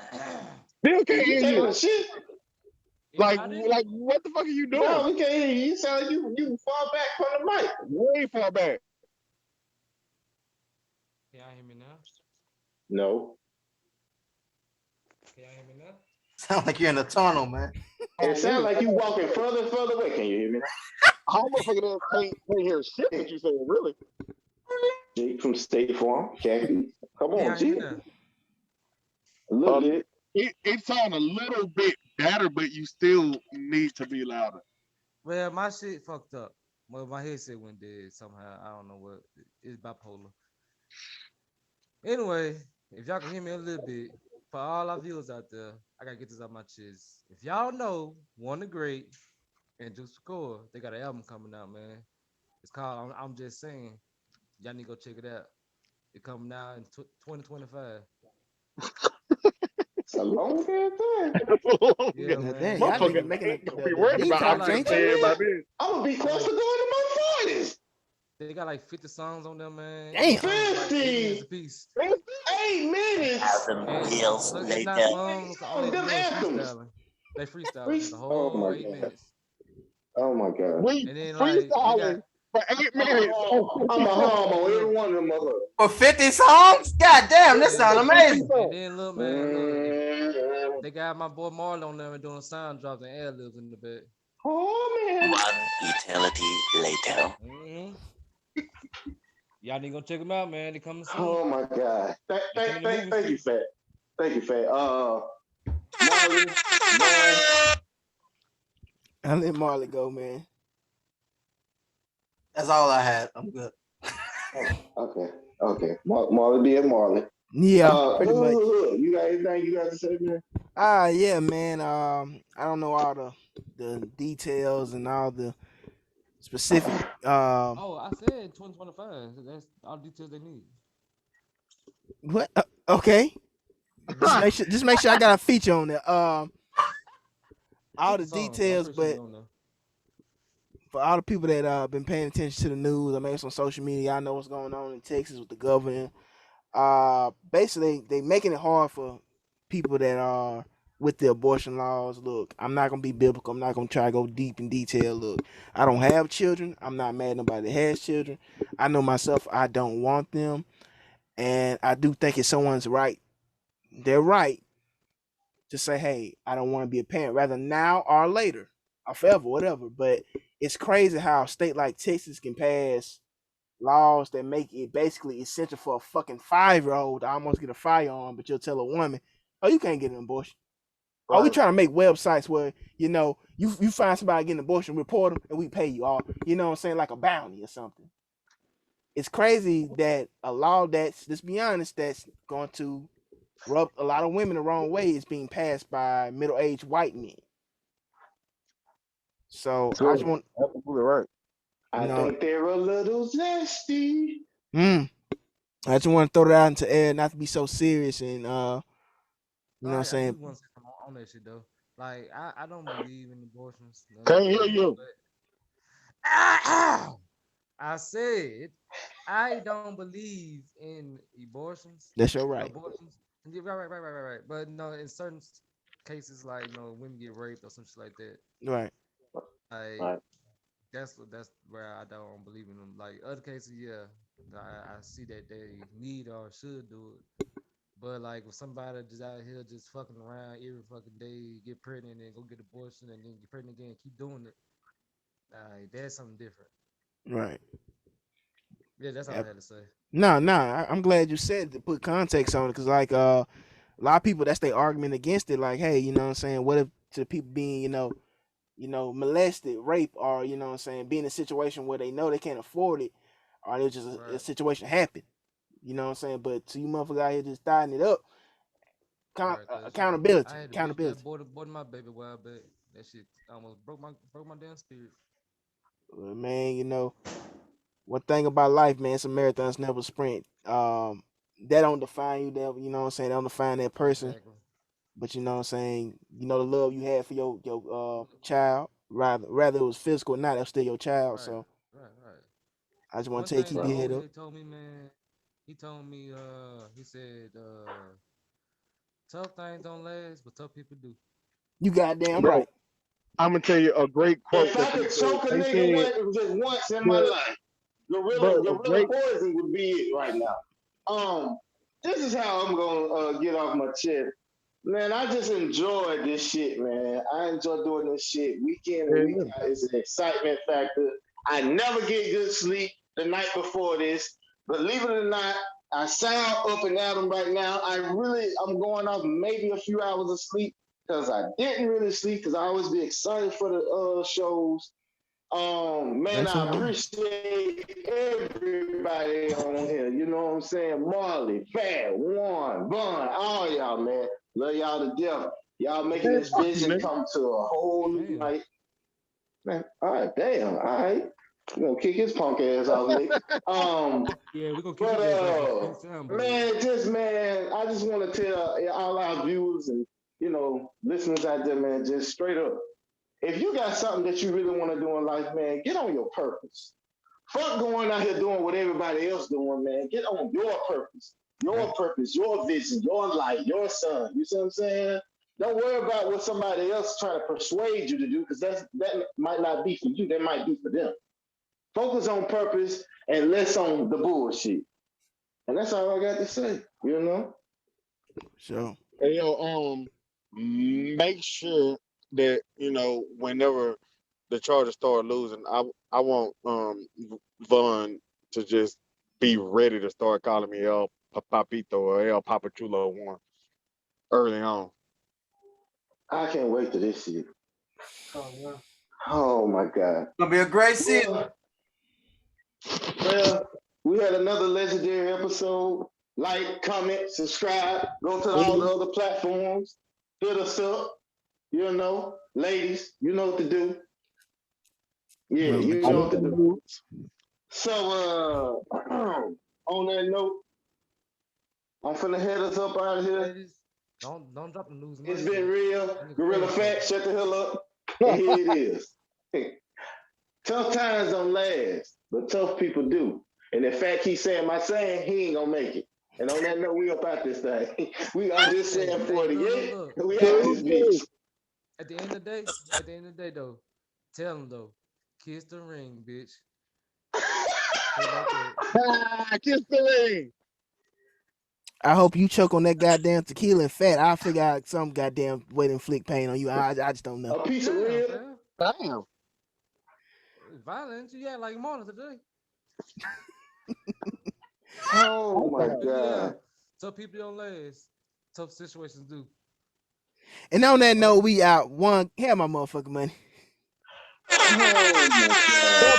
Still can't You hear taking you. a shit? Like what the fuck are you doing? No, we can't hear you. You sound like you far back from the mic. Way far back. Can y'all hear me now? No. Can y'all hear me now? Sound like you're in a tunnel, man. It sounds like you walking further and further away. Can you hear me? How motherfucker can't hear shit that you saying, really? Jake from State Farm, Khaki. Come Can on, y'all hear G. me now? A little bit. It sounds a little bit better, but you still need to be louder. Well, my shit fucked up. Well, my headset went dead somehow. I don't know what. It's bipolar. Anyway, if y'all can hear me a little bit, for all our viewers out there, I gotta get this out my chest. If y'all know One the Great and Juice Score, they got an album coming out, man. It's called I'm Just Saying. Y'all need to go check it out. It coming out in 2025. It's a long ass time. Yeah, Now, man. damn, y'all niggas Motherfucker making ain't gonna be worried about detox, I'm just ain't saying you? about this. I'm gonna be close to going to my 40s. They got like 50 songs on them, man. Damn. Each song is like 8 minutes 50, apiece. 8 minutes. 1,000 And years look, it's not later. songs. All Oh, they them doing is anthems. freestyling. They freestyling the Oh whole my 8 minutes. oh my god. We And then like they got freestyling for 8 minutes. I'm a home on every look, one of them motherfuckers. For 50 songs? God damn, this and sound then amazing. and then look, man, look. Mm, They got my boy Marlon on there doing sound drops and ad libs in the back. oh man. 1 eternity later. Mm-hmm. Y'all need to go check them out, man. They coming soon. Oh my god. They coming to movie Thank you, theaters. Fat. Thank you, Fat. Marley, boy. I let Marley go, man. That's all I had. I'm good. Okay. Marley being Marley. Yeah, pretty much. You got anything you got to say, man? Yeah, man. I don't know all the details and all the specific. Oh, I said 2025. That's all the details they need. What? Okay. Just make sure I got a feature on there. All the 50 songs. I'm details, pretty sure but you on there. for all the people that been paying attention to the news, I mean, it's on social media. I know what's going on in Texas with the governor. Basically, they making it hard for people that are with the abortion laws. Look, I'm not gonna be biblical. I'm not gonna try to go deep in detail. Look, I don't have children. I'm not mad at nobody that has children. I know myself. I don't want them, and I do think it's someone's right. They're right to say, hey, I don't want to be a parent, rather now or later, or forever, whatever. But it's crazy how a state like Texas can pass laws that make it basically essential for a fucking 5-year-old to almost get a firearm, but you'll tell a woman, oh, you can't get an abortion. Are we Right. trying to make websites where, you find somebody getting an abortion, report them, and we pay you all, you know what I'm saying, like a bounty or something. It's crazy that a law that's, let's be honest, that's going to rub a lot of women the wrong way is being passed by middle-aged white men. So I just want, Absolutely right. I know, think they're a little zesty. I just want to throw that out into air, not to be so serious and you know what I'm I saying? do want to say something on that shit though. Like I don't believe in abortions. None Can't of hear that, you. but I said I don't believe in abortions. That's your right. Abortions. Yeah, right. But no, in certain cases, like women get raped or some shit like that. Right. Like Right. that's where I don't believe in them. Like other cases, yeah, I see that they need or should do it. But like with somebody just out here just fucking around every fucking day, get pregnant and go get abortion and then get pregnant again, keep doing it. That's something different. Right. Yeah, that's all I Yep. had to say. No, I'm glad you said to put context on it, because like a lot of people, that's their argument against it. Like, hey, you know what I'm saying? What if to people being, molested, rape, or you know what I'm saying, being in a situation where they know they can't afford it, or it's just a Right. situation happen. You know what I'm saying? But to you motherfuckers out here just tying it up, Right. 'Cause shit, accountability, I had to wish that accountability. boy my baby a while back. That shit almost broke my damn spirit. Man, one thing about life, man, it's a marathon, it's never a sprint. That don't define you, that you know what I'm saying, that don't define that person. Exactly. But you know what I'm saying, the love you had for your child, rather it was physical or not, that's still your child. Right. So Right. I just want One to tell you, thing keep that your head up. OJ told me, man, he told me, he said, tough things don't last, but tough people do. You goddamn Bro, right. I'm gonna tell you a great quote If I that they could said. choke a They nigga said, just once in my well, life, bro, a gorilla great poison would be it right now. This is how I'm gonna get off my chest. Man, I just enjoy this shit, man. I enjoy doing this shit week in and week out. It's an excitement factor. I never get good sleep the night before this. Believe it or not, I sound up and at 'em right now. I'm going off maybe a few hours of sleep because I didn't really sleep because I always be excited for the shows. Man, That's all I right. appreciate everybody on here. You know what I'm saying? Marley, Fat, Warren, Bun, all y'all, man. Love y'all to death. Y'all making man, this fuck you, vision nigga. come to a whole new Damn. light. Man, all right, damn, all right. We're gonna kick his punk ass off, Nick. Yeah, we're gonna keep But it there. man, I just want to tell all our viewers and listeners out there, man, just straight up. If you got something that you really want to do in life, man, get on your purpose. Fuck going out here doing what everybody else doing, man. Get on your purpose, your vision, your light, your sun. You see what I'm saying? Don't worry about what somebody else trying to persuade you to do, because that might not be for you. That might be for them. Focus on purpose and less on the bullshit. And that's all I got to say. You know. So Hey, make sure that whenever the Chargers start losing, I want Vaughn to just be ready to start calling me El Papito or El Papachulo one early on. I can't wait to this shit. Oh, yeah. Oh my God. Gonna be a great season. Well, we had another legendary episode. Like, comment, subscribe, go to all the other platforms, hit us up. You know, ladies, you know what to do. Yeah, you know what to do. So, on that note, I'm finna head us up out of here. Ladies, don't drop the news. It's been real. Gorilla Fat, shut the hell up. And here it is. Tough times don't last, but tough people do. And if Fat keeps saying my saying, he ain't gonna make it. And on that note, we up out this thing. I'm just saying 48. Look. We out this bitch. At the end of the day, though, tell them though, kiss the ring, bitch. Say like that. Kiss the ring. I hope you choke on that goddamn tequila and Fat. I'll figure out some goddamn way to inflict pain on you. I just don't know. A piece of rib. Damn. Violence, you act like Mona today. Oh my Yeah. God. Tough people don't last. Tough situations do. And on that note, we out. One, have my motherfucking money. Oh my God.